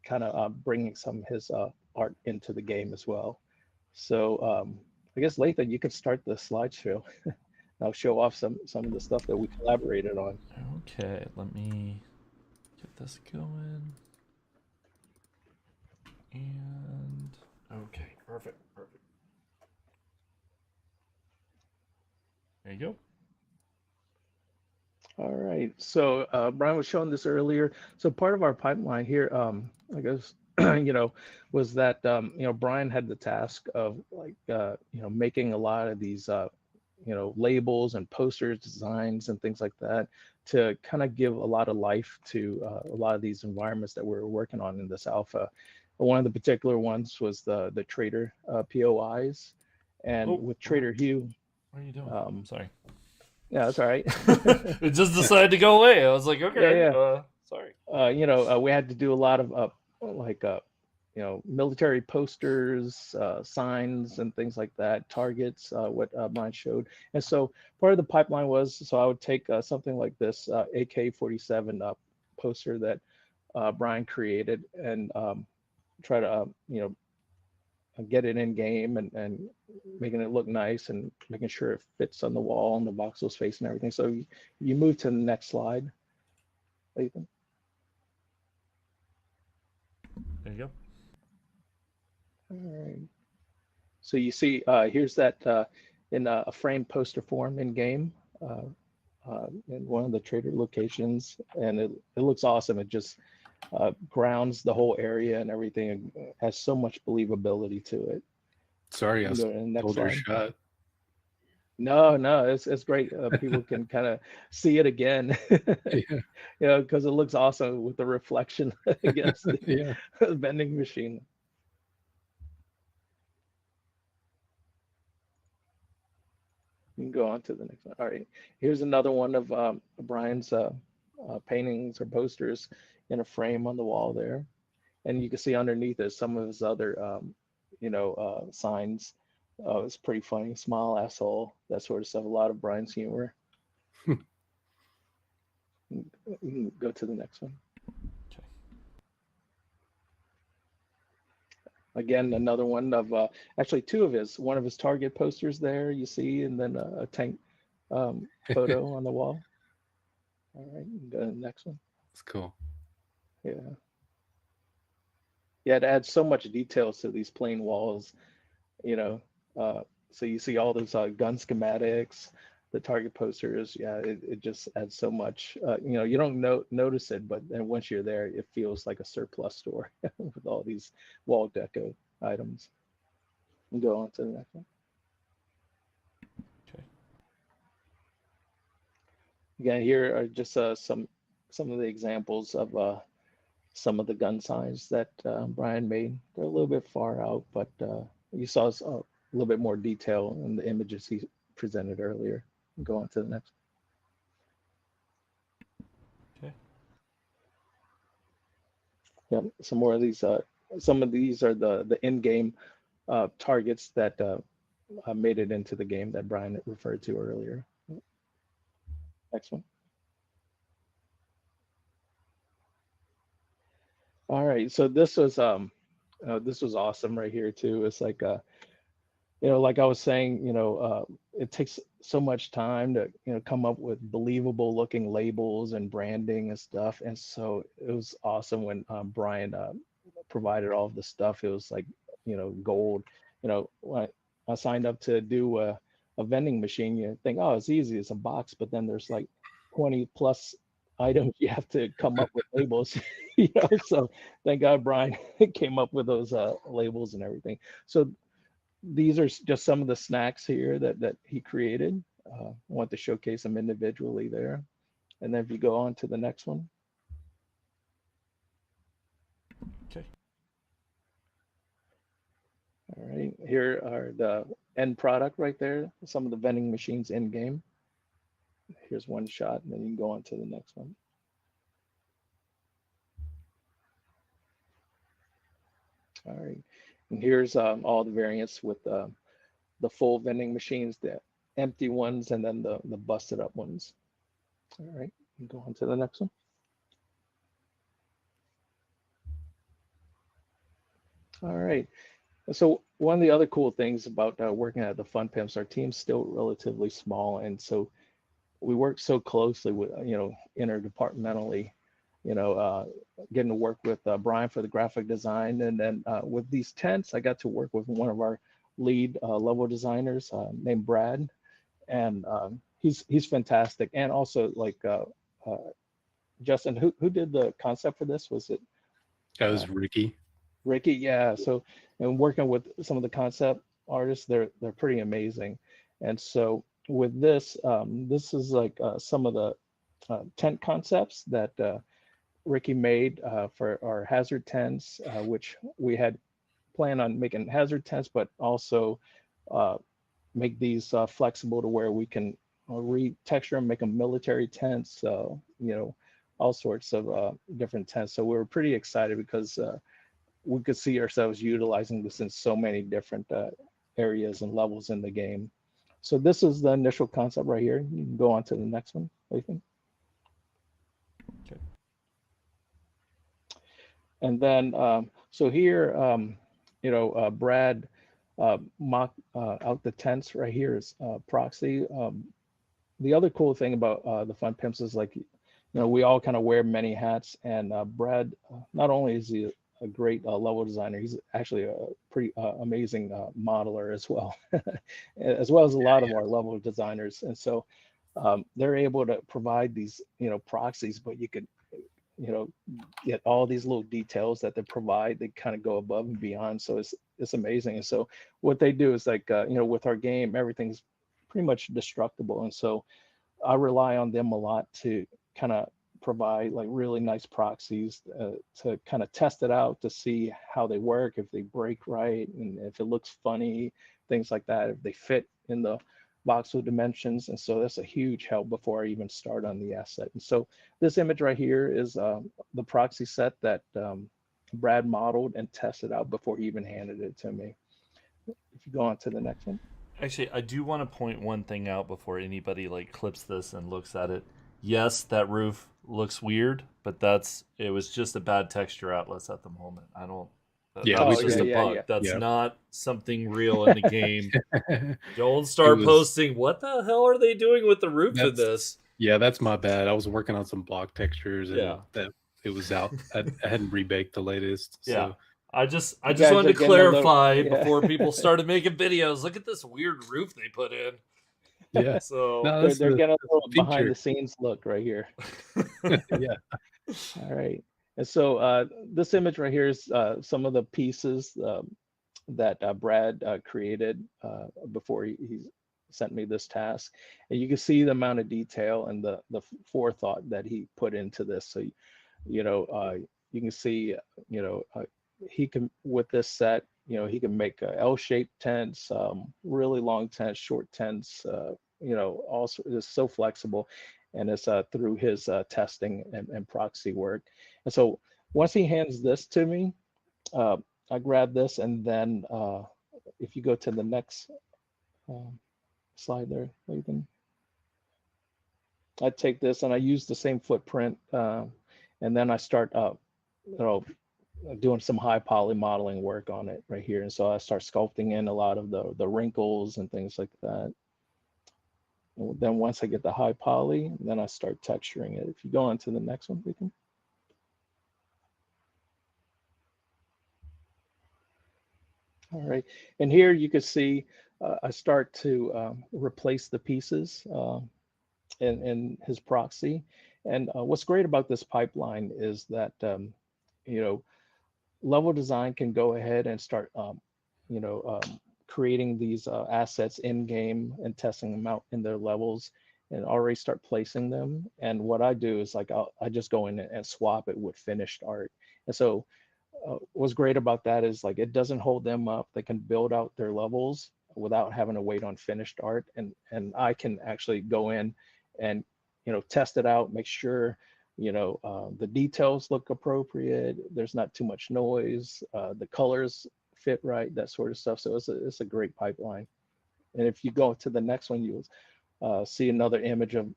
kind of bringing some of his art into the game as well. So I guess Lathan, you could start the slideshow. I'll show off some of the stuff that we collaborated on. Okay, let me get this going. And okay, perfect. There you go. All right. So Brian was showing this earlier. So part of our pipeline here, I guess, was that Brian had the task of like making a lot of these labels and posters, designs, and things like that to kind of give a lot of life to a lot of these environments that we're working on in this alpha. One of the particular ones was the trader POIs, and with Trader Hugh. What are you doing? Sorry. Yeah, that's all right. It just decided to go away. I was like, okay, yeah. Sorry. We had to do a lot of military posters, signs, and things like that, targets, what Brian showed. And so part of the pipeline was, so I would take something like this AK-47 poster that Brian created, and try to, get it in game, and making it look nice, and making sure it fits on the wall and the voxel space and everything. So you move to the next slide, Lathan. There you go. All right. So you see, here's that in a framed poster form in game, in one of the trader locations, and it looks awesome. It just grounds the whole area and everything, and has so much believability to it. Sorry, I Go to the next stole your slide. shot. No, it's great. People can kind of see it again, Yeah. because it looks awesome with the reflection against the Yeah. vending machine. You can go on to the next one. All right, here's another one of Brian's paintings or posters in a frame on the wall there, and you can see underneath it some of his other signs. It's pretty funny. Smile, asshole, that sort of stuff. A lot of Brian's humor. You can go to the next one. Okay. Again, another one of actually two of his, one of his target posters there you see, and then a tank photo on the wall. All right, you can go to the next one. It's cool. Yeah, it adds so much details to these plain walls, so you see all those gun schematics, the target posters. Yeah, it just adds so much. You don't notice it, but then once you're there, it feels like a surplus store with all these wall deco items. And go on to the next one. Again, here are just some of the examples of some of the gun signs that Brian made. They're a little bit far out, but you saw a little bit more detail in the images he presented earlier. Go on to the next. Okay. Yep, some more of these. Some of these are the in-game targets that made it into the game that Brian referred to earlier. Next one. All right, so this was awesome right here too. It's like like I was saying, it takes so much time to come up with believable looking labels and branding and stuff. And so it was awesome when Brian provided all of the stuff. It was like gold. When I signed up to do a vending machine, you think, oh, it's easy, it's a box, but then there's like 20 plus items you have to come up with labels. So thank God Brian came up with those labels and everything. So these are just some of the snacks here that he created. I want to showcase them individually there. And then if you go on to the next one. Okay. All right, here are the end product right there. Some of the vending machines in game. Here's one shot, and then you can go on to the next one. All right, and here's all the variants with the full vending machines, the empty ones, and then the busted up ones. All right, go on to the next one. All right. So one of the other cool things about working at the Fun Pimps, our team's still relatively small, and so we work so closely with interdepartmentally, getting to work with Brian for the graphic design, and then with these tents, I got to work with one of our lead level designers named Brad, and he's fantastic. And also like Justin, who did the concept for this? Was it? That was Ricky. Ricky, yeah. So, and working with some of the concept artists, they're pretty amazing. And so with this, this is like some of the tent concepts that Ricky made for our hazard tents, which we had planned on making hazard tents, but also make these flexible to where we can retexture them, make them military tents, all sorts of different tents. So we were pretty excited because we could see ourselves utilizing this in so many different areas and levels in the game. So this is the initial concept right here. You can go on to the next one. What do you think? Okay. And then, so here, Brad mocked out the tents right here is proxy. The other cool thing about the Fun Pimps is like, we all kind of wear many hats, and Brad, not only is he a great level designer, he's actually a pretty amazing modeler as well, as well as a lot of our level designers. And so they're able to provide these, proxies, but you could, get all these little details that they provide. They kind of go above and beyond. So it's amazing. And so what they do is like, with our game, everything's pretty much destructible. And so I rely on them a lot to kind of provide like really nice proxies to kind of test it out to see how they work, if they break right, and if it looks funny, things like that, if they fit in the voxel dimensions. And so that's a huge help before I even start on the asset. And so this image right here is the proxy set that Brad modeled and tested out before he even handed it to me. If you go on to the next one. Actually, I do want to point one thing out before anybody like clips this and looks at it. Yes, that roof looks weird, but it was just a bad texture atlas at the moment. I don't. That was just a bug. That's not something real in the game. Don't start posting. What the hell are they doing with the roof in this? Yeah, that's my bad. I was working on some block textures, and that it was out. I hadn't rebaked the latest. So. Yeah, I just wanted to clarify before people started making videos. Look at this weird roof they put in. Yeah. So they're getting a little behind the scenes look right here. Yeah. All right. And so this image right here is some of the pieces that Brad created before he sent me this task, and you can see the amount of detail and the forethought that he put into this. So, you can see, he can, with this set, he can make L-shaped tents, really long tents, short tents, also it's so flexible, and it's through his testing and proxy work. And so once he hands this to me, I grab this, and then if you go to the next slide there, Lathan, I take this and I use the same footprint, and then I start doing some high poly modeling work on it right here. And so I start sculpting in a lot of the wrinkles and things like that. And then once I get the high poly, then I start texturing it. If you go on to the next one, we can. All right, and here you can see I start to replace the pieces in his proxy. And what's great about this pipeline is that, level design can go ahead and start, creating these assets in game and testing them out in their levels and already start placing them. And what I do is like, I just go in and swap it with finished art. And so what's great about that is like, it doesn't hold them up. They can build out their levels without having to wait on finished art. And I can actually go in and, test it out, make sure, the details look appropriate. There's not too much noise. The colors fit right, that sort of stuff. So it's a great pipeline. And if you go to the next one, you'll see another image of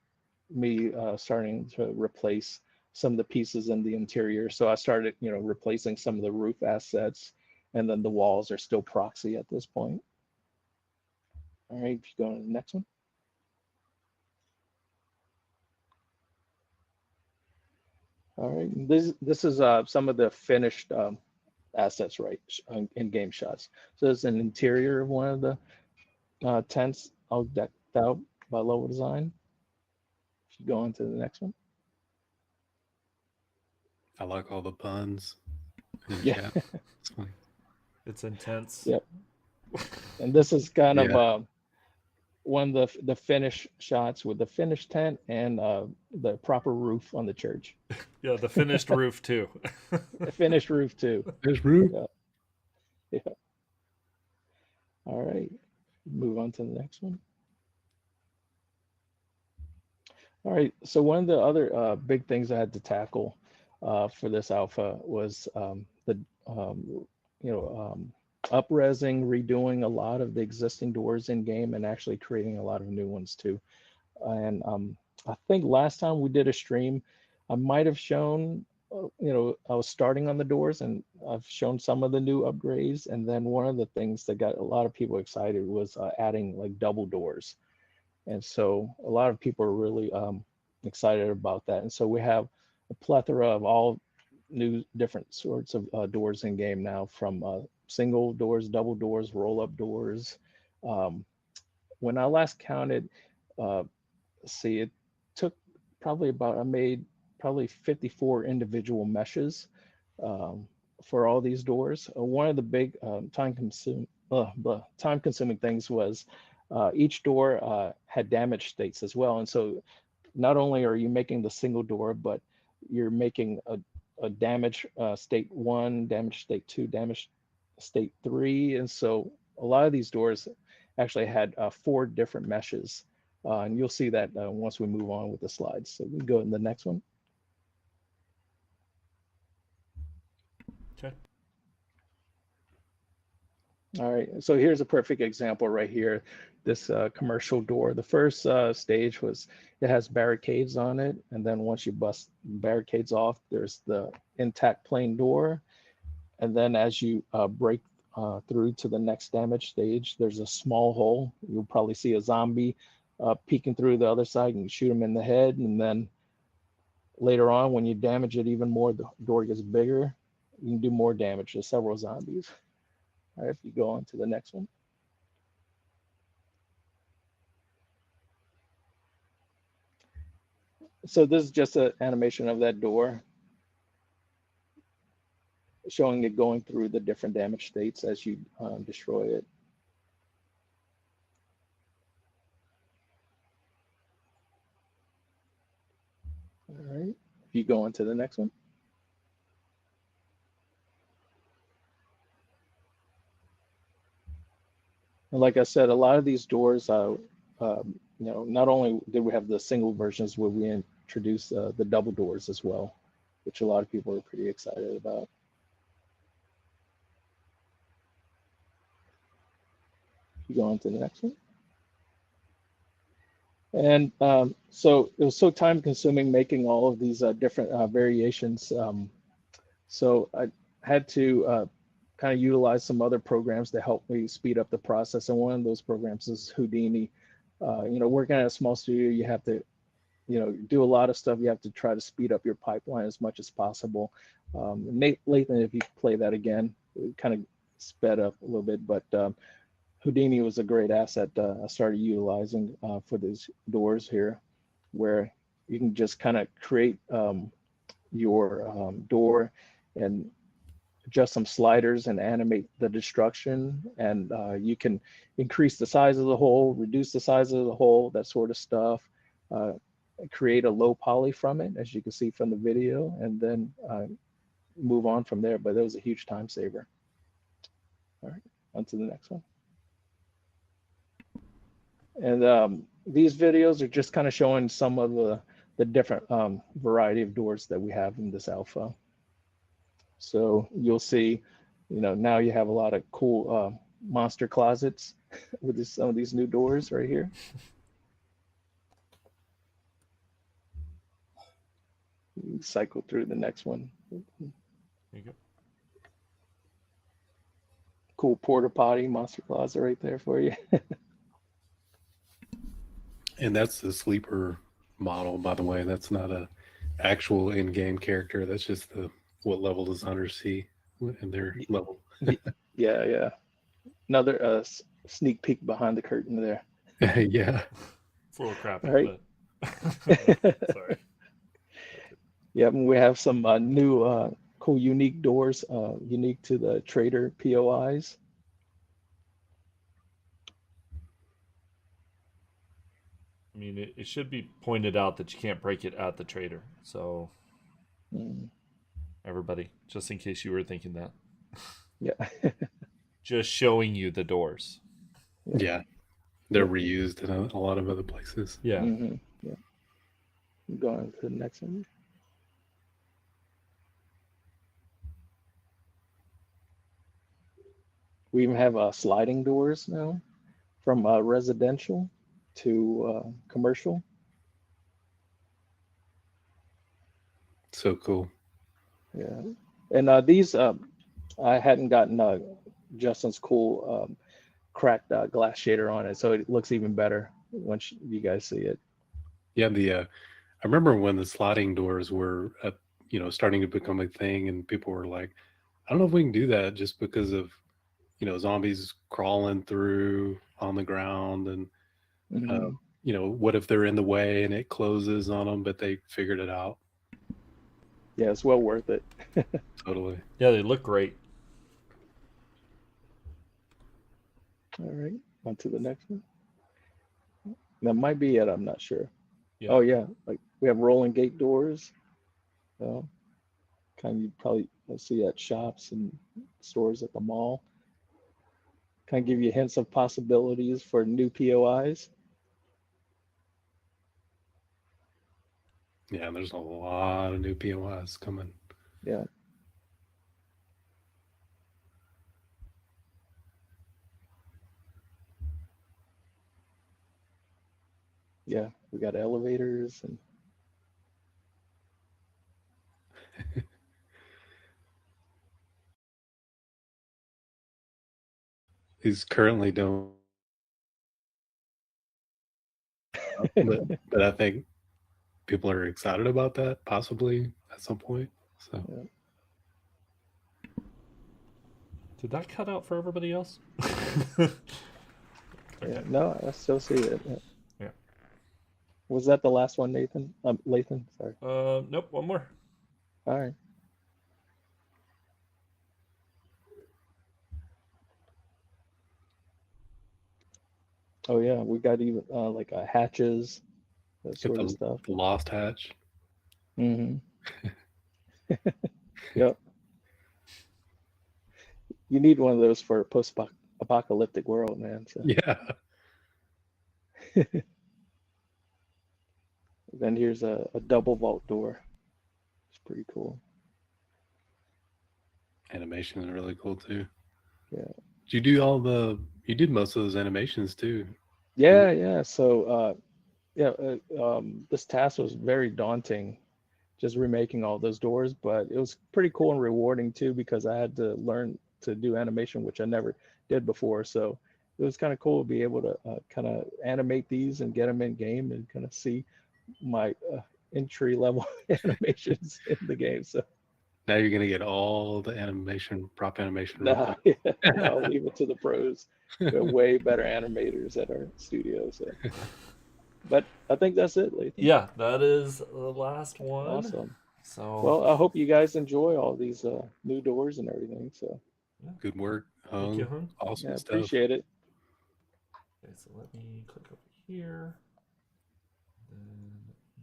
me starting to replace some of the pieces in the interior. So I started, replacing some of the roof assets, and then the walls are still proxy at this point. All right, if you go to the next one. All right, this is some of the finished assets, right, in-game shots. So it's an interior of one of the tents all decked out by Level Design. If you go on to the next one. I like all the puns. Yeah. It's funny. It's intense. Yep. And this is kind of one of the finished shots with the finished tent and the proper roof on the church. Yeah, the finished roof too. The finished roof too. There's roof. Yeah. All right. Move on to the next one. All right. So one of the other big things I had to tackle for this alpha was up-resing, redoing a lot of the existing doors in game, and actually creating a lot of new ones too. And I think last time we did a stream, I might have shown, I was starting on the doors, and I've shown some of the new upgrades. And then one of the things that got a lot of people excited was adding like double doors. And so a lot of people are really excited about that. And so we have a plethora of all new different sorts of doors in game now, from single doors, double doors, roll-up doors. When I last counted, it took probably I made probably 54 individual meshes for all these doors. One of the big time-consuming things was each door had damage states as well. And so not only are you making the single door, but you're making a damage state 1, damage state 2, damage state 3. And so a lot of these doors actually had 4 different meshes. And you'll see that once we move on with the slides. So we can go in the next one. Okay. All right, so here's a perfect example right here. This commercial door. The first stage was, it has barricades on it. And then once you bust barricades off, there's the intact plain door. And then as you break through to the next damage stage, there's a small hole. You'll probably see a zombie peeking through the other side, and you shoot him in the head. And then later on, when you damage it even more, the door gets bigger. You can do more damage to several zombies. All right, if you go on to the next one. So this is just an animation of that door, showing it going through the different damage states as you destroy it. All right. If you go on to the next one. And like I said, a lot of these doors, not only did we have the single versions where we introduced the double doors as well, which a lot of people are pretty excited about. You go on to the next one. And so it was so time consuming making all of these different variations. So I had to kind of utilize some other programs to help me speed up the process. And one of those programs is Houdini. Working at a small studio, you have to, do a lot of stuff. You have to try to speed up your pipeline as much as possible. Lathan, if you play that again, it kind of sped up a little bit, but Houdini was a great asset I started utilizing for these doors here, where you can just kind of create your door and adjust some sliders and animate the destruction. And you can increase the size of the hole, reduce the size of the hole, that sort of stuff. Create a low poly from it, as you can see from the video, and then move on from there. But that was a huge time saver. All right, on to the next one. And these videos are just kind of showing some of the different variety of doors that we have in this alpha. So you'll see, now you have a lot of cool monster closets with some of these new doors right here. You cycle through the next one. There you go. Cool porta potty monster closet right there for you. And that's the sleeper model, by the way. That's not a actual in-game character. That's just what level designers see in their level. Yeah. Another sneak peek behind the curtain there. Yeah. It's a little crappy, All right. but sorry. Yeah, we have some new cool unique doors, unique to the trader POIs. I mean, it should be pointed out that you can't break it at the trader. So, everybody, just in case you were thinking that. Yeah. Just showing you the doors. Yeah. They're reused in a lot of other places. Yeah. Mm-hmm. Yeah. Going to the next one. We even have sliding doors now, from residential to commercial. So cool. Yeah, and these I hadn't gotten Justin's cool cracked glass shader on it, so it looks even better once you guys see it. Yeah, I remember when the sliding doors were starting to become a thing, and people were like, I don't know if we can do that just because of zombies crawling through on the ground, and what if they're in the way and it closes on them, but they figured it out. Yeah, it's well worth it. Totally. Yeah, they look great. All right, on to the next one. That might be it, I'm not sure. Yeah. Oh yeah, like we have rolling gate doors. Kind of you probably see at shops and stores at the mall. Kind of give you hints of possibilities for new POIs. Yeah, there's a lot of new POIs coming. Yeah. Yeah, we got elevators and These currently don't, but I think people are excited about that possibly at some point. So. Yeah. Did that cut out for everybody else? Yeah, no, I still see it. Yeah. Was that the last one, Nathan? Lathan, sorry. Nope, one more. All right. Oh yeah, we got even like hatches, that Get sort of stuff. the lost hatch. Hmm. Yep. You need one of those for a post-apocalyptic world, man. So Yeah. then here's a double vault door. It's pretty cool. Animation is really cool too. Yeah. Did you do you did most of those animations too? Yeah, yeah. So yeah, this task was very daunting, just remaking all those doors, but it was pretty cool and rewarding too because I had to learn to do animation, which I never did before. So it was kind of cool to be able to kind of animate these and get them in game and kind of see my entry level animations in the game. So Now you're gonna get all the prop animation real nah, quick. yeah, I'll leave it to the pros. They're way better animators at our studio. So, but I think that's it, Lathan. Yeah, that is the last one. Awesome. So Well, I hope you guys enjoy all these new doors and everything. So Good work, thank you, Hung. Hung. Awesome yeah, stuff. appreciate it. Okay, so let me click over here. Then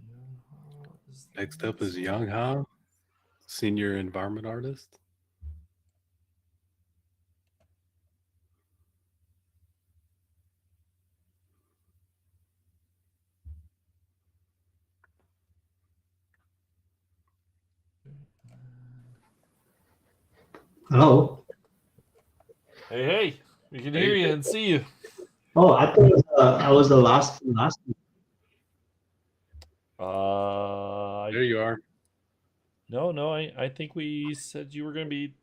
Young-Ha is the Next up is next Young one. Ha, senior environment artist. Hello. Hey, hey, we can hear you and see you. Oh, I thought I was the last. There you are. No, I think we said you were gonna be.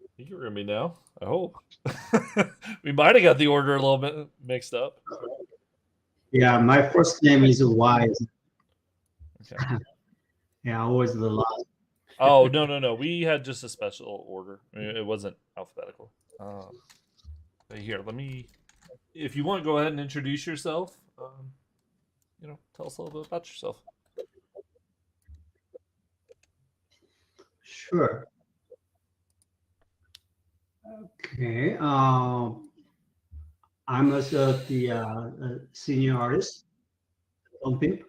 I think you were gonna be now. I hope. We might have got the order a little bit mixed up. Yeah, my first name is Wise. Okay. Yeah, I was the last. Oh no. We had just a special order. It wasn't alphabetical. But here, let me. If you want, go ahead and introduce yourself. Tell us a little bit about yourself. Sure. Okay. I'm also the senior artist on PIP.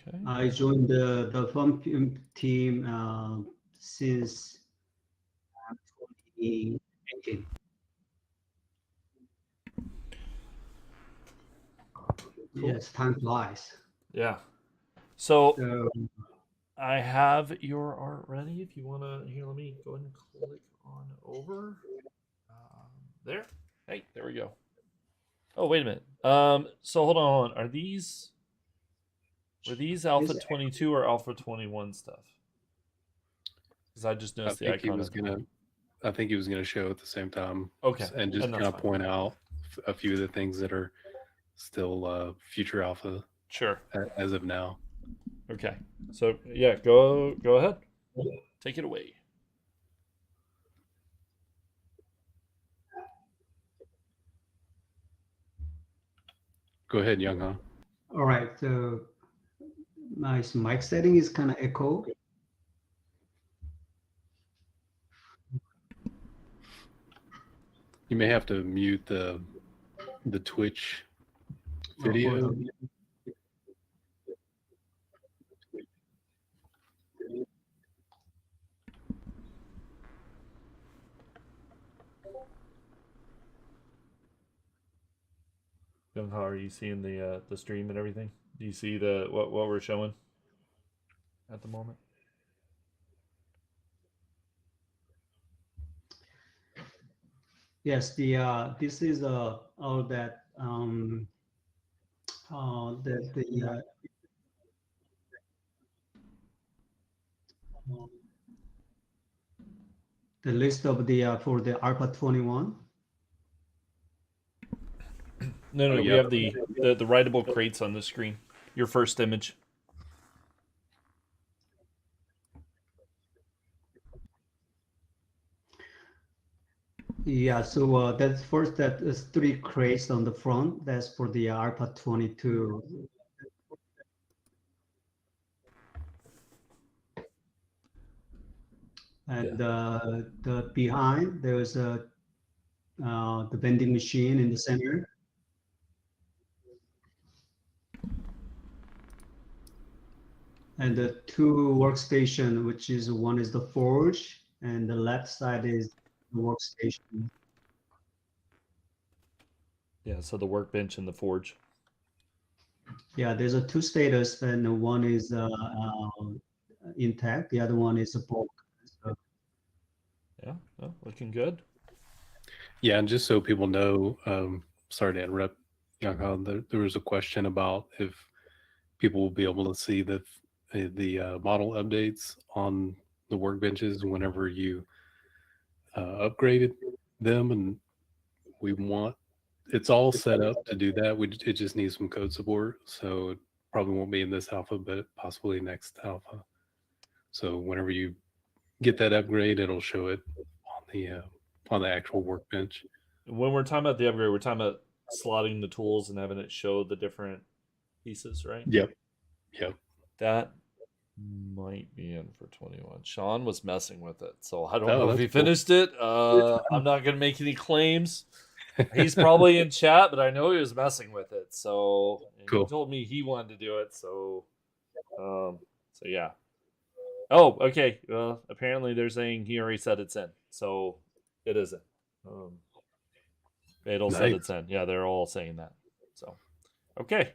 Okay. I joined the Fun team since 2018. Cool. Yes, time flies. Yeah. So So, I have your art ready. If you want to, here, let me go ahead and click on over. There. Hey, there we go. Oh, wait a minute. So hold on. Were these Alpha 22 or Alpha 21 stuff? Because I just noticed the icon. I think he was gonna show at the same time. Okay, And just and kind that's of fine. point out a few of the things that are still future alpha Sure. as of now. Okay. So yeah, go ahead. Take it away. Go ahead, Young Ha. all right. So my mic setting is kind of echo. You may have to mute the Twitch video. How are you seeing the stream and everything? Do you see what we're showing at the moment? Yes, this is all that the list of the for the ARPA 21. No, we yeah. have the writable crates on the screen. Your first image. Yeah, so that's first that is 3 crates on the front. That's for the ARPA 22. And the behind there's a the vending machine in the center. And the two workstation, which is one is the forge, and the left side is the workstation. Yeah, so the workbench and the forge. Yeah, there's a two status, and one is intact, the other one is broken. So, Yeah, well, looking good. Yeah, and just so people know, sorry to interrupt, Yankan, there was a question about if people will be able to see the model updates on the workbenches whenever you upgraded them, and we want it's all set up to do that. It just needs some code support, so it probably won't be in this alpha, but possibly next alpha. So whenever you get that upgrade, it'll show it on the actual workbench. When we're talking about the upgrade, we're talking about slotting the tools and having it show the different pieces, right? Yep. That might be in for 21. Sean was messing with it, so I don't Oh, know if that's he cool. finished it. I'm not going to make any claims. He's probably in chat, but I know he was messing with it. So Cool. he told me he wanted to do it. So yeah. Oh, okay. Well, apparently they're saying he already said it's in, so it isn't. It'll said Nice. it's in. Yeah, they're all saying that. So, okay.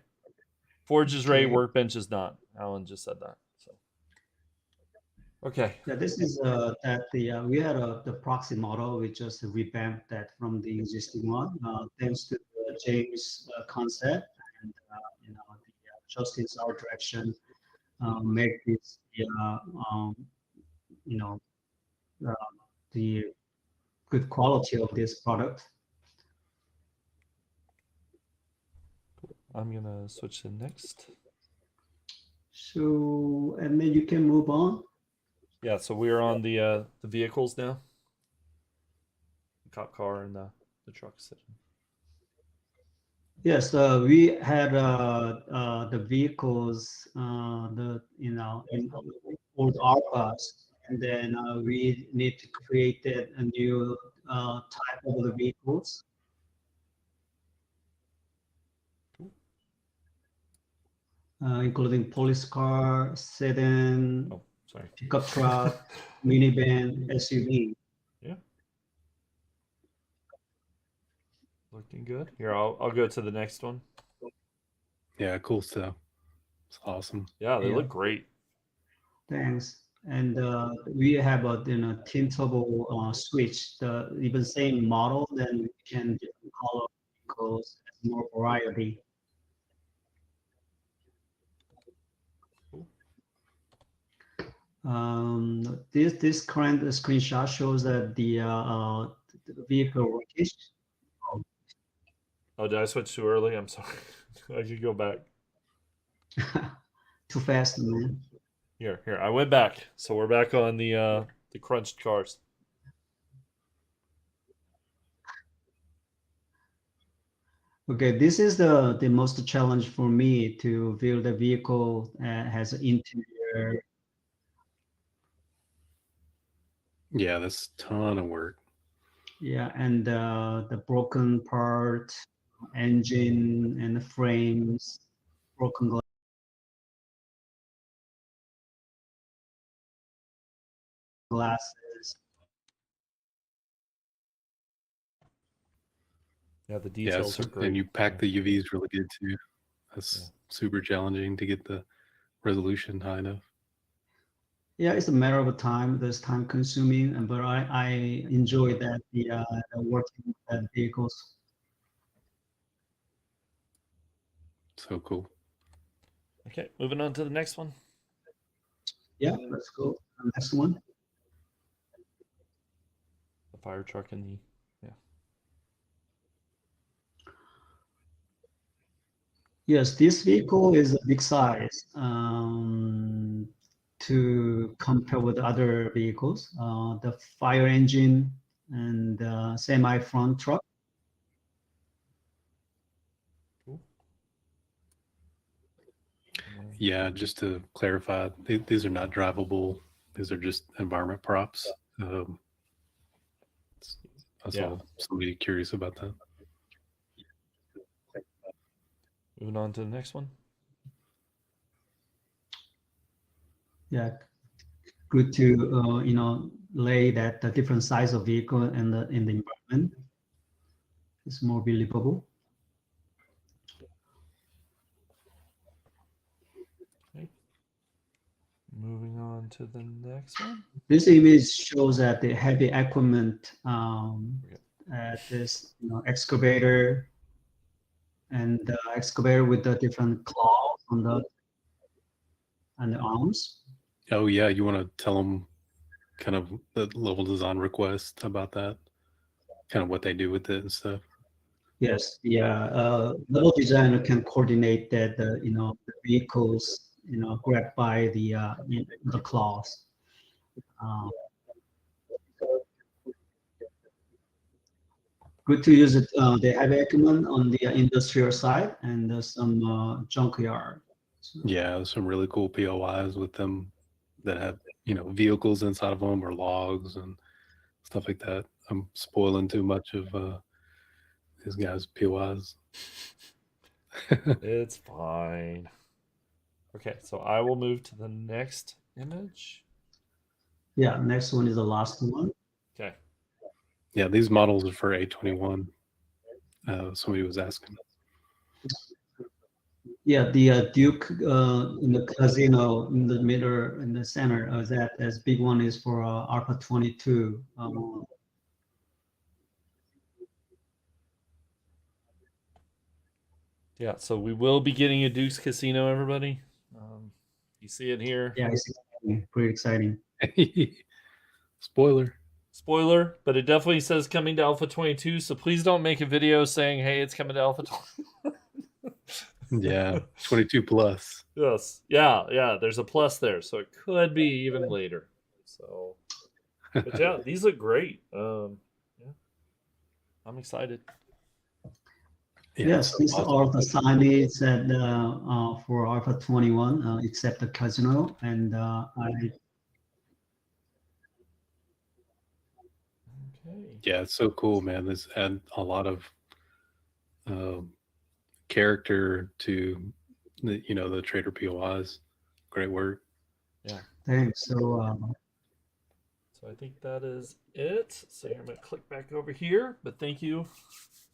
Forge is ready. Okay. Workbench is not. Alan just said that. So, okay. yeah, this is that we had the proxy model. We just revamped that from the existing one, thanks to James' concept and Justin's art direction. Make this the good quality of this product. I'm gonna switch to next. So, and then you can move on. Yeah, so we're on the vehicles now. The cop car and the truck section. Yes, we had the vehicles, in old ARPAs, and then we need to create a new type of the vehicles. Including police car, sedan, Oh, sorry. pickup truck, minivan, SUV. Yeah. Looking good. Here, I'll go to the next one. Yeah, cool stuff. It's awesome. Yeah, they Yeah. look great. Thanks. And we have a twin turbo switch, the even same model, then we can different color vehicles, more variety. This current screenshot shows that the vehicle wreckage. Oh, did I switch too early? I'm sorry. I could go back. Too fast, man. Here. I went back. So we're back on the crunched cars. Okay, this is the most challenge for me to build a vehicle has an interior. Yeah, that's a ton of work. Yeah, and the broken part, engine and the frames, broken glasses. Yeah, the Yeah, details are great. and you pack the UVs really good too. That's super challenging to get the resolution high enough. Yeah, it's a matter of time. That's time consuming, but I enjoy that the working with that vehicles. So cool. Okay, moving on to the next one. Yeah, let's go to the next one. The fire truck and the Yes, this vehicle is a big size to compare with other vehicles. The fire engine and semi front truck. Yeah, just to clarify, these are not drivable. These are just environment props. That's all. Somebody curious about that. Moving on to the next one. yeah, good to lay that the different size of vehicle and in the environment. It's more believable. Okay. Moving on to the next one. This image shows that the heavy equipment at this excavator and the excavator with the different claws on the arms. Oh yeah, you want to tell them kind of the level design request about that, kind of what they do with it and stuff. Yes, the level designer can coordinate that the vehicles grabbed by the claws. Good to use it. The heavy equipment on the industrial side and some junkyard. Yeah, some really cool POIs with them that have vehicles inside of them or logs and stuff like that. I'm spoiling too much of these guys' POIs. It's fine. Okay, so I will move to the next image. Yeah, next one is the last one. Okay. Yeah, these models are for A21. Somebody was asking. Yeah, the Duke in the casino in the middle, in the center, that as big one is for Alpha 22. Yeah, so we will be getting a Duke's Casino, everybody. You see it here. Yeah, it's pretty exciting. Spoiler. Spoiler, but it definitely says coming to Alpha 22, so please don't make a video saying, hey, it's coming to Alpha 22. Yeah, 22 plus. Yes. Yeah, there's a plus there, so it could be even later. So, but yeah, these look great. Yeah, I'm excited. Yeah, yes, these awesome. are the signage that for Alpha 21, except the casino, and Okay. Yeah, it's so cool, man. This add a lot of character to the trader POIs. Great work. Yeah. thanks. So I think that is it. So I'm gonna click back over here, but thank you.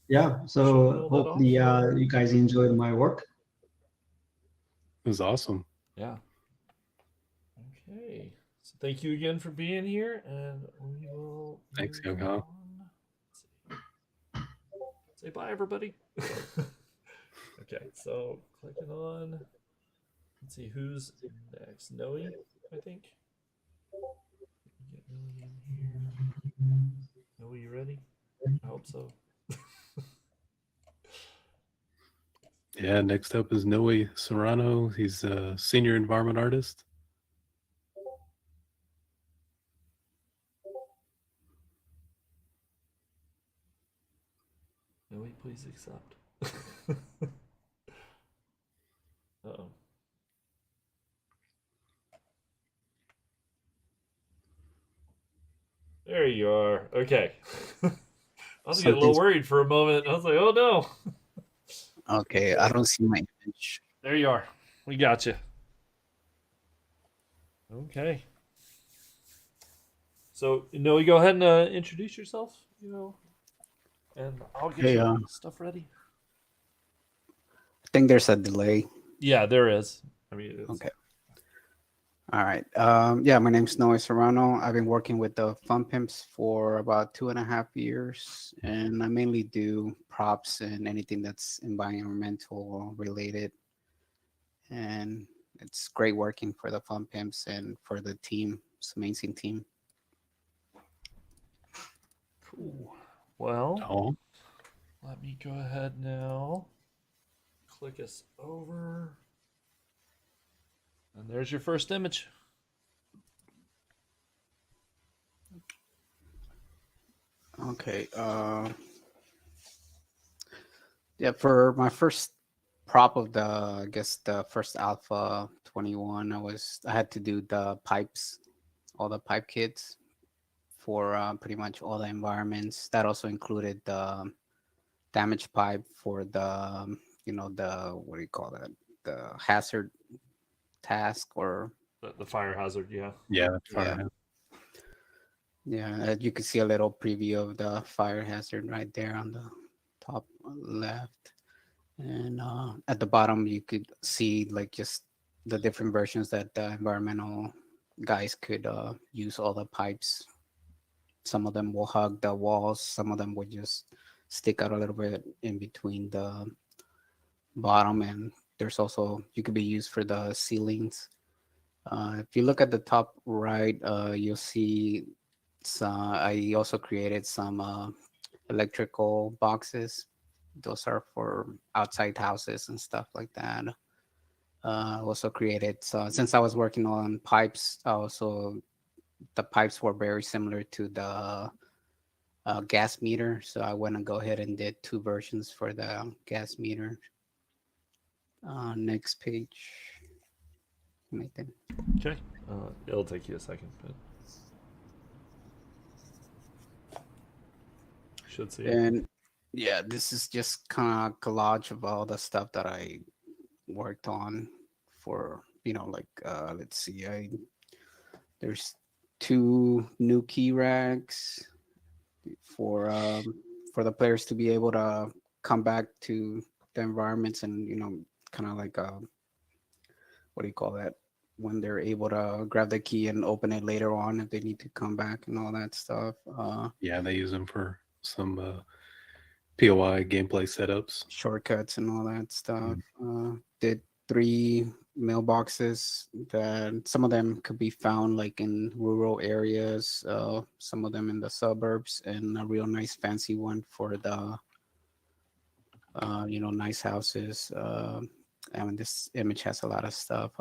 yeah, so hopefully you guys enjoyed my work. It was awesome. Yeah. Okay. So thank you again for being here, and we will. Thanks, move Young Ho. on. Say bye, everybody. Okay, so clicking on. Let's see who's next. Noe, I think. Get Noe in here. Noe, you ready? I hope so. Yeah, next up is Noe Serrano. He's a senior environment artist. Noe, please accept. Uh-oh. There you are. Okay. I was getting a little worried for a moment. I was like, oh no. Okay, I don't see my image. There you are. We got you. Okay. So, Noe, go ahead and introduce yourself, and I'll get Hey, your stuff ready. I think there's a delay. Yeah, there is. I mean, it's... Okay. All right. Yeah, my name's Noe Serrano. I've been working with the Fun Pimps for about 2.5 years, and I mainly do props and anything that's environmental related. And it's great working for the Fun Pimps and for the team. It's an amazing team. Cool. Well, let me go ahead now. Click us over. And there's your first image. Okay. Yeah, for my first prop of I guess the first Alpha 21, I had to do the pipes, all the pipe kits for pretty much all the environments. That also included the damage pipe for the, what do you call that? The hazard task or The fire hazard, yeah. Yeah, fire hazard. Yeah, you can see a little preview of the fire hazard right there on the top left. And at the bottom, you could see like just the different versions that the environmental guys could use all the pipes. Some of them will hug the walls. Some of them will just stick out a little bit in between the bottom. And there's also, you could be used for the ceilings. If you look at the top right, you'll see I also created some electrical boxes. Those are for outside houses and stuff like that. Also created, so since I was working on pipes, the pipes were very similar to the gas meter. So I went and go ahead and did 2 versions for the gas meter. Next page, Nathan. Okay. It'll take you a second, but should see it. And yeah, this is just kind of collage of all the stuff that I worked on for, like let's see, there's 2 new key racks for the players to be able to come back to the environments and kind of like what do you call that, when they're able to grab the key and open it later on if they need to come back and all that stuff. Yeah, they use them for some POI gameplay setups, shortcuts and all that stuff. Did 3 mailboxes that some of them could be found like in rural areas, some of them in the suburbs, and a real nice fancy one for the nice houses. This image has a lot of stuff.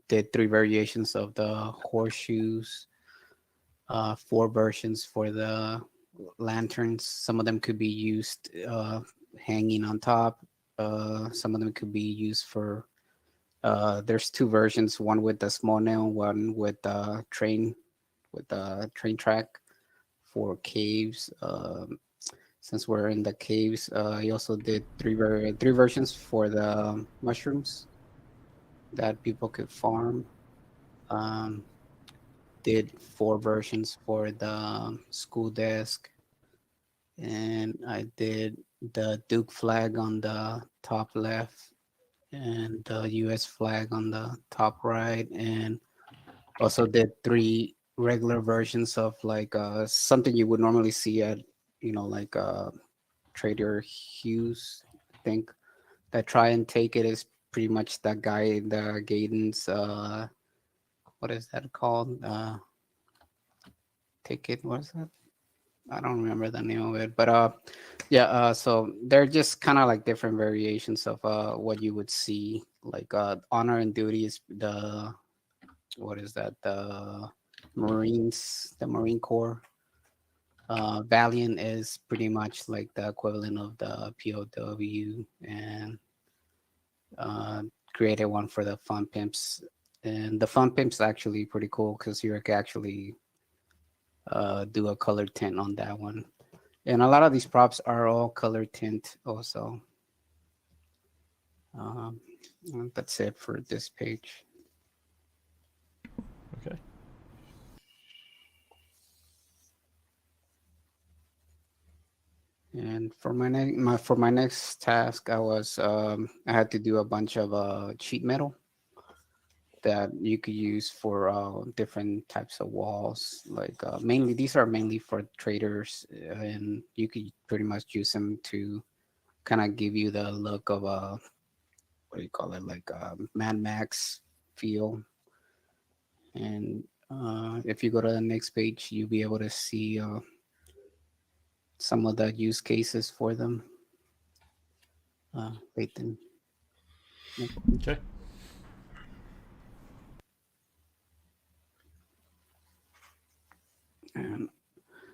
Did 3 variations of the horseshoes, 4 versions for the lanterns. Some of them could be used hanging on top. Some of them could be used for there's 2 versions, one with the small nail, one with the train track for caves. Since we're in the caves, I also did 3 versions for the mushrooms that people could farm. Did 4 versions for the school desk, and I did the Duke flag on the top left and the US flag on the top right, and also did 3 regular versions of like something you would normally see at like Trader Hughes. I think that try and take it is pretty much that guy, the Gaydon's what is that called? Ticket, what is that? I don't remember the name of it, but yeah. So they're just kind of like different variations of what you would see. Like Honor and Duty is the what is that? The Marines, the Marine Corps. Valiant is pretty much like the equivalent of the POW, and created one for the Fun Pimps. And the Fun Pimps actually pretty cool because you can actually do a color tint on that one. And a lot of these props are all color tint also. That's it for this page. Okay. And for my next task, I had to do a bunch of sheet metal that you could use for different types of walls. Like these are mainly for traders, and you could pretty much use them to kind of give you the look of a what do you call it, like a Mad Max feel. And if you go to the next page, you'll be able to see some of the use cases for them. Lathan. Okay. And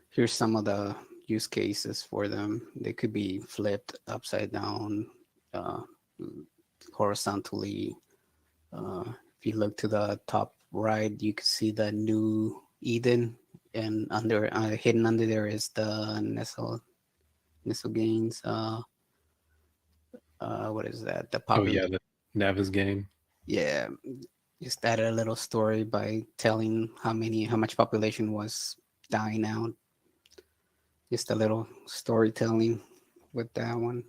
here's some of the use cases for them. They could be flipped upside down, horizontally. If you look to the top right, you can see the new Eden, and under hidden under there is the Nestle gains. What is that? The oh yeah, the Navis game. Yeah, just added a little story by telling how much population was dying out. Just a little storytelling with that one.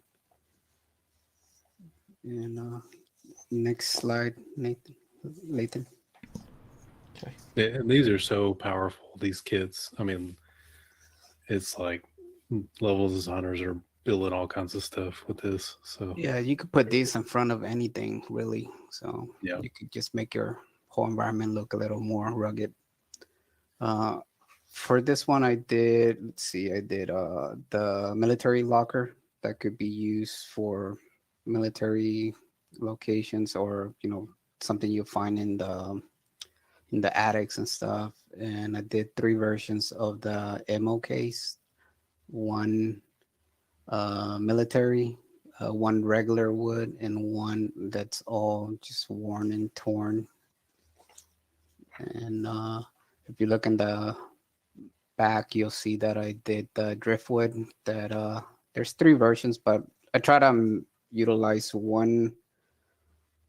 And next slide, Nathan. Lathan. And these are so powerful, these kits. I mean, it's like levels of hunters are building all kinds of stuff with this. So Yeah, you could put these in front of anything, really. So yeah, you could just make your whole environment look a little more rugged. For this one, I did, let's see, I did the military locker that could be used for military locations, or something you find in the attics and stuff. And I did 3 versions of the ammo case, one military, one regular wood, and one that's all just worn and torn. And if you look in the back, you'll see that I did the driftwood. That there's 3 versions, but I try to utilize one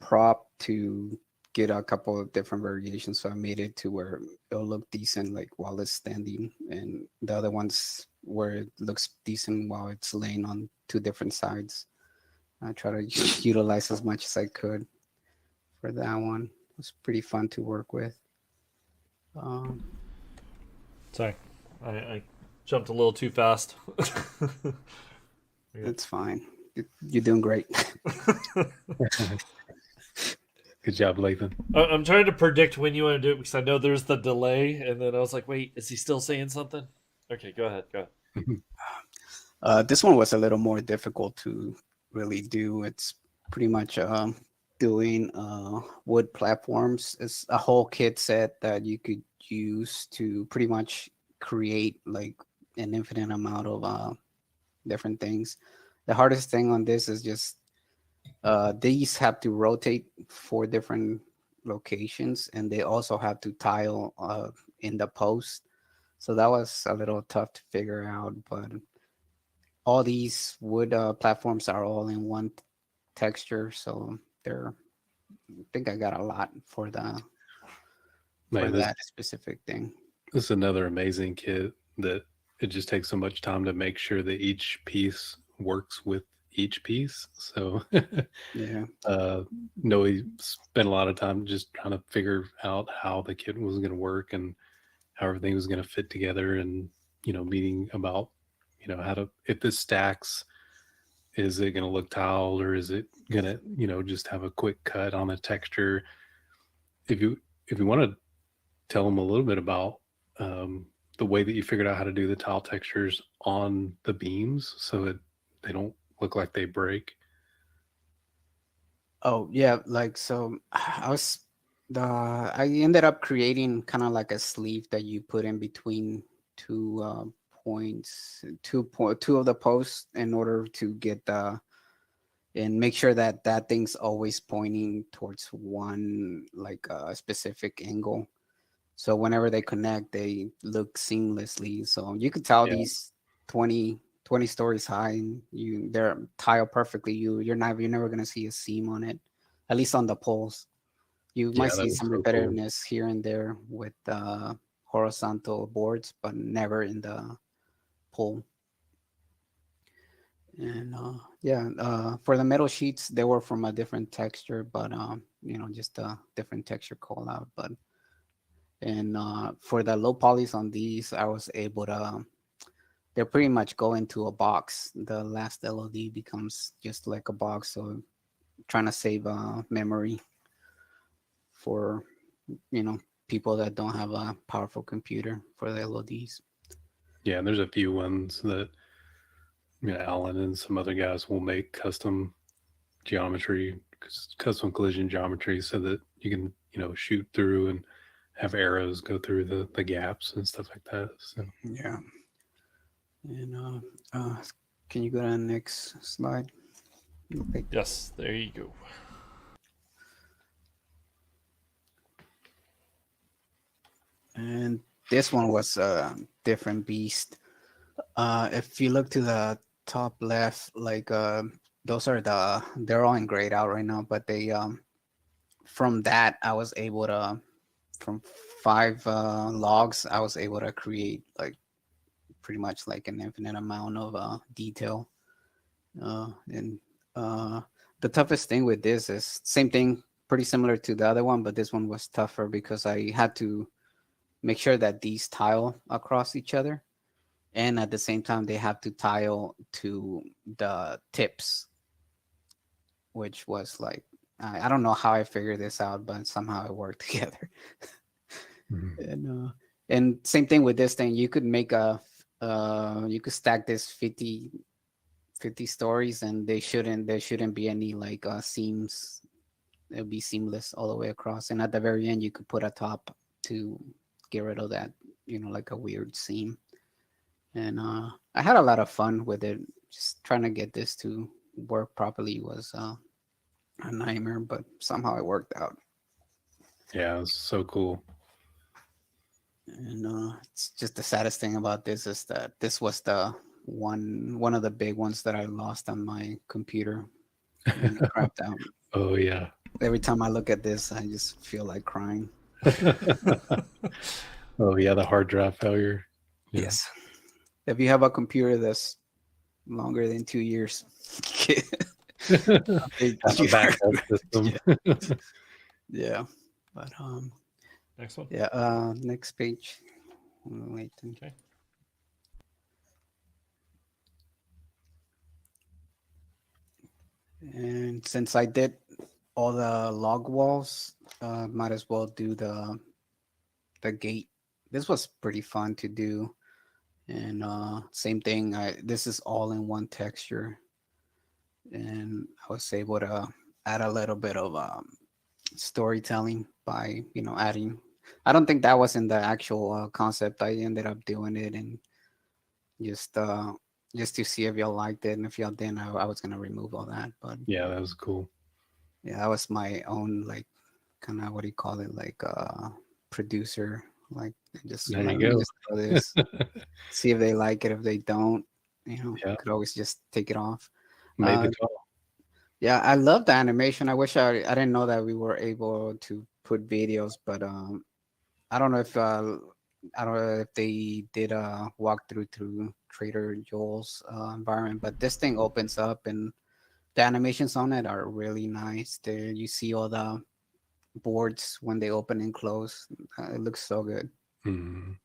prop to get a couple of different variations. So I made it to where it'll look decent, like while it's standing, and the other ones where it looks decent while it's laying on 2 different sides. I try to utilize as much as I could for that one. It was pretty fun to work with. Sorry, I jumped a little too fast. It's fine. You're doing great. good job, Lathan. I'm trying to predict when you want to do it because I know there's the delay, and then I was like, wait, is he still saying something? Okay, go ahead. This one was a little more difficult to really do. It's pretty much doing wood platforms. It's a whole kit set that you could use to pretty much create like an infinite amount of different things. The hardest thing on this is just these have to rotate 4 different locations, and they also have to tile in the post. So that was a little tough to figure out, but all these wood platforms are all in one texture, so I think I got a lot for that specific thing. This is another amazing kit that it just takes so much time to make sure that each piece works with each piece. So yeah, Noe spent a lot of time just trying to figure out how the kit was going to work and how everything was going to fit together, and meeting about how to, if this stacks, is it going to look tiled, or is it going to just have a quick cut on a texture. If you want to tell them a little bit about the way that you figured out how to do the tile textures on the beams so that they don't look like they break. Oh yeah, like so I ended up creating kind of like a sleeve that you put in between 2 points, 2 of the posts, in order to get and make sure that thing's always pointing towards one, like a specific angle. So whenever they connect, they look seamlessly. So you could tell these 20 stories high, and they're tiled perfectly. You're never gonna see a seam on it, at least on the poles. You might see some repetitiveness here and there with horizontal boards, but never in the pole. And for the metal sheets, they were from a different texture, but just a different texture call out. But for the low polys on these, I was able to. They pretty much go into a box. The last LOD becomes just like a box. So trying to save memory for people that don't have a powerful computer for the LODs. Yeah, and there's a few ones that Alan and some other guys will make custom geometry, custom collision geometry, so that you can shoot through and have arrows go through the gaps and stuff like that. So yeah. And can you go to the next slide? Yes, there you go. And this one was a different beast. If you look to the top left, like those are they're all in grayed out right now, but they from that, I was able to, from 5 logs, I was able to create like pretty much like an infinite amount of detail. And the toughest thing with this is same thing, pretty similar to the other one, but this one was tougher because I had to make sure that these tile across each other, and at the same time they have to tile to the tips, which was like, I don't know how I figured this out, but somehow it worked together. And same thing with this thing. You could make you could stack this 50 stories, and there shouldn't be any like seams. It'll be seamless all the way across. And at the very end, you could put a top to get rid of that, like a weird seam. And I had a lot of fun with it. Just trying to get this to work properly was a nightmare, but somehow it worked out. Yeah, it was so cool. And it's just the saddest thing about this is that this was the one of the big ones that I lost on my computer. And it crapped out. Oh yeah. Every time I look at this, I just feel like crying. Oh yeah, the hard drive failure. Yeah. Yes. If you have a computer that's longer than 2 years, Have a backup system. yeah. But Next one. yeah. Next page. Wait. Okay. And since I did all the log walls, might as well do the gate. This was pretty fun to do. And same thing, this is all in one texture. And I was able to add a little bit of storytelling by, adding. I don't think that was in the actual concept. I ended up doing it, and just to see if y'all liked it, and if y'all didn't, I was gonna remove all that. But Yeah, that was cool. yeah, that was my own, like, kind of, what do you call it, like producer, like, just There let you me go. just throw this, see if they like it. If they don't, Yeah. could always just take it off. Made the call. Yeah, I love the animation. I wish I didn't know that we were able to put videos, but I don't know if they did a walkthrough through Trader Joel's environment, but this thing opens up, and the animations on it are really nice. There you see all the boards when they open and close. It looks so good. Mhm.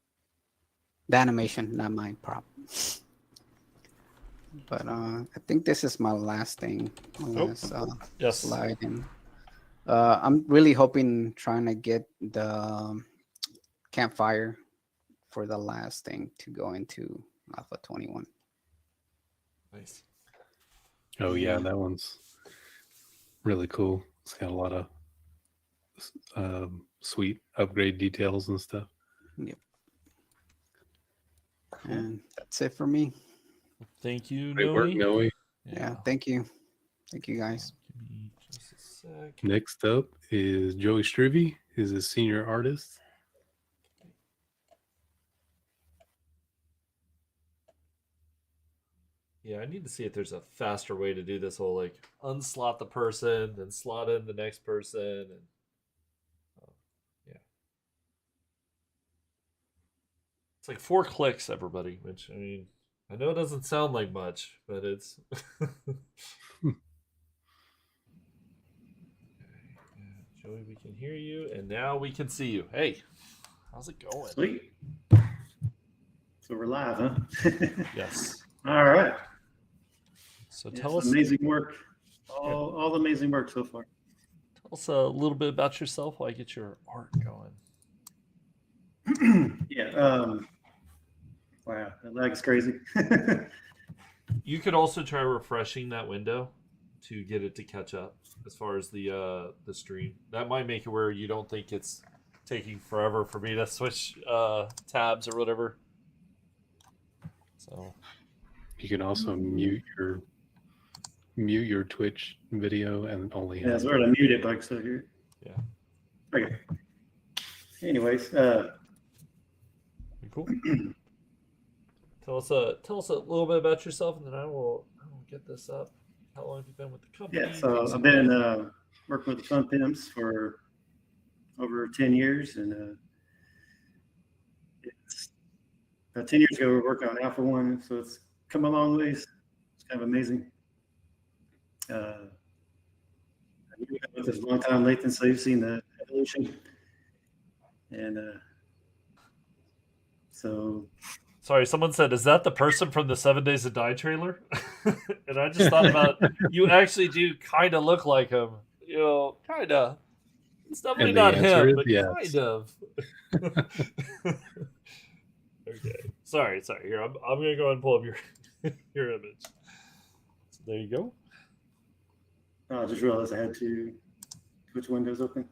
The animation, not my prop. But I think this is my last thing. My last Yes. slide. And I'm really trying to get the campfire for the last thing to go into Alpha 21. Nice. Oh yeah, that one's really cool. It's got a lot of sweet upgrade details and stuff. Yep. And that's it for me. Thank you, Great work, Noe. Noe. Yeah, thank you. Thank you, guys. Give me just a sec. Next up is Joey Struvey. He's a senior artist. Yeah, I need to see if there's a faster way to do this whole like unslot the person, then slot in the next person, and yeah, it's like 4 clicks, everybody. Which I mean, I know it doesn't sound like much, but it's. Joey, we can hear you, and now we can see you. Hey, how's it going? Sweet. So we're live, huh? Yes. All right. So Yes, tell us amazing work. All amazing work so far. Tell us a little bit about yourself while I get your art going. Yeah. Wow, that lag's crazy. You could also try refreshing that window to get it to catch up as far as the stream. That might make it where you don't think it's taking forever for me to switch tabs or whatever. So You can also mute your Twitch video and only Yeah, have so we're gonna mute it, like so here. yeah, Okay. Anyways, cool. Tell us a little bit about yourself, and then I will get this up. How long have you been with the company? yeah. So I've been working with the Fun Pimps for over 10 years, and it's about 10 years ago we were working on Alpha 1, so it's come a long ways. It's kind of amazing. With this long time late, so you've seen the evolution, and so. Sorry, someone said, "Is that the person from the 7 Days to Die trailer?" And I just thought about, you actually do kind of look like him. You know, kind of. It's definitely And the not answer him, is but yes. kind of. Okay. Sorry. Here, I'm gonna go ahead and pull up your image. So there you go. I just realized I had to switch windows open.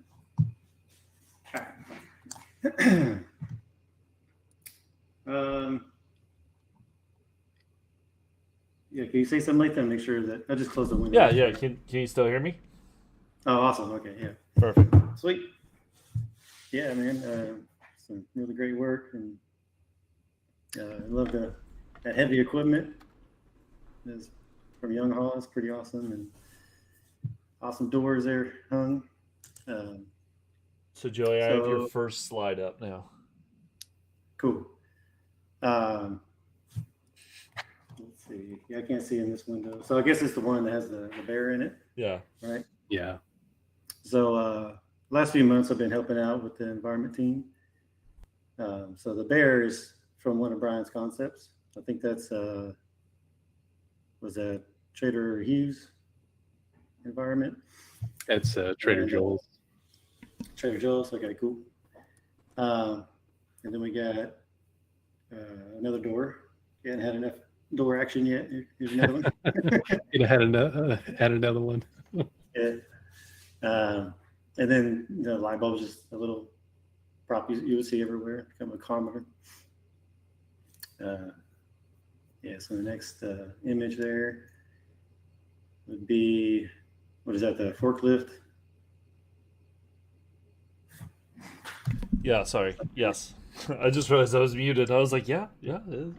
Yeah, can you say something like that? Make sure that I just closed the window. Yeah. Can you still hear me? Oh, awesome. Okay, yeah. Perfect. Sweet. Yeah, man. Some really great work, and I love that heavy equipment. It's from Young Hall. It's pretty awesome, and awesome doors there hung. So Joey, I have your first slide up now. Cool. Let's see. Yeah, I can't see in this window. So I guess it's the one that has the bear in it. Yeah. Right. Yeah. So last few months I've been helping out with the environment team. So the bear is from one of Brian's concepts. I think that's was that Trader Hughes environment. That's Trader Joel's. Trader Joel's. Okay, cool. And then we got another door. You hadn't had enough door action yet. Here's another one. It had another one. Yeah. And then the light bulb is just a little prop you would see everywhere, become a common. Yeah, so the next image there would be, what is that, the forklift? Yeah, sorry. Yes. I just realized I was muted. I was like, yeah, it is.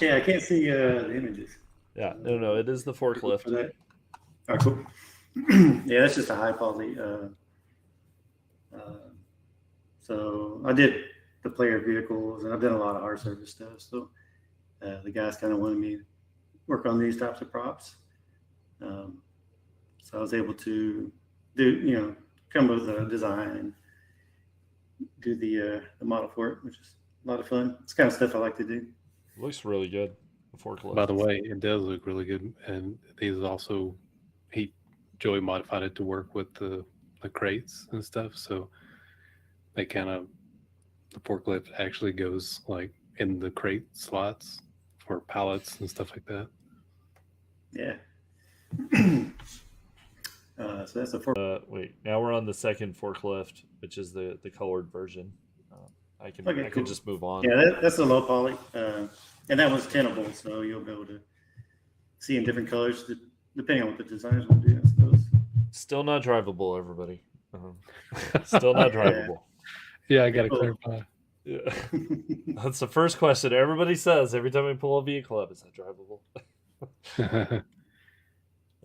Yeah, I can't see the images. Yeah, no, it is the forklift. For that. All right, cool. Yeah, that's just a high quality. So I did the player vehicles, and I've done a lot of hard service stuff. So the guys kind of wanted me to work on these types of props. So I was able to do, come with a design, do the model for it, which is a lot of fun. It's kind of stuff I like to do. It looks really good. The forklift. By the way, it does look really good, and these also Joey modified it to work with the crates and stuff. So they the forklift actually goes like in the crate slots for pallets and stuff like that. Yeah. So that's a forklift. Wait, now we're on the second forklift, which is the colored version. I can cool. just move on. Yeah, that's a low poly, and that one's tenable, so you'll be able to see in different colors depending on what the designers will do, I suppose. Still not drivable, everybody. Still not drivable. Yeah, I got to clarify. Yeah. That's the first question everybody says every time we pull a vehicle up. Is that drivable?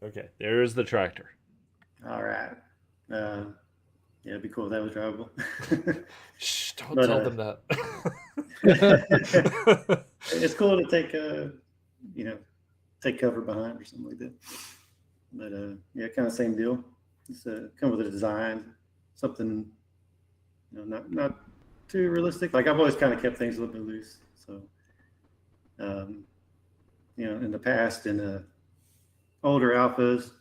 Okay, there's the tractor. All right. Yeah, it'd be cool if that was drivable. Shh, don't tell them that. It's cool to take cover behind or something like that. But yeah, kind of same deal. Just come with a design, something not too realistic. Like I've always kind of kept things a little bit loose. So in the past, in the older alphas,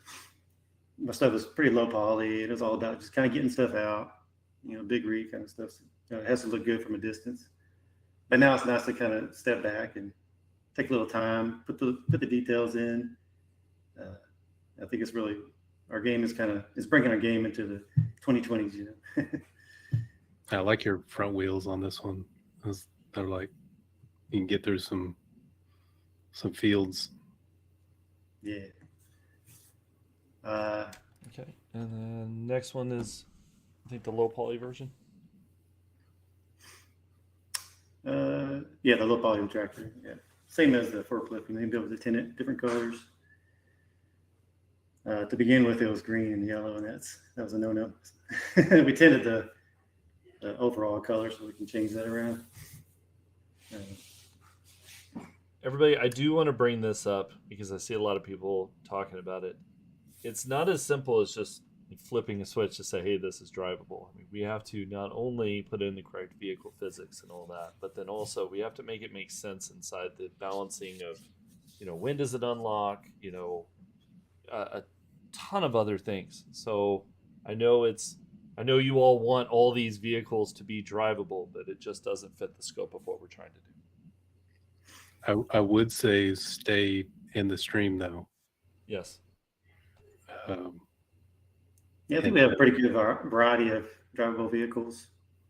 my stuff was pretty low poly. It was all about just kind of getting stuff out, big read kind of stuff. It has to look good from a distance. But now it's nice to kind of step back and take a little time, put the details in. I think it's really, our game is it's bringing our game into the 2020s. I like your front wheels on this one. They're like, you can get through some fields. Yeah. Okay, and then next one is, I think, the low poly version. Yeah, the low poly tractor. Yeah, same as the forklift. You may be able to tint it different colors. To begin with, it was green and yellow, and that was a no-no. We tinted the overall color, so we can change that around. Everybody, I do want to bring this up because I see a lot of people talking about it. It's not as simple as just flipping a switch to say, hey, this is drivable. I mean, we have to not only put in the correct vehicle physics and all that, but then also we have to make it make sense inside the balancing of, when does it unlock, a ton of other things. So I know you all want all these vehicles to be drivable, but it just doesn't fit the scope of what we're trying to do. I would say stay in the stream though. Yes. Yeah, I think we have a pretty good variety of drivable vehicles.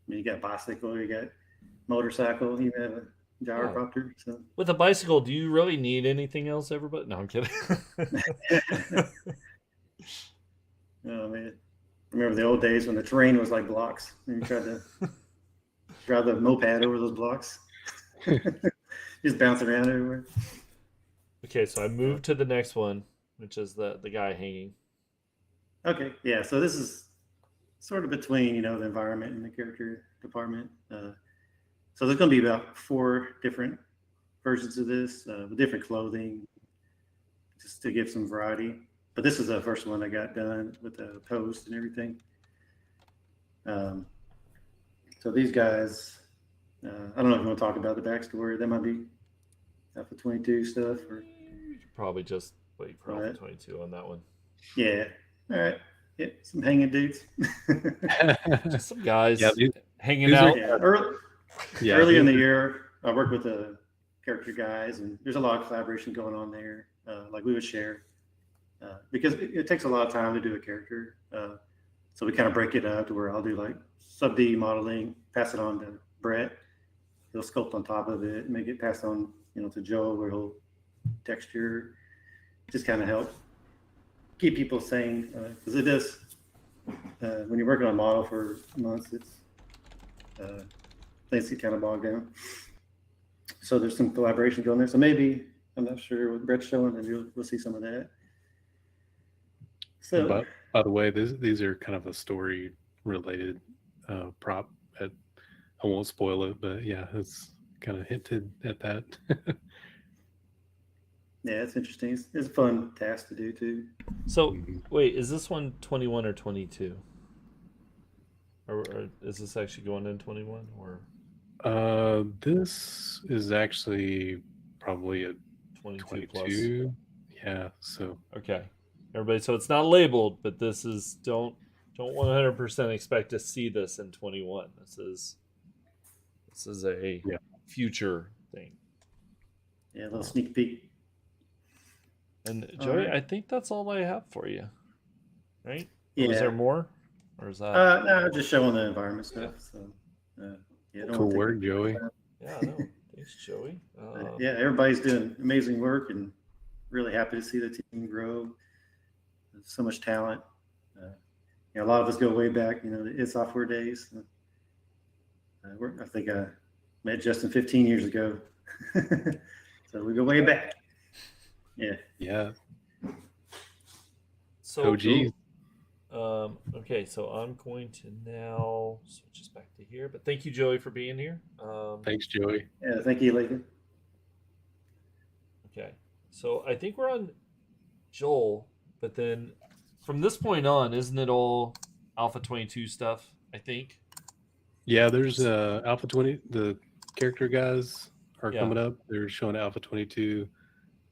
I mean, you got bicycle, you got motorcycle, you have a gyrocopter. So with a bicycle, do you really need anything else, everybody? No, I'm kidding. Oh man, remember the old days when the terrain was like blocks, and you tried to drive the moped over those blocks, just bouncing around everywhere. Okay, so I moved to the next one, which is the guy hanging. Okay, yeah. So this is sort of between the environment and the character department. So there's going to be about 4 different versions of this with different clothing, just to give some variety. But this is the first one I got done with the post and everything. So these guys, I don't know if you want to talk about the backstory. That might be Alpha 22 stuff, or probably just wait for Alpha 22 on that one. Yeah. All right. Yeah, some hanging dudes. Just some guys hanging these out. Early in the year, I worked with the character guys, and there's a lot of collaboration going on there. Like we would share, because it takes a lot of time to do a character. So we kind of break it up to where I'll do like sub D modeling, pass it on to Brett. He'll sculpt on top of it, make it pass on, to Joe, where he'll texture, just kind of help keep people sane, because it is when you're working on a model for months, it's things get kind of bogged down. So there's some collaboration going there. So maybe, I'm not sure what Brett's showing, and we'll see some of that. So by the way, these are kind of a story related prop. I won't spoil it, but yeah, it's kind of hinted at that. Yeah, it's interesting. It's a fun task to do too. So wait, is this one 21 or 22? Or is this actually going in 21 or? This is actually probably a 22 plus. Yeah. So okay, everybody. So it's not labeled, but this is don't 100% expect to see this in 21. This is a future thing. Yeah, a little sneak peek. And Joey, I think that's all I have for you, right? Yeah. Is there more, or is that? No, just showing the environment stuff. Yeah. So, yeah, cool work, Joey. Yeah, no, thanks, Joey. Yeah, everybody's doing amazing work, and really happy to see the team grow. There's so much talent. A lot of us go way back, the id Software days. I think I met Justin 15 years ago, so we go way back. Yeah. Yeah. So, OG. Okay, so I'm going to now switch us back to here. But thank you, Joey, for being here. Thanks, Joey. Yeah, thank you, Lathan. Okay, so I think we're on Joel, but then from this point on, isn't it all Alpha 22 stuff? I think. Yeah, there's Alpha 20. The character guys are coming up. They're showing Alpha 22.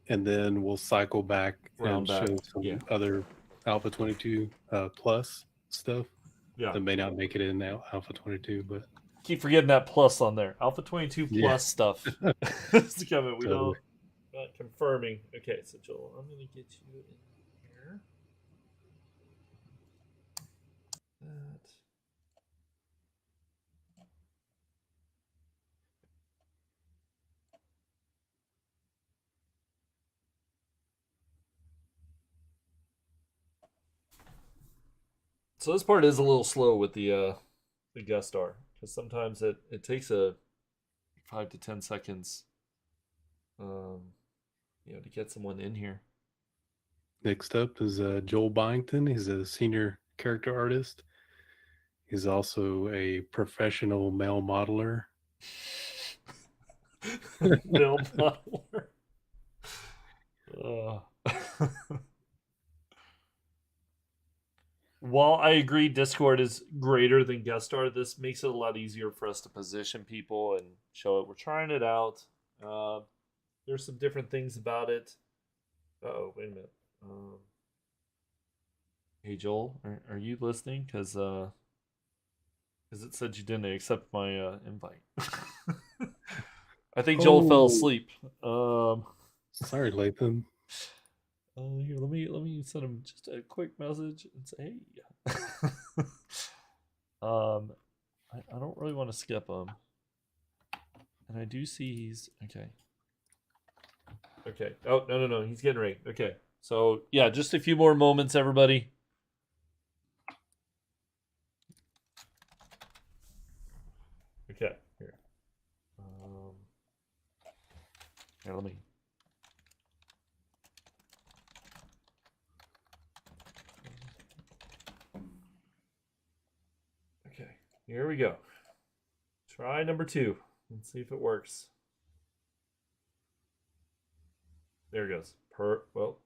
And then we'll cycle back and show some other Alpha 22 plus stuff that may not make it in now Alpha 22, but keep forgetting that plus on there. Alpha 22 plus stuff. It's coming. We don't not confirming. Okay, so Joel, I'm gonna get you in here. That. So this part is a little slow with the guest star, because sometimes it takes a 5 to 10 seconds, to get someone in here. Next up is Joel Byington. He's a senior character artist. He's also a professional male modeler. Male modeler. While I agree Discord is greater than guest star, this makes it a lot easier for us to position people and show it. We're trying it out. There's some different things about it. Oh, wait a minute. Hey Joel, are you listening? Because it said you didn't accept my invite. I think Joel fell asleep. Sorry, Lathan. Here, let me send him just a quick message and say, hey. I don't really want to skip him, and I do see he's okay. Okay. Oh no, he's getting ready. Okay. So yeah, just a few more moments, everybody. Okay. Here. Here, let me. Okay, here we go. Try number 2. Let's see if it works. There it goes. Well.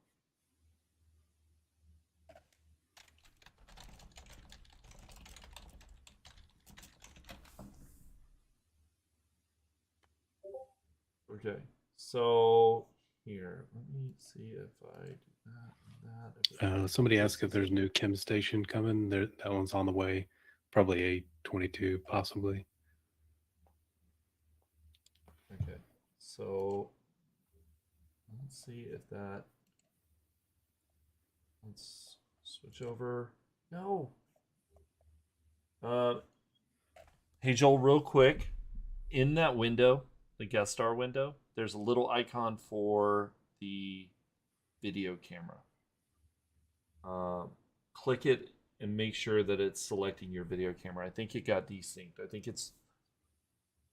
Okay, so here, let me see if I do that and that. Somebody asked if there's a new chem station coming. That one's on the way. Probably A22, possibly. Okay, so let's see if that. Let's switch over. No. Hey Joel, real quick, in that window, the guest star window, there's a little icon for the video camera. Click it and make sure that it's selecting your video camera. I think it got desynced. I think it's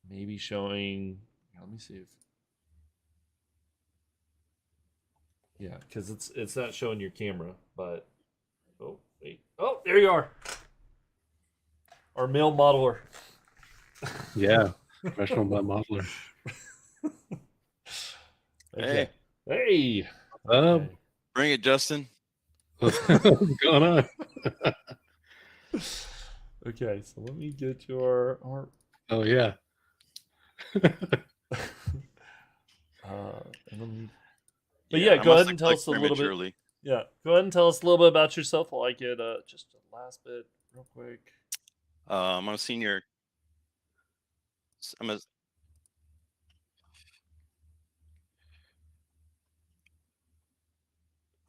maybe showing. Let me see if. Yeah, because it's not showing your camera, but oh wait, oh there you are, our male modeler. Yeah, professional modeler. Okay. Hey. Bring it, Justin. What's going on? Okay, so let me get your. Oh yeah. And let me. But yeah, go ahead and tell us a little bit. Yeah, go ahead and tell us a little bit about yourself. While I get just a last bit real quick. I'm a senior. I'm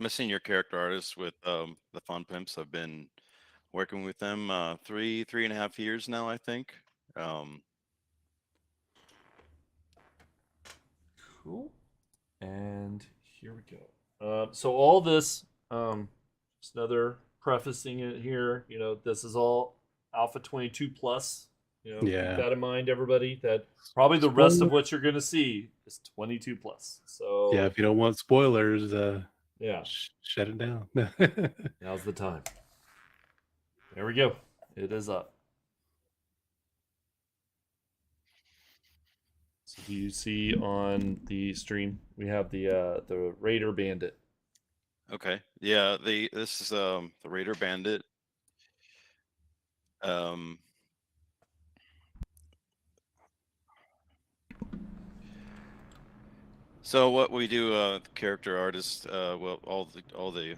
a senior character artist with the Fun Pimps. I've been working with them 3.5 years now, I think. Cool. And here we go. So all this, just another prefacing it here. You know, this is all Alpha 22 plus. You know, keep that in mind, everybody. That probably the rest of what you're going to see is 22 plus. So yeah, if you don't want spoilers, yeah, shut it down. Now's the time. There we go. It is up. So do you see on the stream we have the Raider Bandit? Okay. Yeah, this is the Raider Bandit. So what we do, character artists, well, all the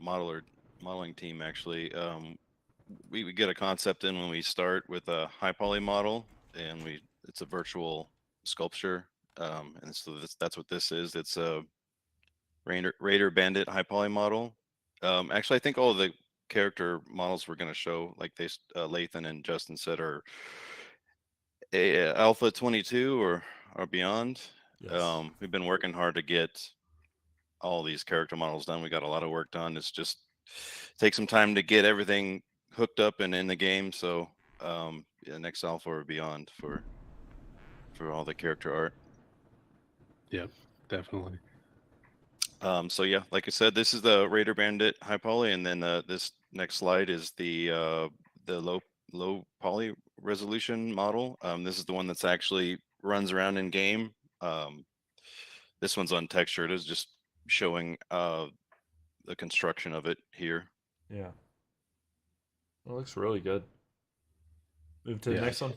modeling team actually, we get a concept in when we start with a high poly model, and it's a virtual sculpture, and so that's what this is. It's a Raider Bandit high poly model. Actually, I think all the character models we're going to show, like Lathan and Justin said, are Alpha 22 or beyond. Yes. We've been working hard to get all these character models done. We got a lot of work done. It's just takes some time to get everything hooked up and in the game. So yeah, next Alpha or beyond for all the character art. Yep, definitely. So yeah, like I said, this is the Raider Bandit high poly, and then this next slide is the low poly resolution model. This is the one that's actually runs around in game. This one's untextured. It's just showing the construction of it here. Yeah. It looks really good. Move to the Yeah. next one.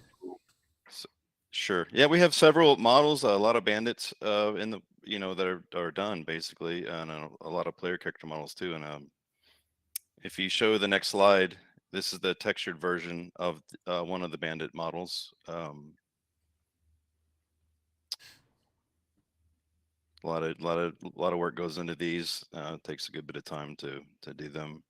So, sure. Yeah, we have several models, a lot of bandits in the that are done basically, and a lot of player character models too. And if you show the next slide, this is the textured version of one of the bandit models. A lot of work goes into these. It takes a good bit of time to do them.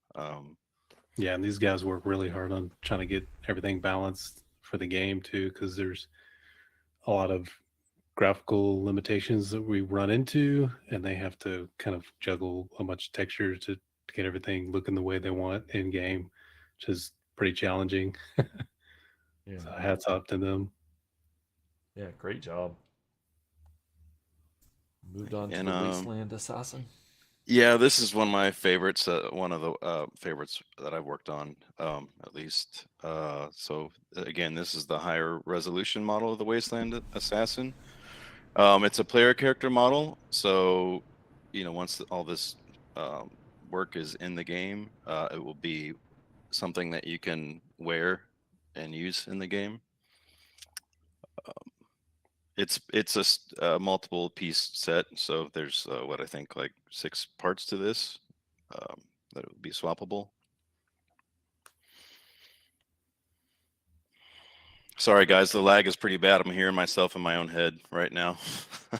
Yeah, and these guys work really hard on trying to get everything balanced for the game too, because there's a lot of graphical limitations that we run into, and they have to kind of juggle a bunch of texture to get everything looking the way they want in game, which is pretty challenging. Yeah. So hats off to them. Yeah, great job. Moved on to And, the Wasteland Assassin. Yeah, this is one of my favorites. One of the favorites that I've worked on, at least. So again, this is the higher resolution model of the Wasteland Assassin. It's a player character model. So, once all this work is in the game, it will be something that you can wear and use in the game. It's a multiple piece set, so there's what I think like 6 parts to this that would be swappable. Sorry guys, the lag is pretty bad. I'm hearing myself in my own head right now.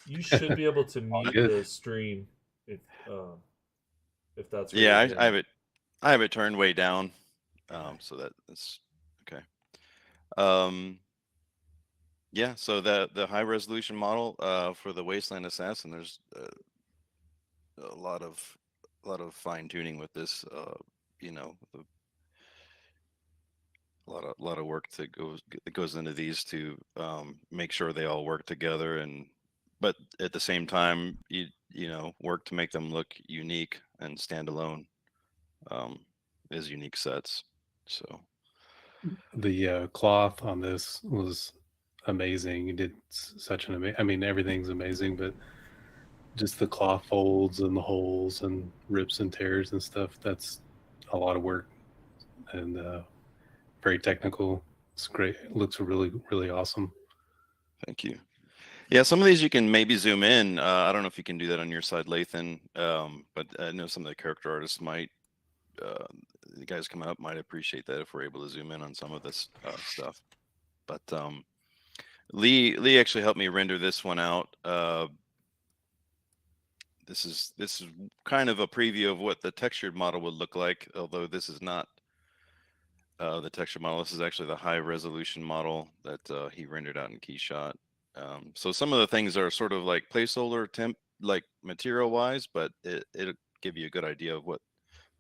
You should be able to mute the stream if that's really yeah. good. I have it turned way down, so that's okay. Yeah, so the high resolution model for the Wasteland Assassin, there's a lot of fine tuning with this. A lot of work that goes into these to make sure they all work together, but at the same time, work to make them look unique and standalone as unique sets. So The cloth on this was amazing. You did such an amazing. I mean, everything's amazing, but just the cloth folds and the holes and rips and tears and stuff. That's a lot of work and very technical. It's great. It looks really, really awesome. thank you. Yeah, some of these you can maybe zoom in. I don't know if you can do that on your side, Lathan, but I know some of the character artists might. The guys coming up might appreciate that if we're able to zoom in on some of this stuff. But Lee actually helped me render this one out. This is kind of a preview of what the textured model would look like, although this is not the texture model. This is actually the high resolution model that he rendered out in Keyshot. So some of the things are sort of like placeholder temp, like material wise, but it'll give you a good idea of what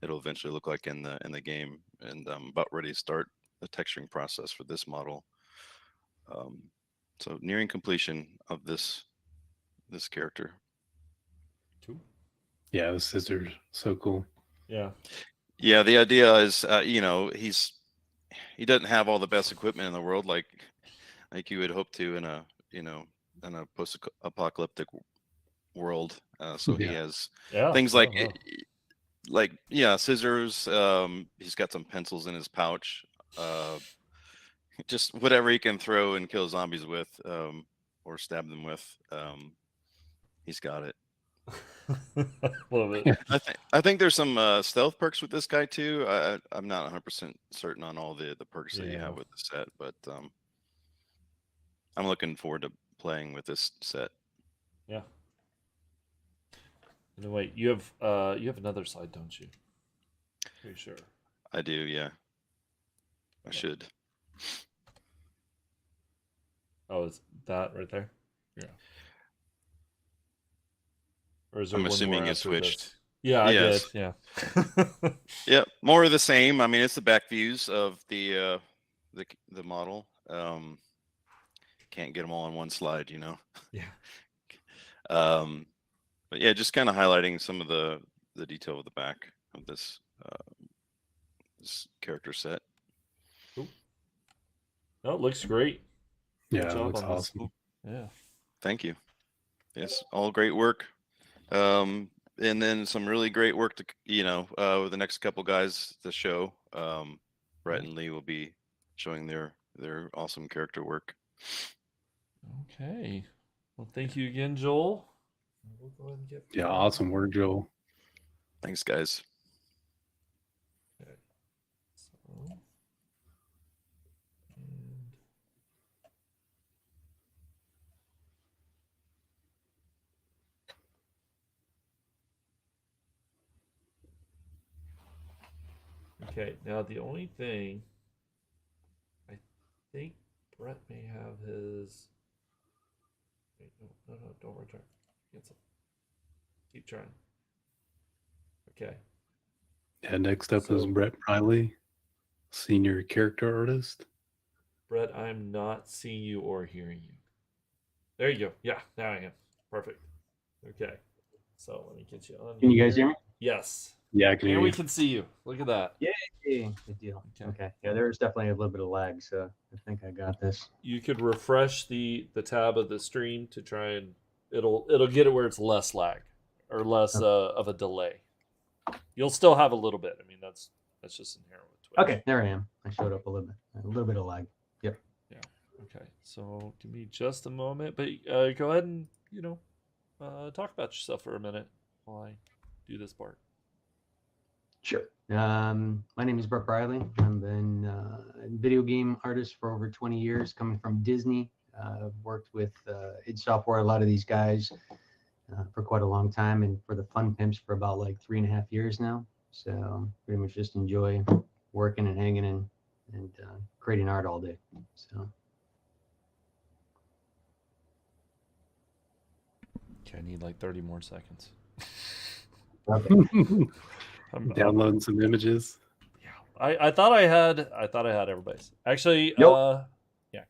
it'll eventually look like in the game. And I'm about ready to start the texturing process for this model. So nearing completion of this character. Cool. Yeah, the scissors, so cool. Yeah. Yeah, the idea is, he doesn't have all the best equipment in the world, like you would hope to in a post-apocalyptic world. So he has things like scissors. He's got some pencils in his pouch. Just whatever he can throw and kill zombies with, or stab them with. He's got it. Love it. I think there's some stealth perks with this guy too. I'm not 100% certain on all the perks that you have with the set, but I'm looking forward to playing with this set. Yeah. And wait, you have another side, don't you? Pretty sure. I do, yeah. I should. Oh, is that right there? Yeah. Or is there I'm one assuming more it after switched. this? Yeah, I Yes. did. Yeah. Yeah, more of the same. I mean, it's the back views of the model. Can't get them all on one slide, Yeah. But yeah, just kind of highlighting some of the detail of the back of this this character set. No, it looks great. Good Yeah, job looks on this. awesome. Yeah. Thank you. Yes, all great work. And then some really great work to with the next couple guys to show. Brett and Lee will be showing their awesome character work. Okay. Well, thank you again, Joel. We'll go ahead and get Yeah, awesome work, Joel. Thanks, guys. Okay. So, and okay, now the only thing I think Brett may have his. Wait, no, don't return. Cancel. Keep trying. Okay. Yeah, next up is So- Brett Riley, senior character artist. Brett, I'm not seeing you or hearing you. There you go. Yeah, now I am. Perfect. Okay. So let me get you on. Can you guys here. hear me? Yes. Yeah, I can hear And we you. can see you. Look at that. Yay! Good deal. Okay. Okay. Yeah, there's definitely a little bit of lag, so I think I got this. You could refresh the tab of the stream to try and it'll get it where it's less lag or less of a delay. You'll still have a little bit. I mean, that's just inherent with Twitch. Okay, there I am. I showed up a little bit of lag. Yep. Yeah. Okay. So give me just a moment, but go ahead and talk about yourself for a minute while I do this part. Sure. My name is Brett Riley. I've been a video game artist for over 20 years, coming from Disney. I've worked with id Software, a lot of these guys, for quite a long time, and for the Fun Pimps for about like 3.5 years now. So pretty much just enjoy working and hanging and creating art all day. So. Okay, I need like 30 more seconds. Okay. Downloading some images. I thought I had everybody's. Actually, Nope. Yeah.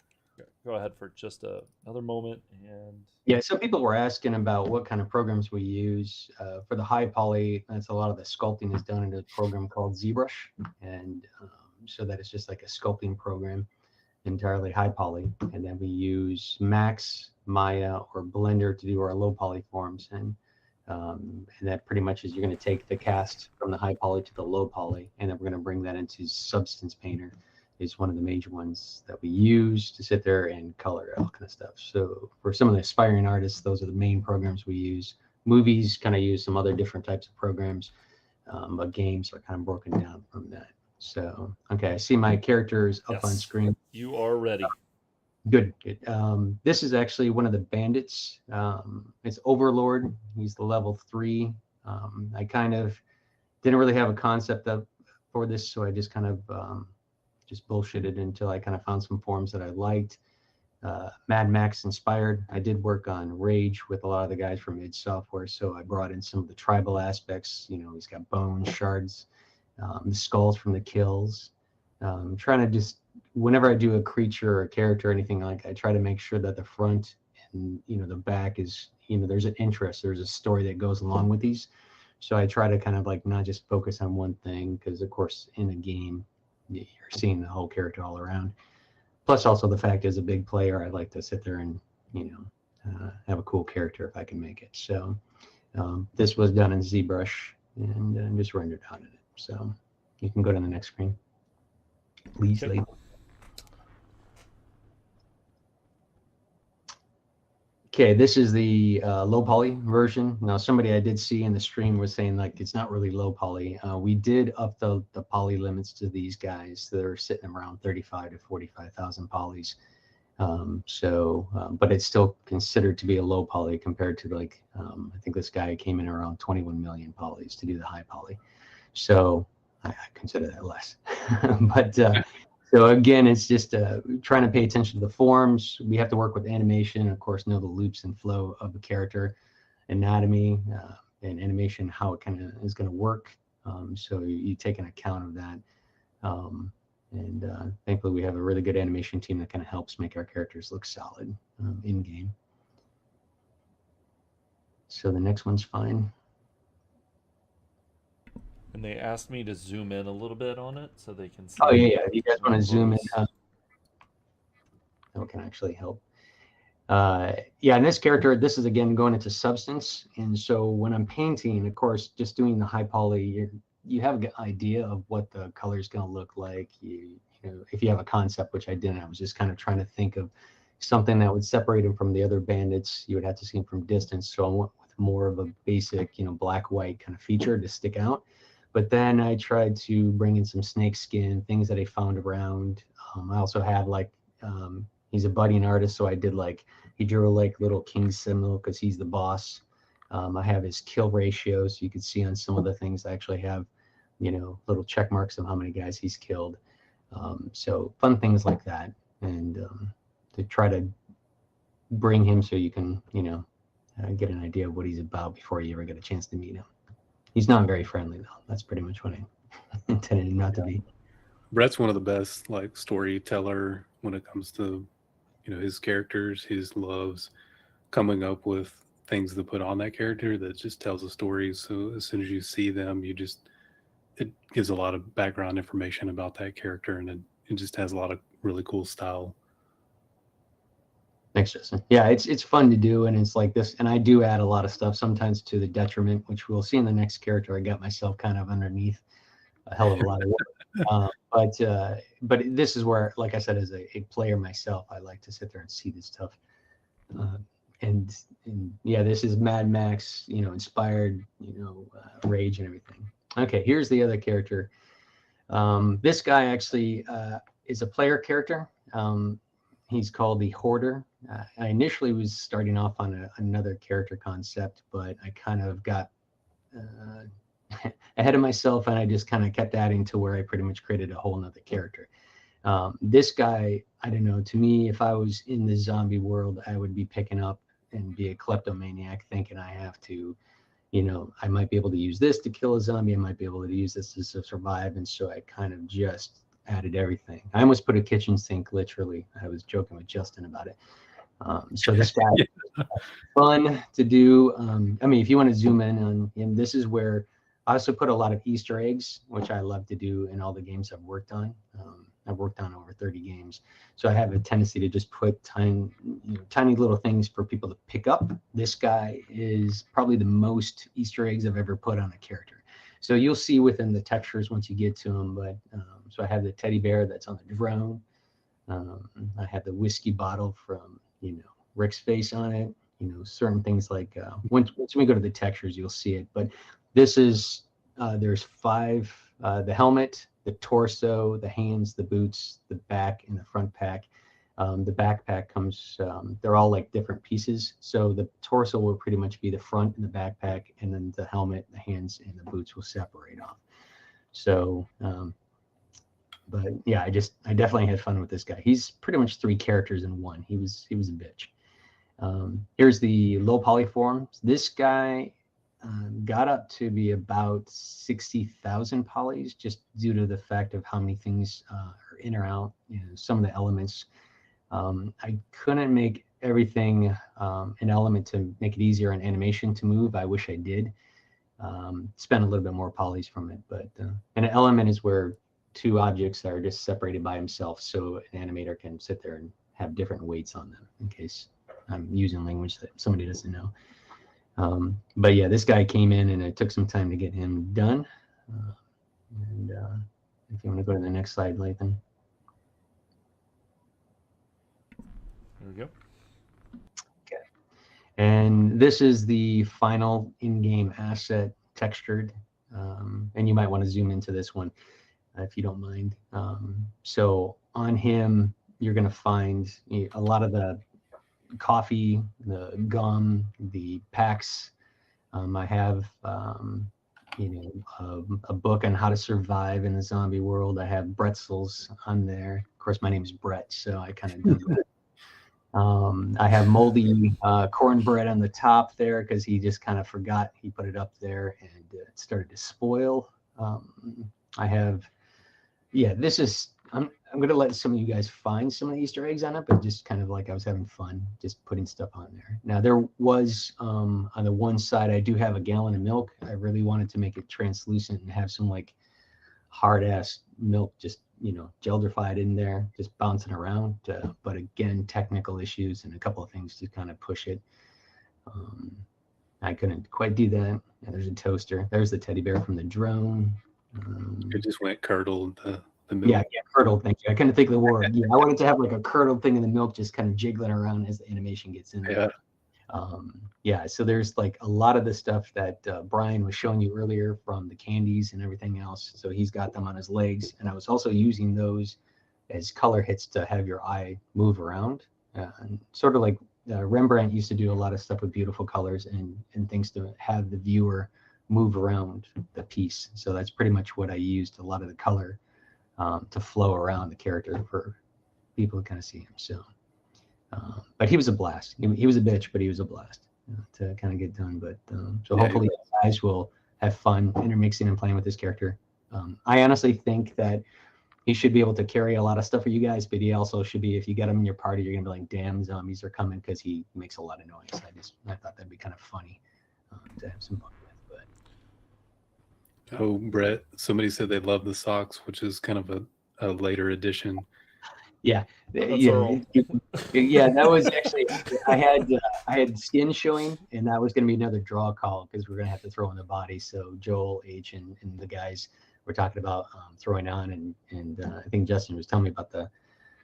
Go ahead for just another moment and Yeah, so people were asking about what kind of programs we use for the high poly. That's a lot of the sculpting is done in a program called ZBrush, and so that it's just like a sculpting program, entirely high poly. And then we use Max, Maya, or Blender to do our low poly forms, and that pretty much is you're going to take the cast from the high poly to the low poly, and then we're going to bring that into Substance Painter. Is one of the major ones that we use to sit there and color all kind of stuff. So for some of the aspiring artists, those are the main programs we use. Movies kind of use some other different types of programs, but games are kind of broken down from that. So, okay, I see my characters up on screen. You are ready. Good, good. This is actually one of the bandits. It's Overlord. He's the level 3. I kind of didn't really have a concept for this, so I just kind of just bullshitted until I kind of found some forms that I liked. Mad Max inspired. I did work on Rage with a lot of the guys from id Software, so I brought in some of the tribal aspects. You know, he's got bones, shards, the skulls from the kills. Trying to just, whenever I do a creature or a character or anything like, I try to make sure that the front and the back is, there's an interest, there's a story that goes along with these. So I try to kind of like not just focus on one thing, because of course in a game you're seeing the whole character all around. Plus also the fact as a big player, I like to sit there and have a cool character if I can make it. So this was done in ZBrush and just rendered out in it. So you can go to the next screen, please. Okay. Okay, this is the low poly version. Now, somebody I did see in the stream was saying like it's not really low poly. We did up the poly limits to these guys. They're sitting around 35 to 45,000 polys. But it's still considered to be a low poly compared to like I think this guy came in around 21 million polys to do the high poly. So I consider that less. But so again, it's just trying to pay attention to the forms. We have to work with animation, of course, know the loops and flow of the character, anatomy, and animation, how it kind of is going to work. So you take an account of that. And thankfully, we have a really good animation team that kind of helps make our characters look solid in game. So the next one's fine. And they asked me to zoom in a little bit on it so they can see. Oh yeah, yeah. If you guys want to zoom in, numbers. that can actually help. Yeah, in this character, this is again going into substance, and so when I'm painting, of course, just doing the high poly, you have an idea of what the color is going to look like. You know, if you have a concept, which I didn't, I was just kind of trying to think of something that would separate him from the other bandits. You would have to see him from distance, so I went with more of a basic, you know, black-white kind of feature to stick out. But then I tried to bring in some snake skin, things that I found around. I also have like, he's a budding artist, so I did like, he drew like little king symbol because he's the boss. I have his kill ratio, so you can see on some of the things I actually have, you know, little check marks of how many guys he's killed. So fun things like that, and to try to bring him so you can, you know, get an idea of what he's about before you ever get a chance to meet him. He's not very friendly though. That's pretty much what I intended him not to be. Brett's one of the best like storyteller when it comes to, you know, his characters, his loves, coming up with things to put on that character that just tells a story. So as soon as you see them, you just, it gives a lot of background information about that character, and it just has a lot of really cool style. Thanks, Justin. Yeah, it's fun to do, and it's like this, and I do add a lot of stuff sometimes to the detriment, which we'll see in the next character. I got myself kind of underneath a hell of a lot of work. But this is where, like I said, as a player myself, I like to sit there and see this stuff. And yeah, this is Mad Max, you know, inspired, you know, rage and everything. Okay, here's the other character. This guy actually is a player character. He's called the Hoarder. I initially was starting off on another character concept, but I kind of got ahead of myself, and I just kind of kept adding to where I pretty much created a whole nother character. This guy, I don't know, to me, if I was in the zombie world, I would be picking up and be a kleptomaniac thinking I have to, you know, I might be able to use this to kill a zombie. I might be able to use this to survive. And so I kind of just added everything. I almost put a kitchen sink, literally. I was joking with Justin about it. So this guy is fun to do. I mean, if you want to zoom in on him, this is where I also put a lot of Easter eggs, which I love to do in all the games I've worked on. I've worked on over 30 games. So I have a tendency to just put tiny little things for people to pick up. This guy is probably the most Easter eggs I've ever put on a character. So you'll see within the textures once you get to them. But so I have the teddy bear that's on the drone. I have the whiskey bottle from, you know, Rick's face on it. You know, certain things like once we go to the textures, you'll see it. But this is there's 5: the helmet, the torso, the hands, the boots, the back, and the front pack. The backpack comes, they're all like different pieces. So the torso will pretty much be the front and the backpack, and then the helmet, the hands, and the boots will separate off. So, but yeah, I definitely had fun with this guy. He's pretty much 3 characters in one. He was a bitch. Here's the low poly forms. This guy got up to be about 60,000 polys just due to the fact of how many things are in or out, you know, some of the elements. I couldn't make everything an element to make it easier on animation to move. I wish I did. Spend a little bit more polys from it, but an element is where 2 objects are just separated by themselves, so an animator can sit there and have different weights on them, in case I'm using language that somebody doesn't know. But yeah, this guy came in and it took some time to get him done. And if you want to go to the next slide, Lathan. There we go. Okay. And this is the final in-game asset textured. And you might want to zoom into this one if you don't mind. So on him, you're going to find a lot of the coffee, the gum, the packs. I have, you know, a book on how to survive in the zombie world. I have Bretzels on there. Of course, my name is Brett, so I kind of do that. I have moldy cornbread on the top there because he just kind of forgot. He put it up there and it started to spoil. I have, yeah, this is I'm gonna let some of you guys find some of the Easter eggs on it, but just kind of like I was having fun just putting stuff on there. Now there was on the one side I do have a gallon of milk. I really wanted to make it translucent and have some like hard ass milk just gelderfied in there, just bouncing around. But again, technical issues and a couple of things to kind of push it. I couldn't quite do that. Yeah, there's a toaster. There's the teddy bear from the drone. It just went curdled the milk. Yeah, curdled. Thank you. I couldn't think of the word. Yeah, I wanted to have like a curdled thing in the milk, just kind of jiggling around as the animation gets in there. Yeah. So there's like a lot of the stuff that Brian was showing you earlier from the candies and everything else. So he's got them on his legs, and I was also using those as color hits to have your eye move around, and sort of like Rembrandt used to do a lot of stuff with beautiful colors and things to have the viewer move around the piece. So that's pretty much what I used, a lot of the color to flow around the character for people to kind of see him. So, but he was a blast. He was a bitch, but he was a blast to kind of get done. But so hopefully you guys will have fun intermixing and playing with this character. I honestly think that he should be able to carry a lot of stuff for you guys, but he also should be, if you get him in your party, you're gonna be like, damn, zombies are coming, because he makes a lot of noise. I thought that'd be kind of funny to have some fun with. But oh, Brett, somebody said they love the socks, which is kind of a later addition. Yeah, That's yeah, that was actually I had skin showing, and that was going to be another draw call because we're going to have to throw in the body. So Joel, H, and the guys were talking about throwing on, and I think Justin was telling me about the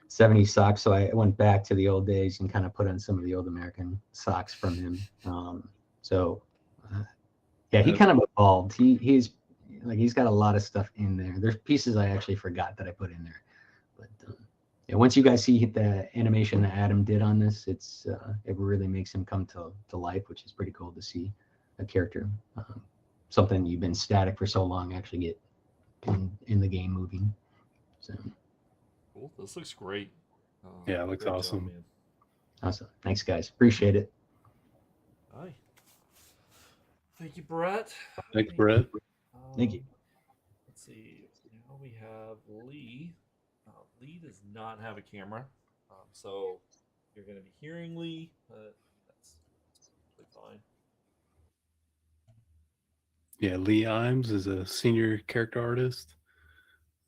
70s socks. So I went back to the old days and kind of put on some of the old American socks from him. Yeah, he kind of evolved. He's got a lot of stuff in there. There's pieces I actually forgot that I put in there, but. Yeah, once you guys see the animation that Adam did on this, it really makes him come to life, which is pretty cool to see a character, something you've been static for so long, actually get in the game moving. So cool. This looks great. Yeah, it looks awesome. Job, man. Awesome. Thanks, guys. Appreciate it. Hi. Thank you, Brett. Thanks, Brett. Thank you. Let's see. Now we have Lee. Lee does not have a camera, so you're going to be hearing Lee, but that's fine. Yeah, Lee Imes is a senior character artist.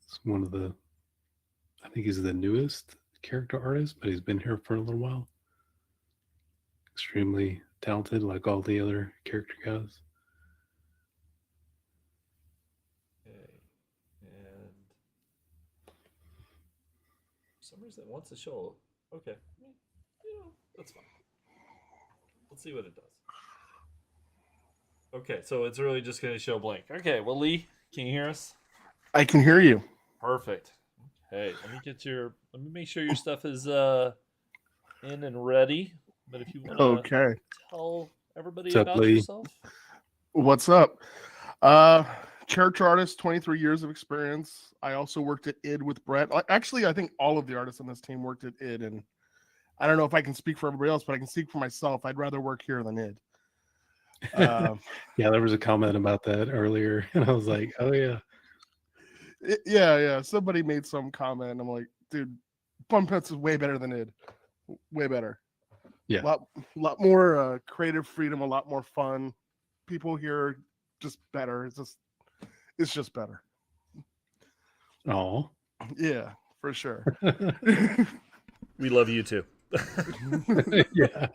It's one of the, I think he's the newest character artist, but he's been here for a little while. Extremely talented, like all the other character guys. For some reason it wants to show. Okay, that's fine. Let's see what it does. Okay, so it's really just going to show blank. Okay, well, Lee, can you hear us? I can hear you. Perfect. Okay, let me make sure your stuff is in and ready. But if you want to tell everybody about yourself. What's up? Character artist, 23 years of experience. I also worked at ID with Brett. Actually, I think all of the artists on this team worked at ID, and I don't know if I can speak for everybody else, but I can speak for myself. I'd rather work here than ID. Yeah, there was a comment about that earlier, and I was like, oh yeah. Yeah. Somebody made some comment, and I'm like, dude, Fun Pets is way better than ID. Way better. Yeah. Lot more creative freedom, a lot more fun. People here just better. It's just better. Oh. Yeah, for sure. We love you too. Yeah.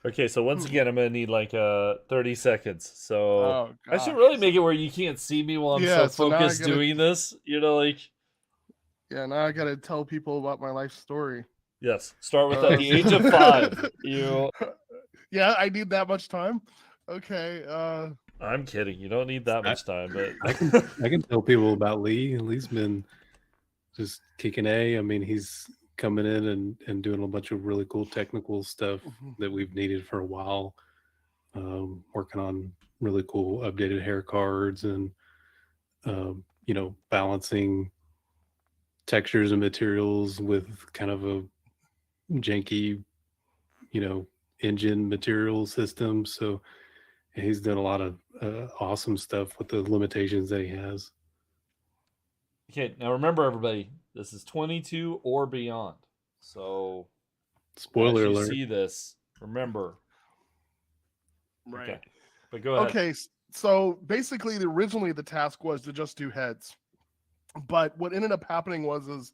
Okay, so once again, I'm gonna need like 30 seconds. So I should really make it where you can't see me while I'm so focused doing this. Yeah, now I gotta tell people about my life story. Yes, start with at the age of 5. Yeah, I need that much time. Okay. I'm kidding. You don't need that much time, but I can tell people about Lee. Lee's been just kicking A. I mean, he's coming in and doing a bunch of really cool technical stuff that we've needed for a while. Working on really cool updated hair cards and balancing textures and materials with kind of a janky, engine material system. So he's done a lot of awesome stuff with the limitations that he has. Okay, now remember, everybody, this is 22 or beyond. So, Spoiler as you alert. see this, remember. Right. Okay, but go ahead. Okay, so basically, originally the task was to just do heads, but what ended up happening is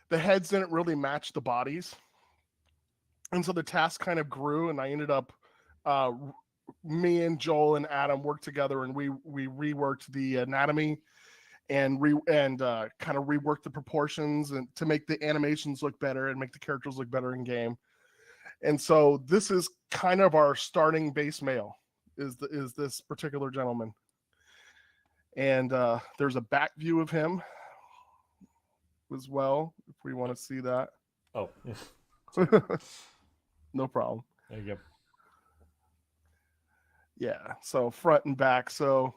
the heads didn't really match the bodies, and so the task kind of grew, and I ended up, me and Joel and Adam worked together, and we reworked the anatomy and kind of reworked the proportions and to make the animations look better and make the characters look better in game. And so this is kind of our starting base male is this particular gentleman. And there's a back view of him as well, if we want to see that. Oh, no problem. There you go. Yeah, so front and back. So,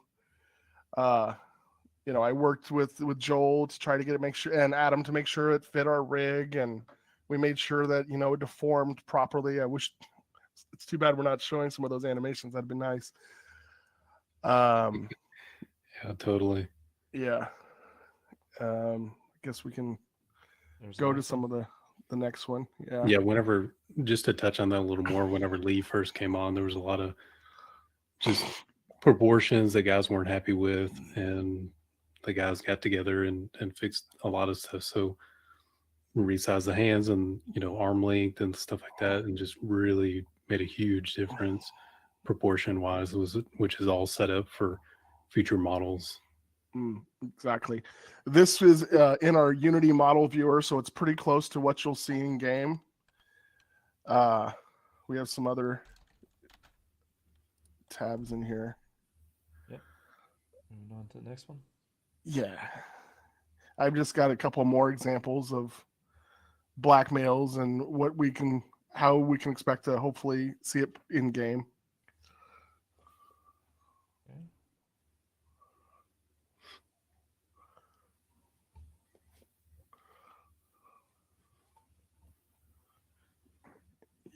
I worked with Joel to try to get it and Adam to make sure it fit our rig, and we made sure that it deformed properly. I wish it's too bad we're not showing some of those animations. That'd be nice. Yeah, totally. Yeah. I guess we can go to some of the next one. Yeah. Yeah. Whenever, just to touch on that a little more, whenever Lee first came on, there was a lot of just proportions that guys weren't happy with, and the guys got together and fixed a lot of stuff. So resized the hands and arm length and stuff like that, and just really made a huge difference proportion wise, which is all set up for future models. Exactly. This is in our Unity model viewer, so it's pretty close to what you'll see in game. We have some other tabs in here. Yep. Moving on to the next one. Yeah. I've just got a couple more examples of blackmails and how we can expect to hopefully see it in game. Okay.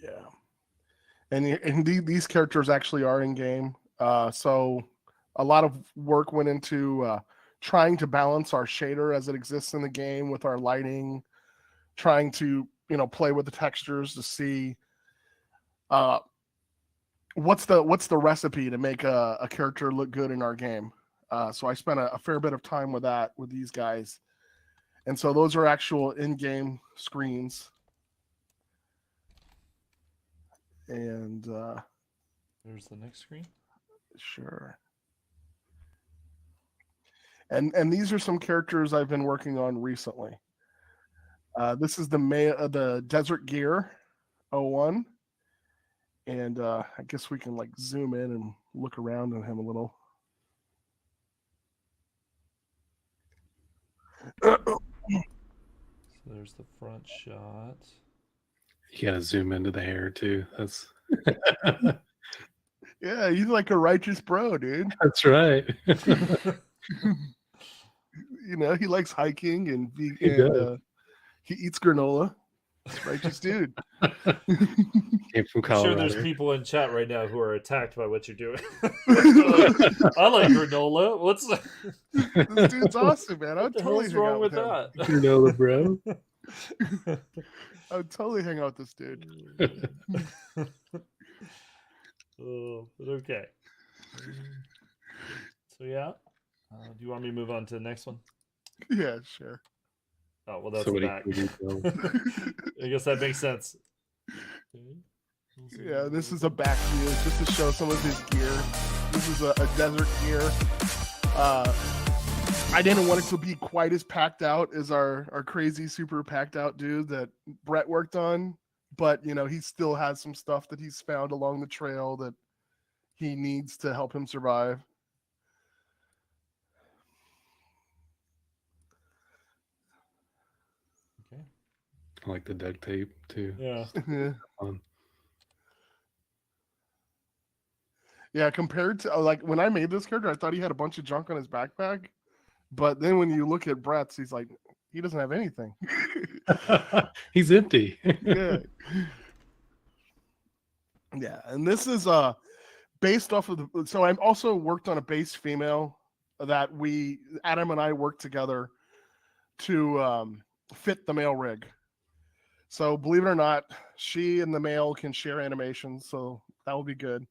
Yeah. And these characters actually are in game. So a lot of work went into trying to balance our shader as it exists in the game with our lighting, trying to play with the textures to see what's the recipe to make a character look good in our game. So I spent a fair bit of time with that with these guys, and so those are actual in-game screens. And there's the next screen. Sure. And these are some characters I've been working on recently. This is the Desert Gear 01. And I guess we can zoom in and look around on him a little. So there's the front shot. You gotta zoom into the hair too. That's yeah, he's like a righteous bro, dude. That's right. He likes hiking and he eats granola. He's a righteous dude. Came from I'm Colorado. sure there's people in chat right now who are attacked by what you're doing. I like granola. What's this dude's awesome, man. I'd totally hang wrong out with him. that? Granola, bro. I would totally hang out with this dude. Oh, but okay. So yeah, do you want me to move on to the next one? Yeah, sure. Oh well, that's Somebody back. I guess that makes sense. Yeah, this is a back view just to show some of his gear. This is a desert gear. I didn't want it to be quite as packed out as our crazy super packed out dude that Brett worked on, but he still has some stuff that he's found along the trail that he needs to help him survive. Okay. I like the duct tape too. Yeah. Yeah, compared to when I made this character, I thought he had a bunch of junk on his backpack. But then when you look at Brett's, he's like, he doesn't have anything. He's empty. Yeah. Yeah, and this is based off of so I also worked on a base female that Adam and I worked together to fit the male rig. So believe it or not, she and the male can share animations, so that will be good.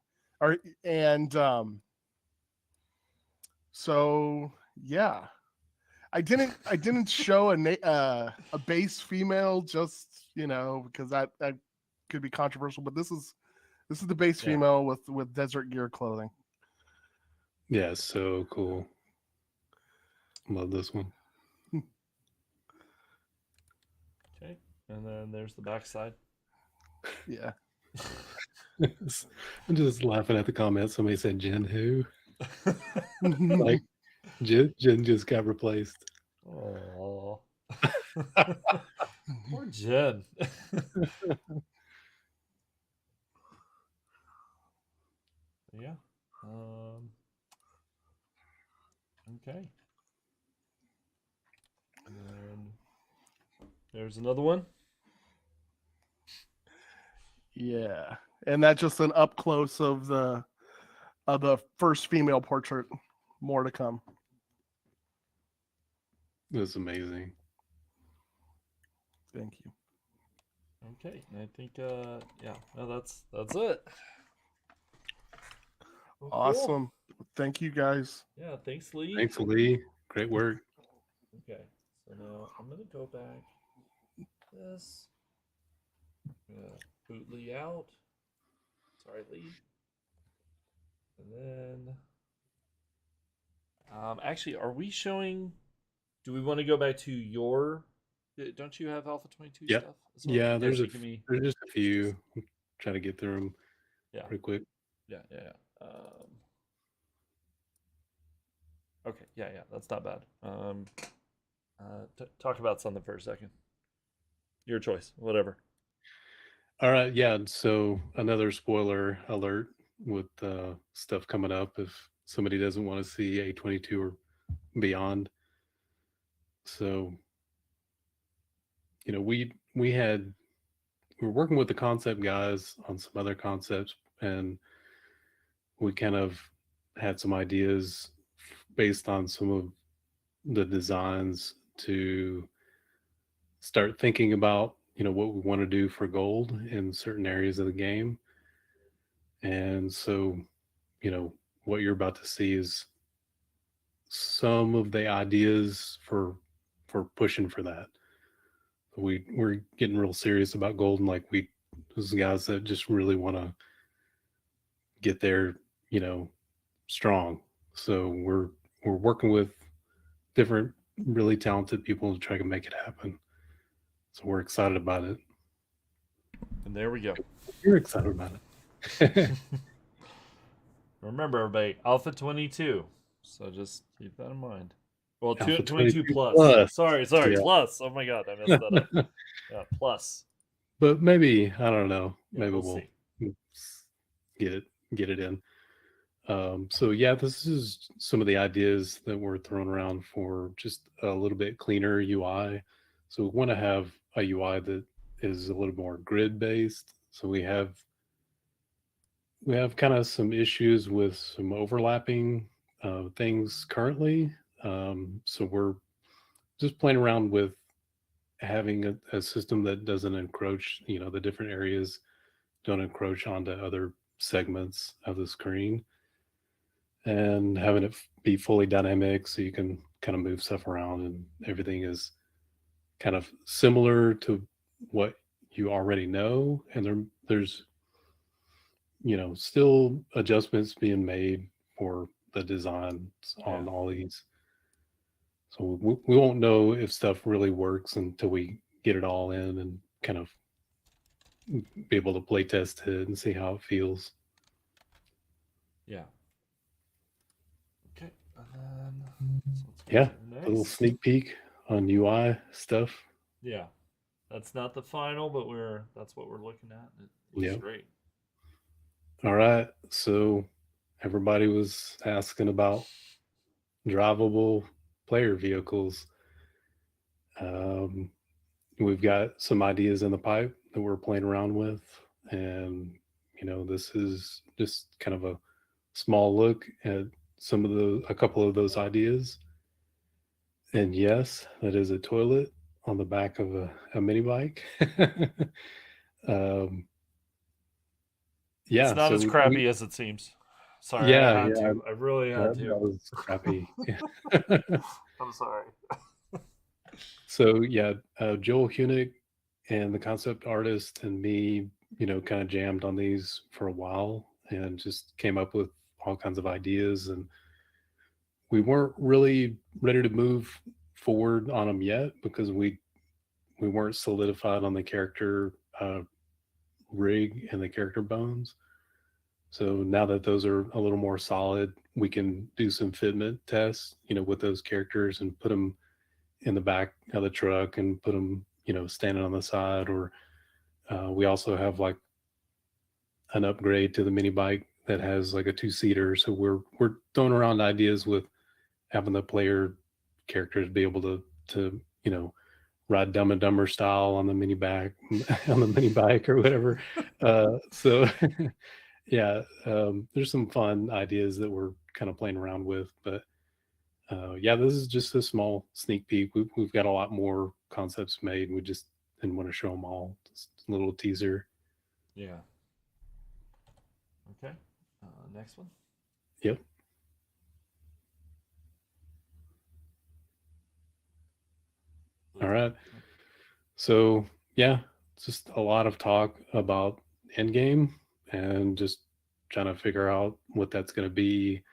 So yeah, I didn't show a base female just because that could be controversial, but this is the base female with desert gear clothing. Yeah, so cool. Love this one. Okay, and then there's the backside. Yeah. I'm just laughing at the comments. Somebody said Jen who? Like Jen just got replaced. Oh, poor Jen. Yeah. Okay. And then there's another one. Yeah, and that's just an up close of the first female portrait. More to come. That's amazing. Thank you. Okay, and I think yeah, no, that's it. Well, Awesome. cool. Thank you guys. Yeah, thanks, Lee. Thanks, Lee. Great work. Okay, so now I'm gonna go back. This. I'm gonna boot Lee out. Sorry, Lee. And then, actually, are we showing? Do we want to go back to your? Don't you have Alpha 22 Yeah. stuff? As well? Yeah, there's so there's just a few. I'm trying to get through them pretty quick. Yeah. Okay, yeah, that's not bad. Talk about something for a second. Your choice, whatever. All right, yeah. So another spoiler alert with stuff coming up if somebody doesn't want to see A22 or beyond. So, we were working with the concept guys on some other concepts, and we kind of had some ideas based on some of the designs to start thinking about what we want to do for gold in certain areas of the game. And so what you're about to see is some of the ideas for pushing for that. We're getting real serious about gold, and like those guys that just really want to get there strong. So we're working with different really talented people to try to make it happen. So we're excited about it. And there we go. You're excited about it. Remember, everybody, Alpha 22. So just keep that in mind. Well, Alpha 22 plus. Sorry, Yeah. Plus. Oh my God, I messed that up. Yeah, plus. But maybe, I don't know. Yeah, Maybe we'll we'll get it in. So yeah, this is some of the ideas that we're throwing around for just a little bit cleaner UI. So we want to have a UI that is a little more grid based. So we have kind of some issues with some overlapping things currently. So we're just playing around with having a system that doesn't encroach, the different areas don't encroach onto other segments of the screen, and having it be fully dynamic so you can kind of move stuff around and everything is kind of similar to what you already know. And there's still adjustments being made for the designs on all these. So we won't know if stuff really works until we get it all in and kind of be able to play test it and see how it feels. Yeah. Okay. Yeah, a little sneak peek on UI stuff. Yeah, that's not the final, but that's what we're looking at. It looks great. All right, so everybody was asking about drivable player vehicles. We've got some ideas in the pipe that we're playing around with, and this is just kind of a small look at a couple of those ideas. And yes, that is a toilet on the back of a mini bike. Yeah, It's not so as crappy as it seems. Sorry, I yeah, had yeah, to. I really had that to. was crappy. I'm sorry. So yeah, Joel Hunick and the concept artist and me, kind of jammed on these for a while and just came up with all kinds of ideas. And we weren't really ready to move forward on them yet because we weren't solidified on the character rig and the character bones. So now that those are a little more solid, we can do some fitment tests, with those characters and put them in the back of the truck and put them, standing on the side. Or we also have like an upgrade to the mini bike that has like a 2-seater. So we're throwing around ideas with having the player characters be able to ride Dumb and Dumber style on the mini bike on the mini bike or whatever. So yeah, there's some fun ideas that we're kind of playing around with, but yeah, this is just a small sneak peek. We've got a lot more concepts made. We just didn't want to show them all. Just a little teaser. Yeah. Okay. Next one. Yep. All right. So yeah, just a lot of talk about endgame and just trying to figure out what that's going to be.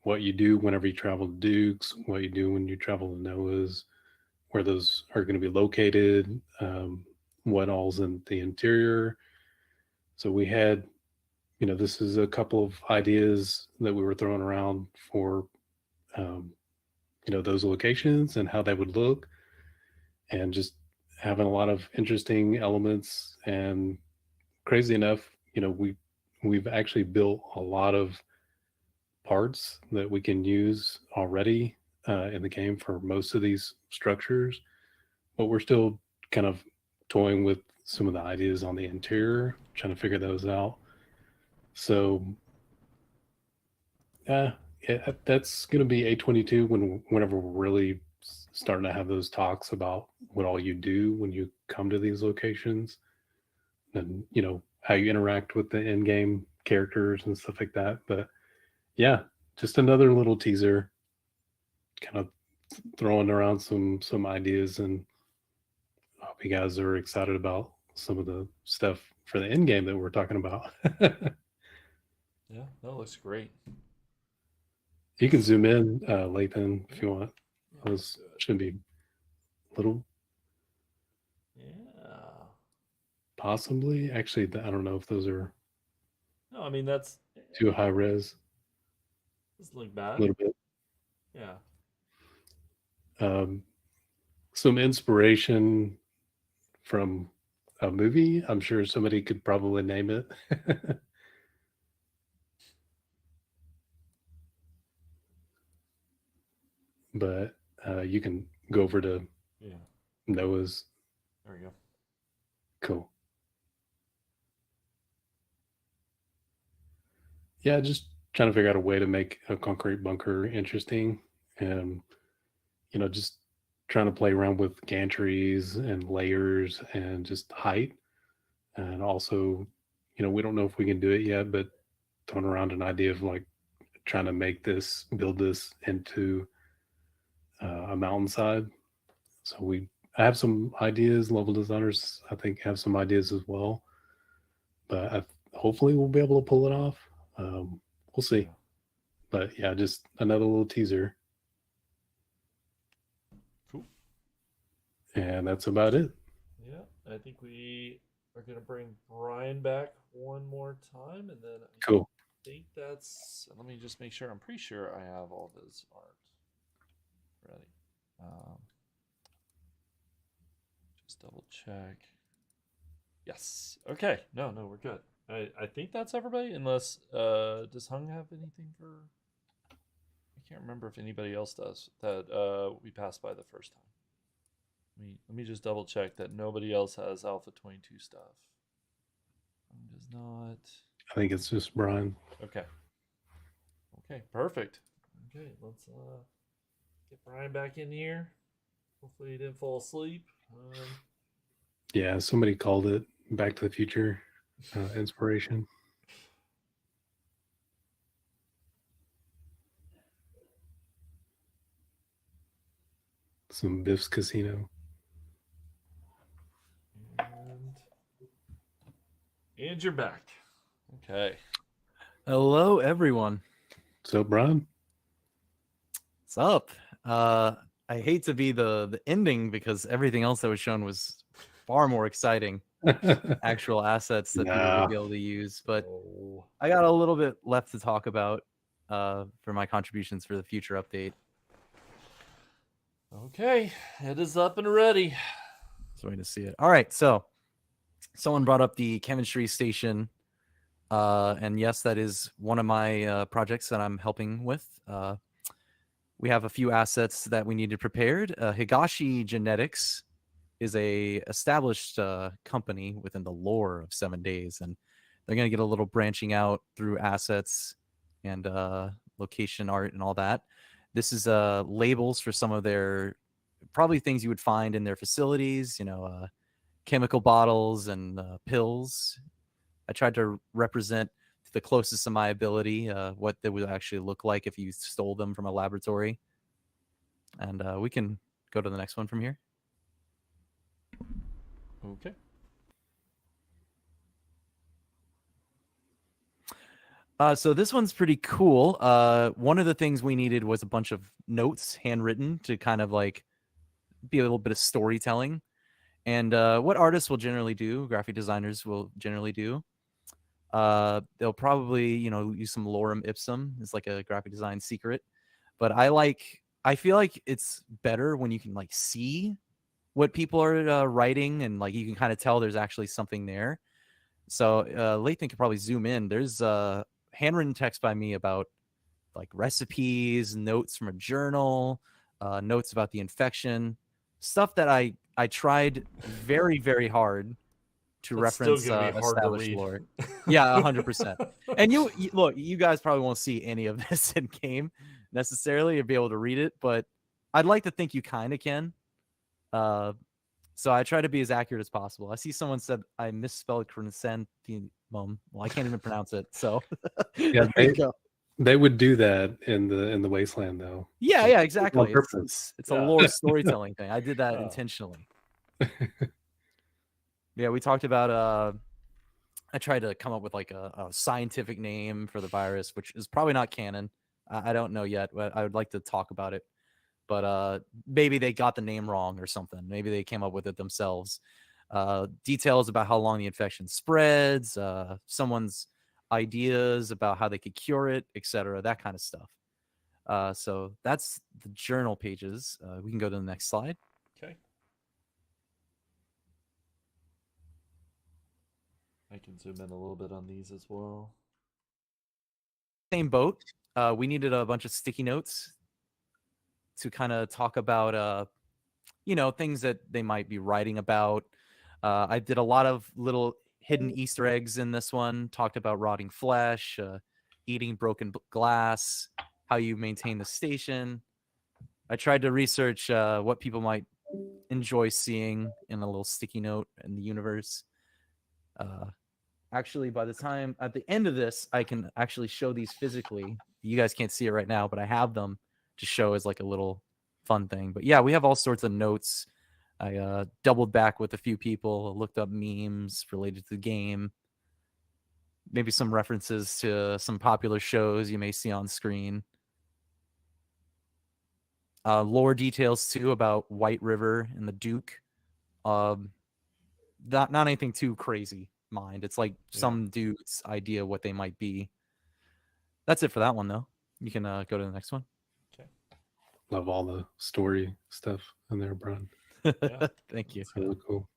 What you do whenever you travel to Dukes, what you do when you travel to Noah's, where those are going to be located, what all's in the interior. So we had, this is a couple of ideas that we were throwing around for, those locations and how they would look, and just having a lot of interesting elements. And crazy enough, we've actually built a lot of parts that we can use already in the game for most of these structures, but we're still kind of toying with some of the ideas on the interior, trying to figure those out. So yeah, that's going to be A22 whenever we're really starting to have those talks about what all you do when you come to these locations, and how you interact with the in-game characters and stuff like that. But yeah, just another little teaser, kind of throwing around some ideas, and I hope you guys are excited about some of the stuff for the end game that we're talking about. Yeah, that looks great. You can zoom in, Lathan, if you want. Those should be little. Yeah. Possibly. Actually, I don't know if those are No, I mean that's too high res. doesn't look bad. A little bit. Yeah. Some inspiration from a movie. I'm sure somebody could probably name it. But you can go over to Noah's. There we go. Cool. Yeah, just trying to figure out a way to make a concrete bunker interesting, and just trying to play around with gantries and layers and just height. And also, we don't know if we can do it yet, but throwing around an idea of like trying to build this into a mountainside. So I have some ideas. Level designers, I think, have some ideas as well, but hopefully we'll be able to pull it off. We'll see. But yeah, just another little teaser. Cool. And that's about it. Yeah, I think we are going to bring Brian back one more time, and then Cool. I think that's. Let me just make sure. I'm pretty sure I have all of his art ready. Just double check. Yes. Okay. No, we're good. I think that's everybody. Unless does Hung have anything for? I can't remember if anybody else does that. We passed by the first time. Let me just double check that nobody else has Alpha 22 stuff. Does not. I think it's just Brian. Okay. Okay. Perfect. Okay. Get Brian back in here. Hopefully he didn't fall asleep. Yeah, somebody called it Back to the Future inspiration. Some Biff's Casino. And you're back. Okay. Hello, everyone. So, Brian? What's up? I hate to be the ending because everything else that was shown was far more exciting. Actual assets that people would be able to use, but I got a little bit left to talk about for my contributions for the future update. Okay, it is up and ready. It's a way to see it. All right, so someone brought up the chemistry station, and yes, that is one of my projects that I'm helping with. We have a few assets that we needed prepared. Higashi Genetics is a established company within the lore of 7 Days, and they're going to get a little branching out through assets and location art and all that. This is labels for some of their probably things you would find in their facilities, chemical bottles and pills. I tried to represent to the closest of my ability what they would actually look like if you stole them from a laboratory. And we can go to the next one from here. Okay. So this one's pretty cool. One of the things we needed was a bunch of notes handwritten to kind of like be a little bit of storytelling. And what artists will generally do, graphic designers will generally do, they'll probably, use some lorem ipsum as like a graphic design secret. But I feel like it's better when you can like see what people are writing and like you can kind of tell there's actually something there. So Lathan could probably zoom in. There's handwritten text by me about like recipes, notes from a journal, notes about the infection, stuff that I tried very, very hard to That's reference still gonna be hard to established read. lore. Yeah, 100%. And you look, you guys probably won't see any of this in game necessarily or be able to read it, but I'd like to think you kind of can. So I try to be as accurate as possible. I see someone said I misspelled chrysanthemum. Well, I can't even pronounce it. So Yeah, there you go. they would do that in the wasteland, though. Yeah, exactly. On purpose. It's a lore storytelling thing. I did that intentionally. Yeah, we talked about. I tried to come up with like a scientific name for the virus, which is probably not canon. I don't know yet, but I would like to talk about it. But maybe they got the name wrong or something. Maybe they came up with it themselves. Details about how long the infection spreads, someone's ideas about how they could cure it, etc. That kind of stuff. So that's the journal pages. We can go to the next slide. Okay. I can zoom in a little bit on these as well. Same boat. We needed a bunch of sticky notes to kind of talk about, things that they might be writing about. I did a lot of little hidden Easter eggs in this one. Talked about rotting flesh, eating broken glass, how you maintain the station. I tried to research what people might enjoy seeing in a little sticky note in the universe. Actually, by the time at the end of this, I can actually show these physically. You guys can't see it right now, but I have them to show as like a little fun thing. But yeah, we have all sorts of notes. I doubled back with a few people, looked up memes related to the game, maybe some references to some popular shows you may see on screen. Lore details too about White River and the Duke. Not anything too crazy, mind. It's like some dude's idea of what they might be. That's it for that one, though. You can go to the next one. Okay. Love all the story stuff in there, Brian. Yeah. Thank you. It's really cool.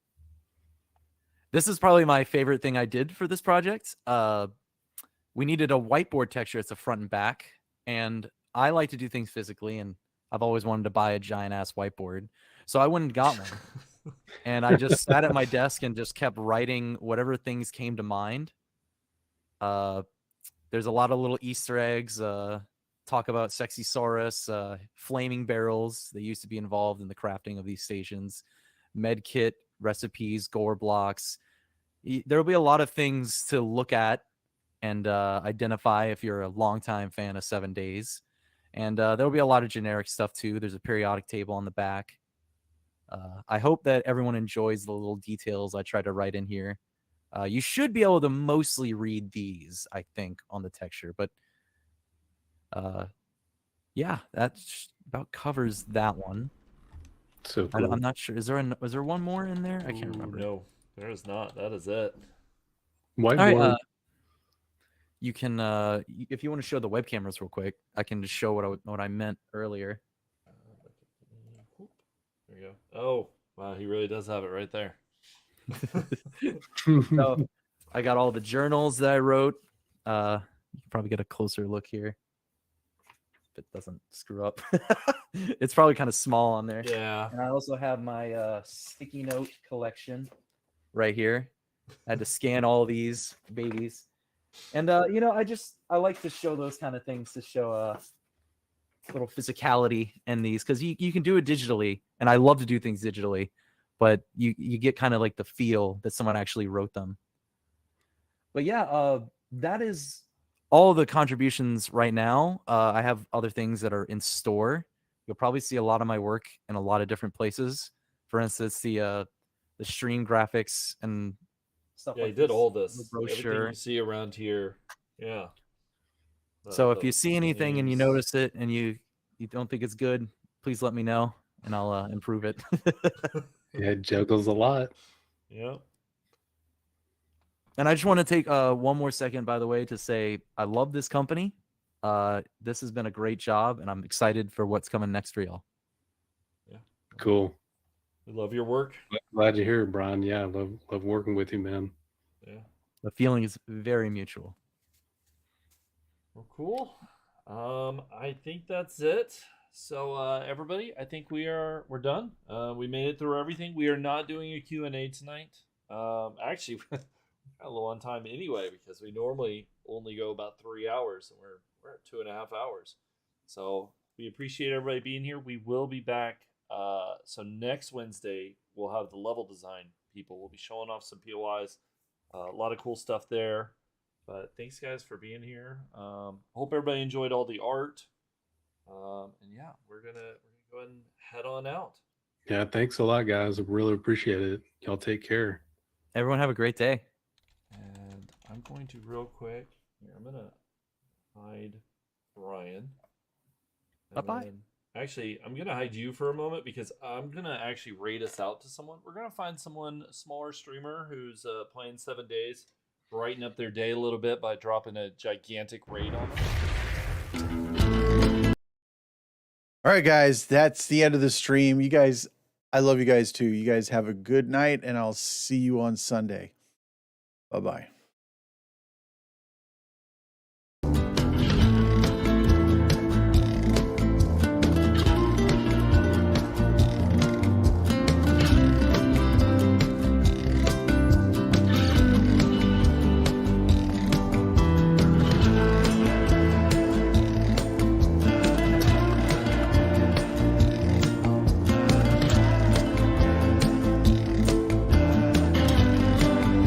This is probably my favorite thing I did for this project. We needed a whiteboard texture. It's a front and back. And I like to do things physically, and I've always wanted to buy a giant ass whiteboard. So I went and got one. And I just sat at my desk and just kept writing whatever things came to mind. There's a lot of little Easter eggs to talk about Sexy Saurus, flaming barrels. They used to be involved in the crafting of these stations, med kit, recipes, gore blocks. There'll be a lot of things to look at and identify if you're a longtime fan of 7 Days. And there'll be a lot of generic stuff too. There's a periodic table on the back. I hope that everyone enjoys the little details I try to write in here. You should be able to mostly read these, I think, on the texture. But yeah, that about covers that one. So cool. I'm not sure. Was there one more in there? I can't remember. No, there is not. That is it. Whiteboard. All right, you can, if you want to show the web cameras real quick, I can just show what I meant earlier. There you go. Oh, wow, he really does have it right there. So I got all the journals that I wrote. You can probably get a closer look here. If it doesn't screw up. It's probably kind of small on there. Yeah. And I also have my sticky note collection right here. I had to scan all these babies. And you know, I like to show those kind of things to show a little physicality in these, because you can do it digitally, and I love to do things digitally, but you get kind of like the feel that someone actually wrote them. But yeah, that is all the contributions right now. I have other things that are in store. You'll probably see a lot of my work in a lot of different places. For instance, the stream graphics and stuff. Yeah, like he did this, all this. the Everything brochure. you see around here. Yeah. So if you see anything and you names. notice it and you don't think it's good, please let me know and I'll improve it. Yeah, it juggles a lot. Yeah. And I just want to take one more second, by the way, to say I love this company. This has been a great job, and I'm excited for what's coming next for y'all. Yeah. Cool. We love your work. Glad to hear it, Brian. Yeah, love working with you, man. Yeah. The feeling is very mutual. Well, cool. I think that's it. So everybody, I think we're done. We made it through everything. We are not doing a Q&A tonight. Actually, we're a little on time anyway, because we normally only go about 3 hours, and we're at 2.5 hours. So we appreciate everybody being here. We will be back. So next Wednesday we'll have the level design people. We'll be showing off some POIs. A lot of cool stuff there. But thanks, guys, for being here. Hope everybody enjoyed all the art. And yeah, we're gonna go ahead and head on out. Yeah, thanks a lot, guys. I really appreciate it. Y'all take care. Everyone have a great day. And I'm going to real quick. Here, I'm gonna hide Brian. Bye-bye. Actually, I'm gonna hide you for a moment, because I'm gonna actually raid us out to someone. We're gonna find someone, a smaller streamer who's playing 7 days, brighten up their day a little bit by dropping a gigantic raid on them. All right, guys, that's the end of the stream. You guys, I love you guys too. You guys have a good night, and I'll see you on Sunday. Bye-bye.